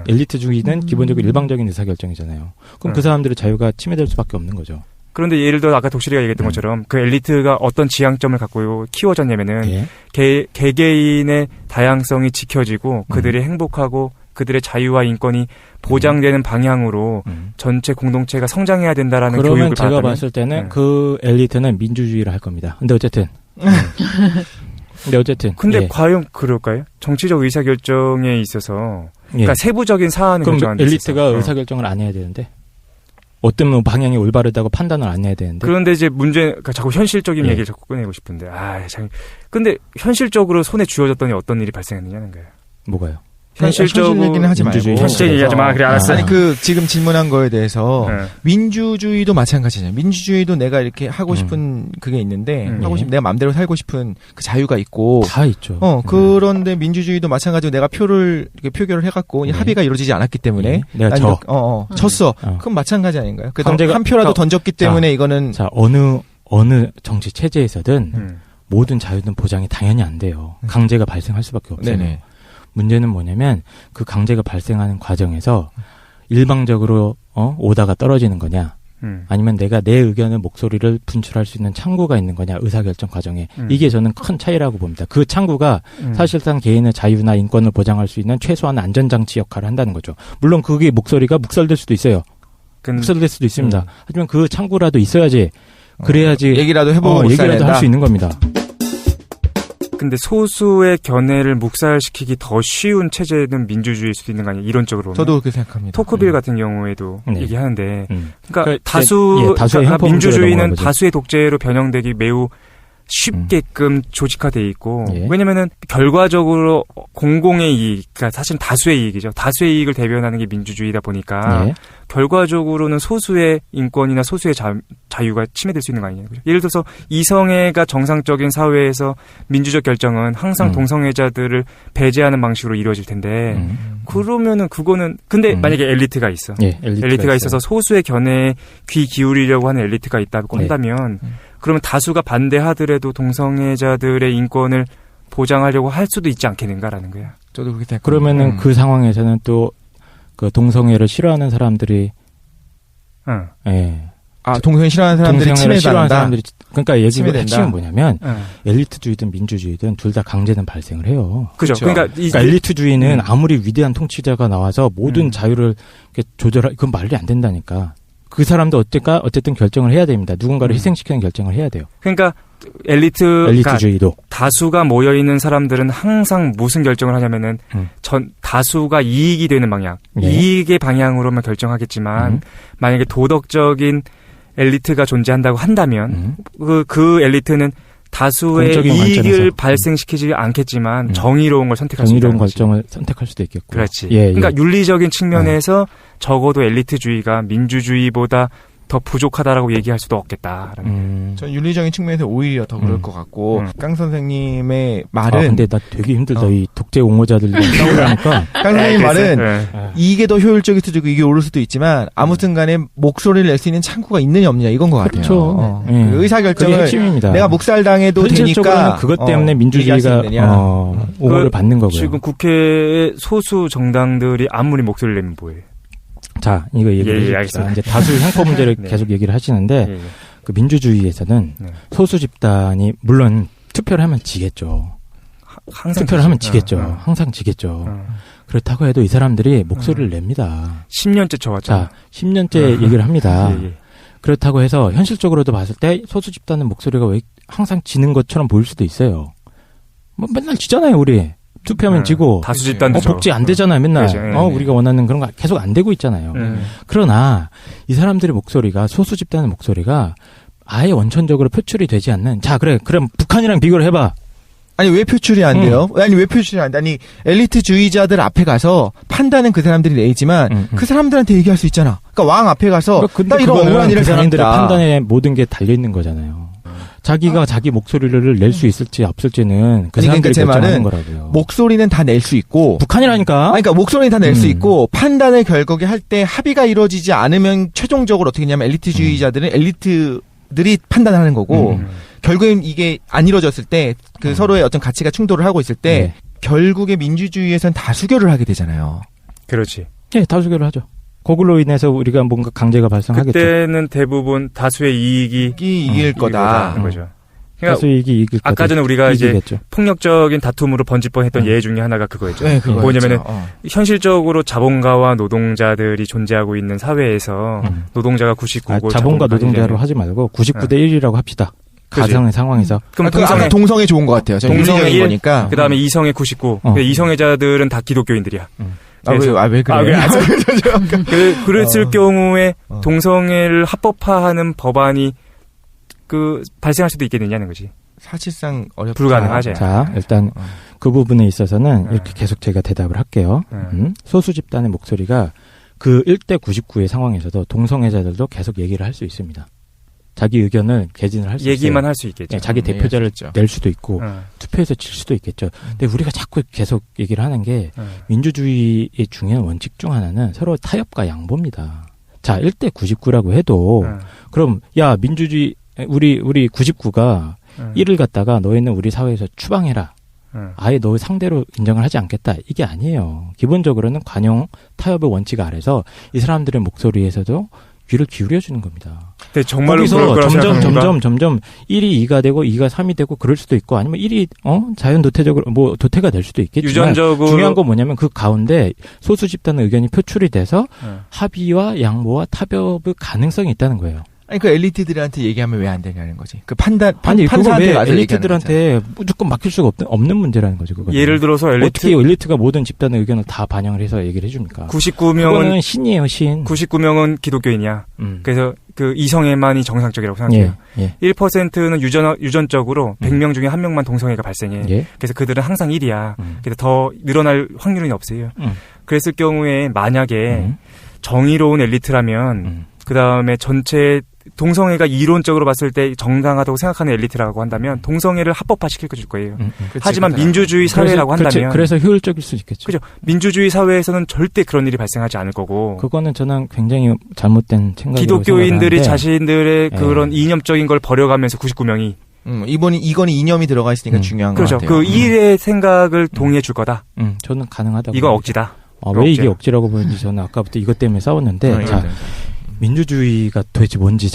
엘리트주의는 기본적으로 일방적인 의사결정이잖아요. 그럼 그 사람들의 자유가 침해될 수밖에 없는 거죠.
그런데 예를 들어 아까 독실이가 얘기했던 것처럼 그 엘리트가 어떤 지향점을 갖고 키워졌냐면은 개개인의 다양성이 지켜지고 그들이 행복하고 그들의 자유와 인권이 보장되는 방향으로 전체 공동체가 성장해야 된다라는 교육을 받았다면
그러면 제가 봤을 때는 그 엘리트는 민주주의를 할 겁니다. 근데 어쨌든
근데 과연 그럴까요? 정치적 의사결정에 있어서 그러니까 세부적인 사안을
결정하는 데 있어서 엘리트가 의사결정을 안 해야 되는데 어떤 방향이 올바르다고 판단을 안 해야 되는데.
그런데 이제 그러니까 자꾸 현실적인 얘기를 자꾸 꺼내고 싶은데. 근데 현실적으로 손에 쥐어졌더니 어떤 일이 발생했느냐는 거예요.
뭐가요?
현실적인 얘기는 하지 말고.
현실적인 얘기하지 마. 그래, 알았어.
아니, 지금 질문한 거에 대해서 민주주의도 마찬가지잖아요. 민주주의도 내가 이렇게 하고 싶은 그게 있는데, 내가 마음대로 살고 싶은 그 자유가 있고.
다 있죠.
그런데 민주주의도 마찬가지로 내가 표결을 해갖고 합의가 이루어지지 않았기 때문에.
내가
졌어. 그럼 마찬가지 아닌가요? 그래도 한 표라도 던졌기 때문에 이거는.
어느 정치 체제에서든 모든 자유는 보장이 당연히 안 돼요. 강제가 발생할 수밖에 없어요.
네네.
문제는 뭐냐면 그 강제가 발생하는 과정에서 일방적으로 오다가 떨어지는 거냐 아니면 내가 내 의견의 목소리를 분출할 수 있는 창구가 있는 거냐 의사결정 과정에 이게 저는 큰 차이라고 봅니다. 그 창구가 사실상 개인의 자유나 인권을 보장할 수 있는 최소한 안전장치 역할을 한다는 거죠. 물론 그게 목소리가 묵살될 수도 있어요. 묵살될 수도 있습니다. 하지만 그 창구라도 있어야지 그래야지
얘기라도 해보고
얘기라도 할 수 있는 겁니다.
근데 소수의 견해를 묵살시키기 더 쉬운 체제는 민주주의일 수도 있는 거 아니에요? 이론적으로.
저도 그렇게 생각합니다.
토크빌 같은 경우에도
네.
얘기하는데, 그러니까
다수의
민주주의는 다수의 독재로 변형되기 매우 쉽게끔 조직화돼 있고, 왜냐면은 결과적으로 공공의 이익, 그러니까 사실 다수의 이익이죠. 다수의 이익을 대변하는 게 민주주의다 보니까 결과적으로는 소수의 인권이나 소수의 자유가 침해될 수 있는 거 아니냐고요. 예를 들어서 이성애가 정상적인 사회에서 민주적 결정은 항상 동성애자들을 배제하는 방식으로 이루어질 텐데, 그러면은 그거는 근데 만약에 엘리트가 있어, 엘리트가 있어서 소수의 견해에 귀 기울이려고 하는 엘리트가 있다고 한다면. 그러면 다수가 반대하더라도 동성애자들의 인권을 보장하려고 할 수도 있지 않겠는가라는 거야.
저도 그렇게 생각합니다.
그러면은 그 상황에서는 또 그 동성애를 싫어하는 사람들이,
동성애 싫어하는 사람들이 침해당한다.
그러니까 얘기의 핵심은 뭐냐면 엘리트주의든 민주주의든 둘 다 강제는 발생을 해요.
그죠. 그러니까
엘리트주의는 아무리 위대한 통치자가 나와서 모든 자유를 그건 말이 안 된다니까. 그 사람도 어쨌든 결정을 해야 됩니다. 누군가를 희생시키는 결정을 해야 돼요.
그러니까 엘리트주의도
다수가
모여 있는 사람들은 항상 무슨 결정을 하냐면은 다수가 이익이 되는 방향, 이익의 방향으로만 결정하겠지만 만약에 도덕적인 엘리트가 존재한다고 한다면 그 엘리트는 다수의 이익을 발생시키지 않겠지만 정의로운 걸 선택할 수 있는
정의로운 결정을 선택할 수도 있겠고.
그렇지. 그러니까 윤리적인 측면에서 적어도 엘리트주의가 민주주의보다 더 부족하다라고 얘기할 수도 없겠다라는.
전 윤리적인 측면에서 오히려 더 그럴 것 같고 깡 선생님의 말은
근데 나 되게 힘들다. 이 독재 옹호자들이랑 싸우려니까.
깡 선생님 말은 이게 더 효율적일 수도 있고 이게 옳을 수도 있지만 아무튼 간에 목소리를 낼 수 있는 창구가 있느냐 없느냐 이건 것 같아요.
그렇죠.
의사결정을 내가 묵살당해도 되니까
그것 때문에 민주주의가 옹호를 받는 거고요.
지금 국회의 소수 정당들이 아무리 목소리를 내면 뭐예요?
자, 이거 얘기를 해봅시다. 이제 다수 형법 문제를 계속 얘기를 하시는데 그 민주주의에서는 소수 집단이 물론 투표를 하면 지겠죠.
항상
투표를 하면 지겠죠. 항상 지겠죠. 그렇다고 해도 이 사람들이 목소리를 냅니다.
10년째 쳐왔죠.
자, 10년째 얘기를 합니다. 그렇다고 해서 현실적으로도 봤을 때 소수 집단의 목소리가 왜 항상 지는 것처럼 보일 수도 있어요. 뭐 맨날 지잖아요, 우리. 투표하면 지고
다수 집단도
복지 안 되잖아요, 맨날. 우리가 원하는 그런 거 계속 안 되고 있잖아요. 그러나 이 사람들의 목소리가 소수 집단의 목소리가 아예 원천적으로 표출이 되지 않는. 자, 그럼 북한이랑 비교를 해봐.
아니 왜 표출이 안 돼요? 왜 표출이 안 돼? 아니 엘리트주의자들 앞에 가서 판단은 그 사람들이 내지만 그 사람들한테 얘기할 수 있잖아. 그러니까 왕 앞에 가서 나 이런 억울한 일을
그 사람들의 판단에 모든 게 달려 있는 거잖아요. 자기가 자기 목소리를 낼 수 있을지 없을지는 그 사람들이 결정하는 거라고요.
목소리는 다 낼 수 있고
북한이라니까.
그러니까 목소리는 다 낼 수 있고 판단을 결국에 할 때 합의가 이루어지지 않으면 최종적으로 어떻게 하냐면 엘리트주의자들은 엘리트들이 판단하는 거고 결국엔 이게 안 이루어졌을 때 그 서로의 어떤 가치가 충돌을 하고 있을 때 결국에 민주주의에선 다수결을 하게 되잖아요.
그렇지.
네, 다수결을 하죠. 그걸로 인해서 우리가 뭔가 강제가 발생하겠죠.
그때는 대부분 다수의 이익이
이길 거다.
거죠.
그러니까 다수의 이익이 이길 거다.
아까 전에 우리가 이기겠죠. 이제 폭력적인 다툼으로 번질 뻔했던 예 중에 하나가 그거였죠.
네,
뭐냐면은 현실적으로 자본가와 노동자들이 존재하고 있는 사회에서 노동자가 99고
자본가 노동자로 하지 말고 99대 1이라고 합시다. 가상의 상황에서.
그럼 동성애 좋은 것 같아요.
동성애 1,
거니까.
그 다음에 이성애 99. 이성애자들은 다 기독교인들이야.
왜 그래?
그랬을 경우에 동성애를 합법화하는 법안이 발생할 수도 있겠느냐는 거지.
사실상 어렵다.
불가능하죠.
자, 일단 그 부분에 있어서는 이렇게 계속 제가 대답을 할게요. 소수 집단의 목소리가 그 1대 99의 상황에서도 동성애자들도 계속 얘기를 할 수 있습니다. 자기 의견을 개진을 할 수 있어요.
얘기만 할 수 있겠죠.
자기 대표자를 낼 수도 있고 투표에서 질 수도 있겠죠. 근데 우리가 자꾸 계속 얘기를 하는 게 민주주의의 중요한 원칙 중 하나는 서로 타협과 양보입니다. 자, 1대 99라고 해도 그럼 야 민주주의 우리 99가 1을 갖다가 너희는 우리 사회에서 추방해라. 아예 너 상대로 인정을 하지 않겠다. 이게 아니에요. 기본적으로는 관용 타협의 원칙 아래서 이 사람들의 목소리에서도 귀를 기울여주는 겁니다.
네, 정말로
거기서 점점 1이 2가 되고 2가 3이 되고 그럴 수도 있고 아니면 1이 자연 도태적으로 도태가 될 수도 있겠지만
유전적으로
중요한 건 뭐냐면 그 가운데 소수 집단의 의견이 표출이 돼서 합의와 양보와 타협의 가능성이 있다는 거예요.
아니 그 엘리트들한테 얘기하면 왜 안 되냐는 거지. 그 판사한테
왜
가서
엘리트들한테 무조건 맡길 수가 없는 문제라는 거죠. 그건.
예를 들어서
어떻게 엘리트가 모든 집단의 의견을 다 반영을 해서 얘기를 해줍니까?
99명은
신이에요, 신.
99명은 기독교인이야. 그래서 그 이성애만이 정상적이라고 생각해요. 1%는 유전적으로 100명 중에 1명만 동성애가 발생해. 그래서 그들은 항상 1이야. 그래서 더 늘어날 확률은 없어요. 그랬을 경우에 만약에 정의로운 엘리트라면 그 다음에 전체 동성애가 이론적으로 봤을 때 정당하다고 생각하는 엘리트라고 한다면 동성애를 합법화시킬 거예요. 하지만 민주주의 사회라고 한다면
그래서 효율적일 수 있겠죠.
그죠. 민주주의 사회에서는 절대 그런 일이 발생하지 않을 거고.
그거는 저는 굉장히 잘못된 생각이라고
기독교인들이 자신들의 그런 이념적인 걸 버려가면서 99명이
이거는 이념이 들어가 있으니까 중요한 거 같아요.
그렇죠. 그 일의 생각을 동의해 줄 거다.
저는 가능하다고.
이건 억지다.
왜 이게 억지라고 보는지 저는 아까부터 이것 때문에 싸웠는데 자, 민주주의가 도대체 뭔지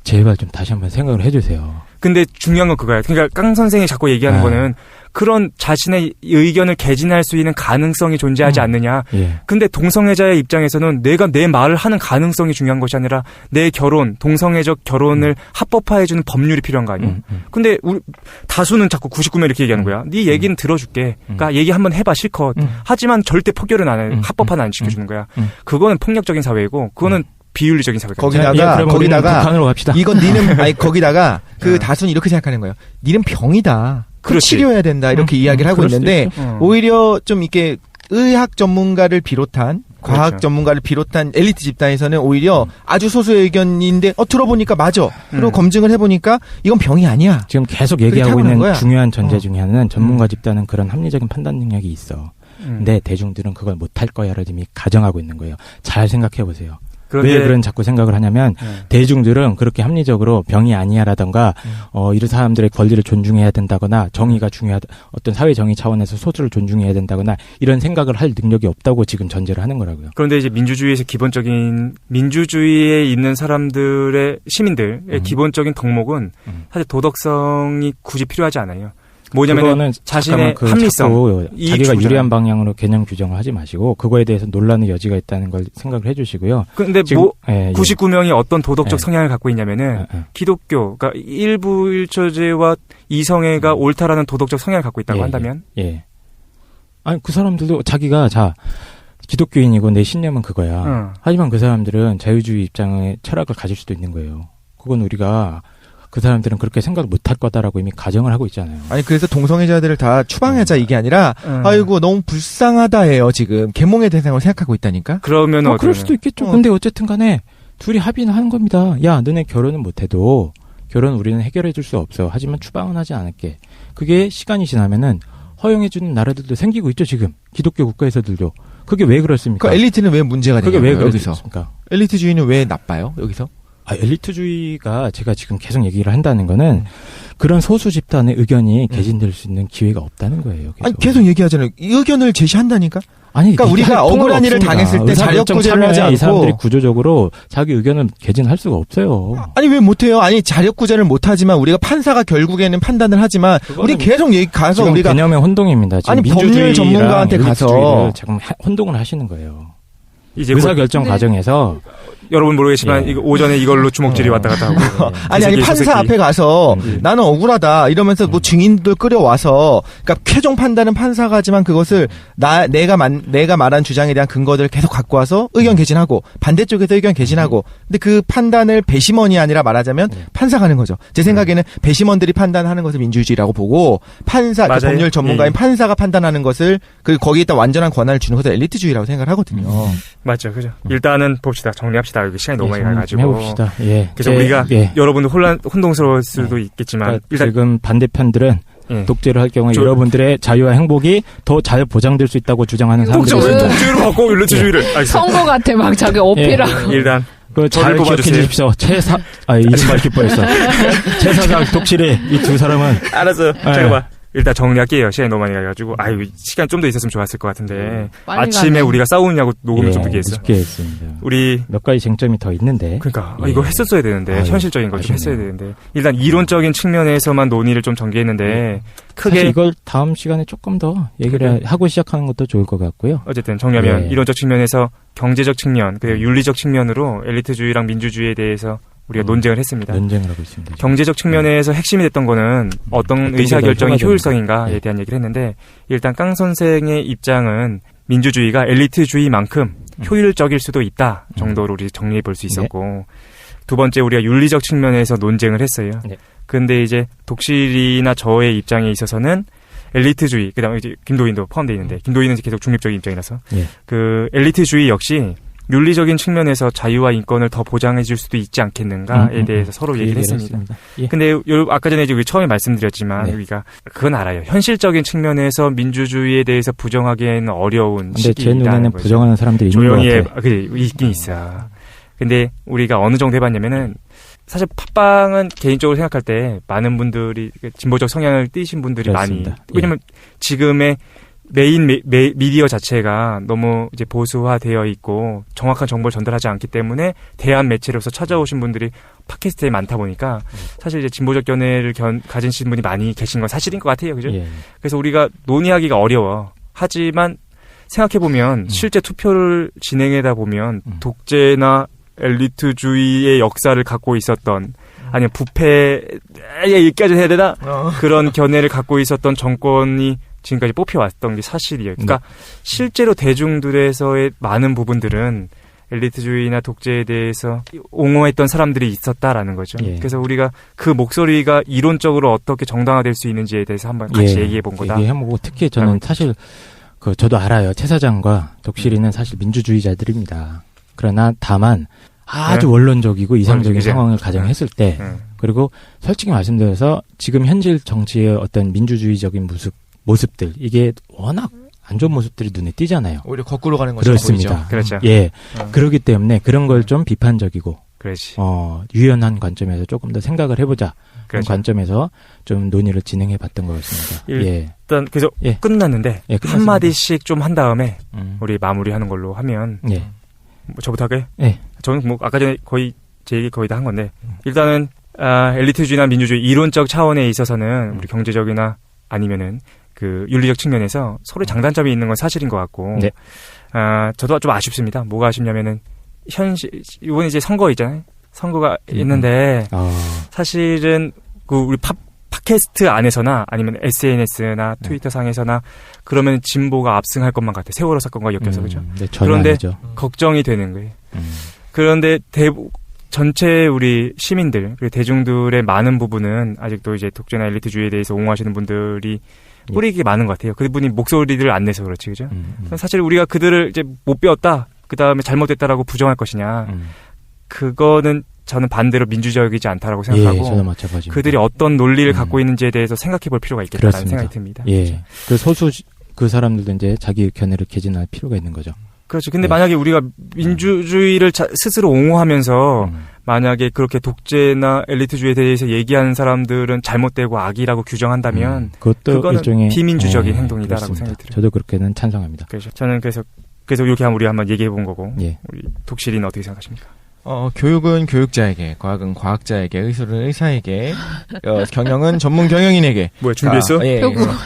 제발 좀 다시 한번 생각을 해주세요.
근데 중요한 건 그거야. 그러니까 깡 선생이 자꾸 얘기하는 거는 그런 자신의 의견을 개진할 수 있는 가능성이 존재하지 않느냐. 근데 동성애자의 입장에서는 내가 내 말을 하는 가능성이 중요한 것이 아니라 내 동성애적 결혼을 합법화해주는 법률이 필요한 거 아니야. 근데 다수는 자꾸 99명 이렇게 얘기하는 거야. 네 얘기는 들어줄게. 그러니까 얘기 한번 해봐 실컷. 하지만 절대 포결은 안 해. 합법화는 안 시켜주는 거야. 그거는 폭력적인 사회이고 그거는 비윤리적인 사회가.
거기다가
북한으로 갑시다.
이건 니는 거기다가 그 다수는 이렇게 생각하는 거예요. 니는 병이다. 치료해야 된다. 이렇게 이야기를 하고 있는데 오히려 좀 이렇게 의학 전문가를 비롯한 과학 전문가를 비롯한 엘리트 집단에서는 오히려 아주 소수의 의견인데 들어보니까 맞아. 그리고 검증을 해보니까 이건 병이 아니야.
지금 계속 얘기하고 있는 거야. 중요한 전제 중에 하나는 전문가 집단은 그런 합리적인 판단 능력이 있어. 근데 대중들은 그걸 못할 거야를 이미 가정하고 있는 거예요. 잘 생각해 보세요. 왜 그런 자꾸 생각을 하냐면 대중들은 그렇게 합리적으로 병이 아니야라던가 이런 사람들의 권리를 존중해야 된다거나 정의가 중요하다, 어떤 사회 정의 차원에서 소수를 존중해야 된다거나 이런 생각을 할 능력이 없다고 지금 전제를 하는 거라고요.
그런데 이제 민주주의에서 기본적인 민주주의에 있는 사람들의 시민들의 기본적인 덕목은 사실 도덕성이 굳이 필요하지 않아요. 뭐냐면 자신의 합리성,
자기가 유리한 방향으로 개념 규정을 하지 마시고 그거에 대해서 논란의 여지가 있다는 걸 생각을 해주시고요.
그런데 99명이 어떤 도덕적 성향을 갖고 있냐면은 기독교, 그러니까 일부 일처제와 이성애가 옳다라는 도덕적 성향을 갖고 있다고 한다면,
아니 그 사람들도 자기가 기독교인이고 내 신념은 그거야. 하지만 그 사람들은 자유주의 입장의 철학을 가질 수도 있는 거예요. 그건 우리가 그 사람들은 그렇게 생각 못할 거다라고 이미 가정을 하고 있잖아요.
아니 그래서 동성애자들을 다 추방하자 이게 아니라 아이고 너무 불쌍하다 해요. 지금 계몽의 대상으로 생각하고 있다니까.
그러면
그럴 수도 있겠죠. 근데 어쨌든 간에 둘이 합의는 하는 겁니다. 야 너네 결혼은 못해도 결혼 우리는 해결해 줄 수 없어. 하지만 추방은 하지 않을게. 그게 시간이 지나면은 허용해 주는 나라들도 생기고 있죠. 지금 기독교 국가에서들도. 그게 왜 그렇습니까?
그 엘리트는 왜 문제가 되냐고요.
그게 왜 그렇습니까?
엘리트주의는 왜 나빠요? 여기서?
엘리트주의가 제가 지금 계속 얘기를 한다는 거는 그런 소수 집단의 의견이 개진될 수 있는 기회가 없다는 거예요. 계속.
아니 계속 얘기하잖아요. 이 의견을 제시한다니까.
아니,
그러니까 우리가 억울한 일을 당했을 때 자력구제를 하지 않고
이 사람들이 구조적으로 자기 의견을 개진할 수가 없어요.
아니 왜 못해요? 아니 자력구제를 못하지만 우리가 판사가 결국에는 판단을 하지만 우리 계속 가서 우리가
개념의 혼동입니다. 지금
아니 법률 전문가한테 가서
지금 혼동을 하시는 거예요. 이제 의사결정 과정에서
여러분 모르겠지만 이거 오전에 이걸로 주먹질이 왔다 갔다 하고
아니 판사 앞에 가서 나는 억울하다 이러면서 뭐 증인들 끌어와서 그러니까 최종 판단은 판사가 하지만 그것을 내가 말한 주장에 대한 근거들을 계속 갖고 와서 의견 개진하고 반대쪽에서 의견 개진하고 근데 그 판단을 배심원이 아니라 말하자면 판사가 하는 거죠. 제 생각에는 배심원들이 판단하는 것을 민주주의라고 보고 판사 그 법률 전문가인 판사가 판단하는 것을 거기에다 완전한 권한을 주는 것을 엘리트주의라고 생각을 하거든요.
맞죠, 그죠. 일단은 봅시다, 정리합시다. 여기 시간이 너무 많이 가가지고.
해봅시다.
그래서 우리가 여러분들 혼동스러울 수도 있겠지만
그러니까 일단 지금 반대편들은 독재를 할 경우에 여러분들의 자유와 행복이 더 잘 보장될 수 있다고 주장하는 사람들이 있습니다.
독재로 바꿔 엘리트주의를.
선거 같아 막 자기 어필하고.
일단
잘 기억해 주십시오. 이름 밝힐 뻔했어. 최사장 독실이 이 두 사람은.
알았어요. 잠깐만. 일단 정리할게요. 시간이 너무 많이 가가지고. 시간 좀 더 있었으면 좋았을 것 같은데. 아침에 가네. 우리가 싸우느냐고 녹음을 좀 늦게 했어.
늦게 했습니다.
우리
몇 가지 쟁점이 더 있는데.
그러니까 이거 했었어야 되는데 현실적인 걸 좀 했어야 되는데. 일단 이론적인 측면에서만 논의를 좀 전개했는데 크게
사실 이걸 다음 시간에 조금 더 얘기를 하고 시작하는 것도 좋을 것 같고요.
어쨌든 정리하면 이론적 측면에서 경제적 측면 그리고 윤리적 측면으로 엘리트주의랑 민주주의에 대해서 우리가 논쟁을 했습니다.
논쟁을 하고 있습니다.
경제적 측면에서 핵심이 됐던 거는 어떤 의사결정이 효율성인가에 대한 얘기를 했는데 일단 깡 선생의 입장은 민주주의가 엘리트주의만큼 효율적일 수도 있다 정도로 우리 정리해 볼 수 있었고 두 번째 우리가 윤리적 측면에서 논쟁을 했어요. 근데 이제 독실이나 저의 입장에 있어서는 엘리트주의, 그다음에 이제 김도인도 포함되어 있는데 김도인은 계속 중립적인 입장이라서 그 엘리트주의 역시 윤리적인 측면에서 자유와 인권을 더 보장해 줄 수도 있지 않겠는가에 대해서 서로 얘기를 했습니다. 근데 아까 전에 이제 처음에 말씀드렸지만 우리가 그건 알아요. 현실적인 측면에서 민주주의에 대해서 부정하기에는 어려운
시기라는 거죠. 제 눈에는 부정하는 사람들이
조용히 있긴 있어. 근데 우리가 어느 정도 해봤냐면은 사실 팟빵은 개인적으로 생각할 때 많은 분들이 진보적 성향을 띠신 분들이
그렇습니다.
많이 왜냐면 지금의 메인 미디어 자체가 너무 이제 보수화되어 있고 정확한 정보를 전달하지 않기 때문에 대한 매체로서 찾아오신 분들이 팟캐스트에 많다 보니까 사실 이제 진보적 견해를 가지신 분이 많이 계신 건 사실인 것 같아요. 그죠? 그래서 우리가 논의하기가 어려워. 하지만 생각해보면 실제 투표를 진행하다 보면 독재나 엘리트주의의 역사를 갖고 있었던 아니면 부패에 여기까지 해야 되나? 그런 견해를 갖고 있었던 정권이 지금까지 뽑혀왔던 게 사실이에요. 그러니까 실제로 대중들에서의 많은 부분들은 엘리트주의나 독재에 대해서 옹호했던 사람들이 있었다라는 거죠. 그래서 우리가 그 목소리가 이론적으로 어떻게 정당화될 수 있는지에 대해서 한번 같이 얘기해 본 거다.
얘기해보고 특히 저는 사실 저도 알아요. 최 사장과 독실이는 사실 민주주의자들입니다. 그러나 다만 아주 원론적이고 이상적인 상황을 가정했을 때 그리고 솔직히 말씀드려서 지금 현실 정치의 어떤 민주주의적인 모습들 이게 워낙 안 좋은 모습들이 눈에 띄잖아요.
오히려 거꾸로 가는 것이
그렇습니다.
그렇죠.
그렇기 때문에 그런 걸 좀 비판적이고
그렇지.
유연한 관점에서 조금 더 생각을 해보자. 그런 관점에서 좀 논의를 진행해봤던 것 같습니다.
일단 그래서 끝났는데 한 마디씩 좀 한 다음에 우리 마무리하는 걸로 하면 저부터 할까요? 저는 뭐 아까 전에 거의 제 얘기 거의 다 한 건데 일단은 엘리트주의나 민주주의 이론적 차원에 있어서는 우리 경제적이나 아니면은 그 윤리적 측면에서 서로 장단점이 있는 건 사실인 것 같고 저도 좀 아쉽습니다. 뭐가 아쉽냐면은 이번에 이제 선거 있잖아요. 선거가 있는데 사실은 그 우리 팟캐스트 안에서나 아니면 SNS나 트위터 상에서나 그러면 진보가 압승할 것만 같아. 세월호 사건과 엮여서 그죠? 그런데 아니죠. 걱정이 되는 거예요. 그런데 전체 우리 시민들 그리고 대중들의 많은 부분은 아직도 이제 독재나 엘리트주의에 대해서 옹호하시는 분들이 뿌리기 많은 것 같아요. 그분이 목소리를 안 내서 그렇지, 그죠? 사실 우리가 그들을 이제 못 배웠다, 그 다음에 잘못됐다라고 부정할 것이냐, 그거는 저는 반대로 민주적이지 않다라고 생각하고,
저도 마찬가지입니다.
그들이 어떤 논리를 갖고 있는지에 대해서 생각해 볼 필요가 있겠다는 생각이 듭니다.
그 소수 그 사람들도 이제 자기 견해를 개진할 필요가 있는 거죠.
그렇죠. 근데 만약에 우리가 민주주의를 스스로 옹호하면서 만약에 그렇게 독재나 엘리트주의에 대해서 얘기하는 사람들은 잘못되고 악이라고 규정한다면 그거는 일종의 비민주적인 행동이다라고 생각이 들어요.
저도 그렇게는 찬성합니다.
그렇죠. 저는 그래서 이렇게 우리 한번 얘기해 본 거고 우리 독실이는 어떻게 생각하십니까?
교육은 교육자에게, 과학은 과학자에게, 의술은 의사에게, 경영은 전문 경영인에게.
뭐야, 준비했어?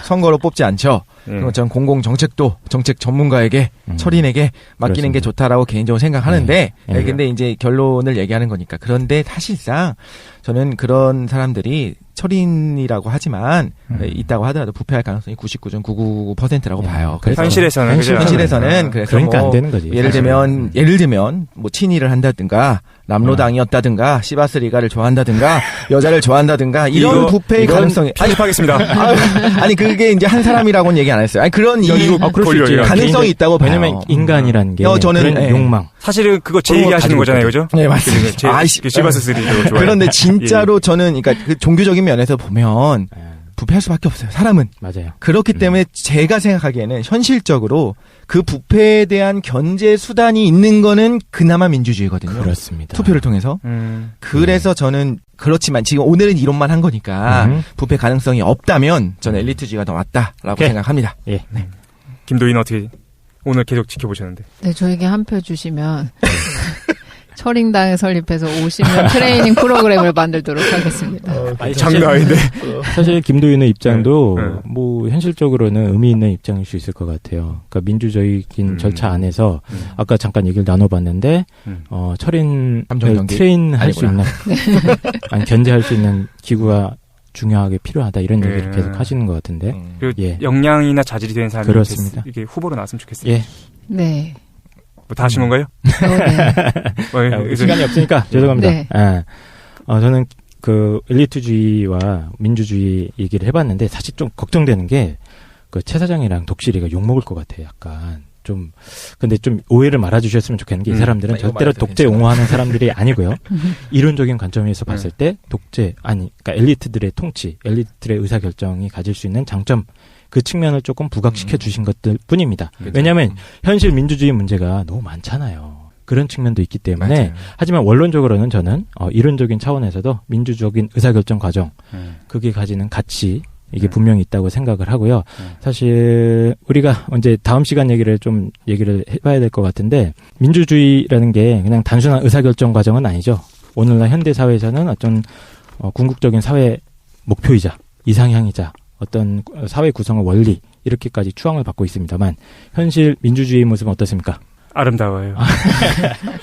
선거로 뽑지 않죠. 그리고 전 공공 정책도 정책 전문가에게, 철인에게 맡기는 게 좋다라고 개인적으로 생각하는데, 근데 이제 결론을 얘기하는 거니까. 그런데 사실상 저는 그런 사람들이 철인이라고 하지만 있다고 하더라도 부패할 가능성이 99.999%라고 봐요.
그래서 현실에서는
그래서
그러니까 안 되는 거지.
예를 들면 뭐 친이를 한다든가 남로당이었다든가 시바스리가를 좋아한다든가 여자를 좋아한다든가 이런 부패의 가능성이
편집하겠습니다.
아니 그게 이제 한 사람이라고는 얘기 안 했어요. 아니 그런 가능성이 있다고 봐요.
왜냐면 인간이라는 게
저는
그런 욕망.
사실은 그거 제 얘기하시는 거잖아요, 그죠?
네 맞습니다.
시바스리도 좋아요.
그런데 진짜로 저는 그러니까 그 종교적인 면에서 보면 부패할 수밖에 없어요. 사람은.
맞아요.
그렇기 때문에 제가 생각하기에는 현실적으로 그 부패에 대한 견제 수단이 있는 거는 그나마 민주주의거든요.
그렇습니다.
투표를 통해서. 그래서 저는 그렇지만 지금 오늘은 이론만 한 거니까 부패 가능성이 없다면 저는 엘리트주의가 더 맞다라고 생각합니다.
김도인 어떻게 오늘 계속 지켜보셨는데?
네, 저에게 한 표 주시면 철인당을 설립해서 50년 트레이닝 프로그램을 만들도록 하겠습니다.
장난 아닌데.
사실 김도윤의 입장도 뭐 현실적으로는 의미 있는 입장일 수 있을 것 같아요. 그러니까 민주적인 절차 안에서 아까 잠깐 얘기를 나눠봤는데 철인을 트레인할 수 있는 아니 견제할 수 있는 기구가 중요하게 필요하다 이런 얘기를 계속 하시는 것 같은데.
그리고 역량이나 자질이 된 사람이
그렇습니다.
이게 후보로 나왔으면 좋겠어요.
예.
네.
뭐 다 하신 건가요?
네.
시간이 없으니까 죄송합니다. 네. 저는 그 엘리트주의와 민주주의 얘기를 해봤는데 사실 좀 걱정되는 게 그 최 사장이랑 독실이가 욕먹을 것 같아요. 약간 좀 근데 좀 오해를 말아주셨으면 좋겠는 게 이 사람들은 절대로 독재 옹호하는 사람들이 아니고요. 이론적인 관점에서 봤을 때 독재 그러니까 엘리트들의 통치, 엘리트들의 의사결정이 가질 수 있는 장점 그 측면을 조금 부각시켜 주신 것들 뿐입니다. 왜냐하면 현실 민주주의 문제가 너무 많잖아요. 그런 측면도 있기 때문에 맞아요. 하지만 원론적으로는 저는 이론적인 차원에서도 민주적인 의사결정 과정 그게 가지는 가치 이게 분명히 있다고 생각을 하고요. 사실 우리가 언제 다음 시간 얘기를 해봐야 될 것 같은데 민주주의라는 게 그냥 단순한 의사결정 과정은 아니죠. 오늘날 현대 사회에서는 어떤 궁극적인 사회 목표이자 이상향이자 어떤 사회 구성의 원리 이렇게까지 추앙을 받고 있습니다만 현실 민주주의의 모습은 어떻습니까?
아름다워요.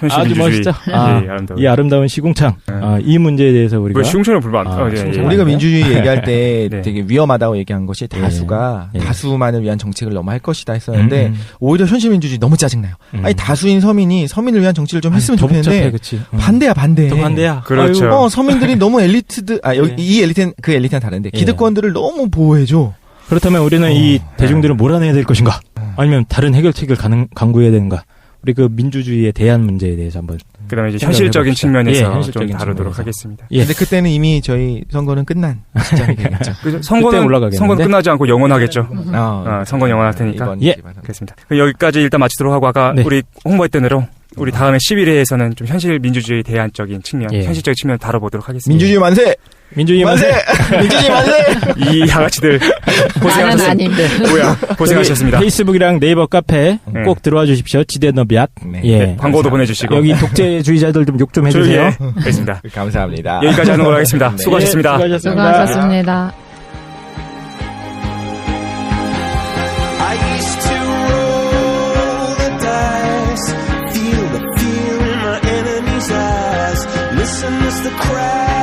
아주 멋있죠.
예, 아름다워요.
이 아름다운 시궁창. 이 문제에 대해서 우리가
시궁창을 불만.
우리가 민주주의 얘기할 때 되게 위험하다고 얘기한 것이 다수가 다수만을 위한 정책을 너무 할 것이다 했었는데 오히려 현실 민주주의 너무 짜증나요. 아니 다수인 서민을 위한 정치를 좀 했으면 좋겠는데 반대야 반대.
더 반대야.
그렇죠.
서민들이 너무 엘리트들 이 엘리트는 그 엘리트는 다른데 기득권들을 너무 보호해줘.
그렇다면 우리는 이 대중들을 몰아내야 될 것인가? 아니면 다른 해결책을 강구해야 되는가? 우리 그 민주주의에 대한 문제에 대해서 한번
그다음에 이제 현실적인 측면에서 좀 다루도록 하겠습니다.
근데 그때는 이미 저희 선거는 끝난 시점이 되겠죠.
선거는 끝나지 않고 영원하겠죠. 선거는 영원할 테니까. 그렇습니다. 여기까지 일단 마치도록 하고 아까 우리 홍보했던 대로 우리 다음에 11회에서는 좀 현실 민주주의 대안적인 측면, 현실적인 측면 다뤄보도록 하겠습니다.
민주주의 만세!
민주주의 만세!
민주주의 만세!
이 양아치들 고생하셨습니다. 고생하셨습니다.
페이스북이랑 네이버 카페 꼭 들어와 주십시오. 지대너비앗.
광고도 보내주시고
여기 독재주의자들 좀 욕 좀 해주세요.
알겠습니다.
감사합니다.
여기까지 하는 걸로 하겠습니다. 수고하셨습니다.
수고하셨습니다.
Listen as the crowd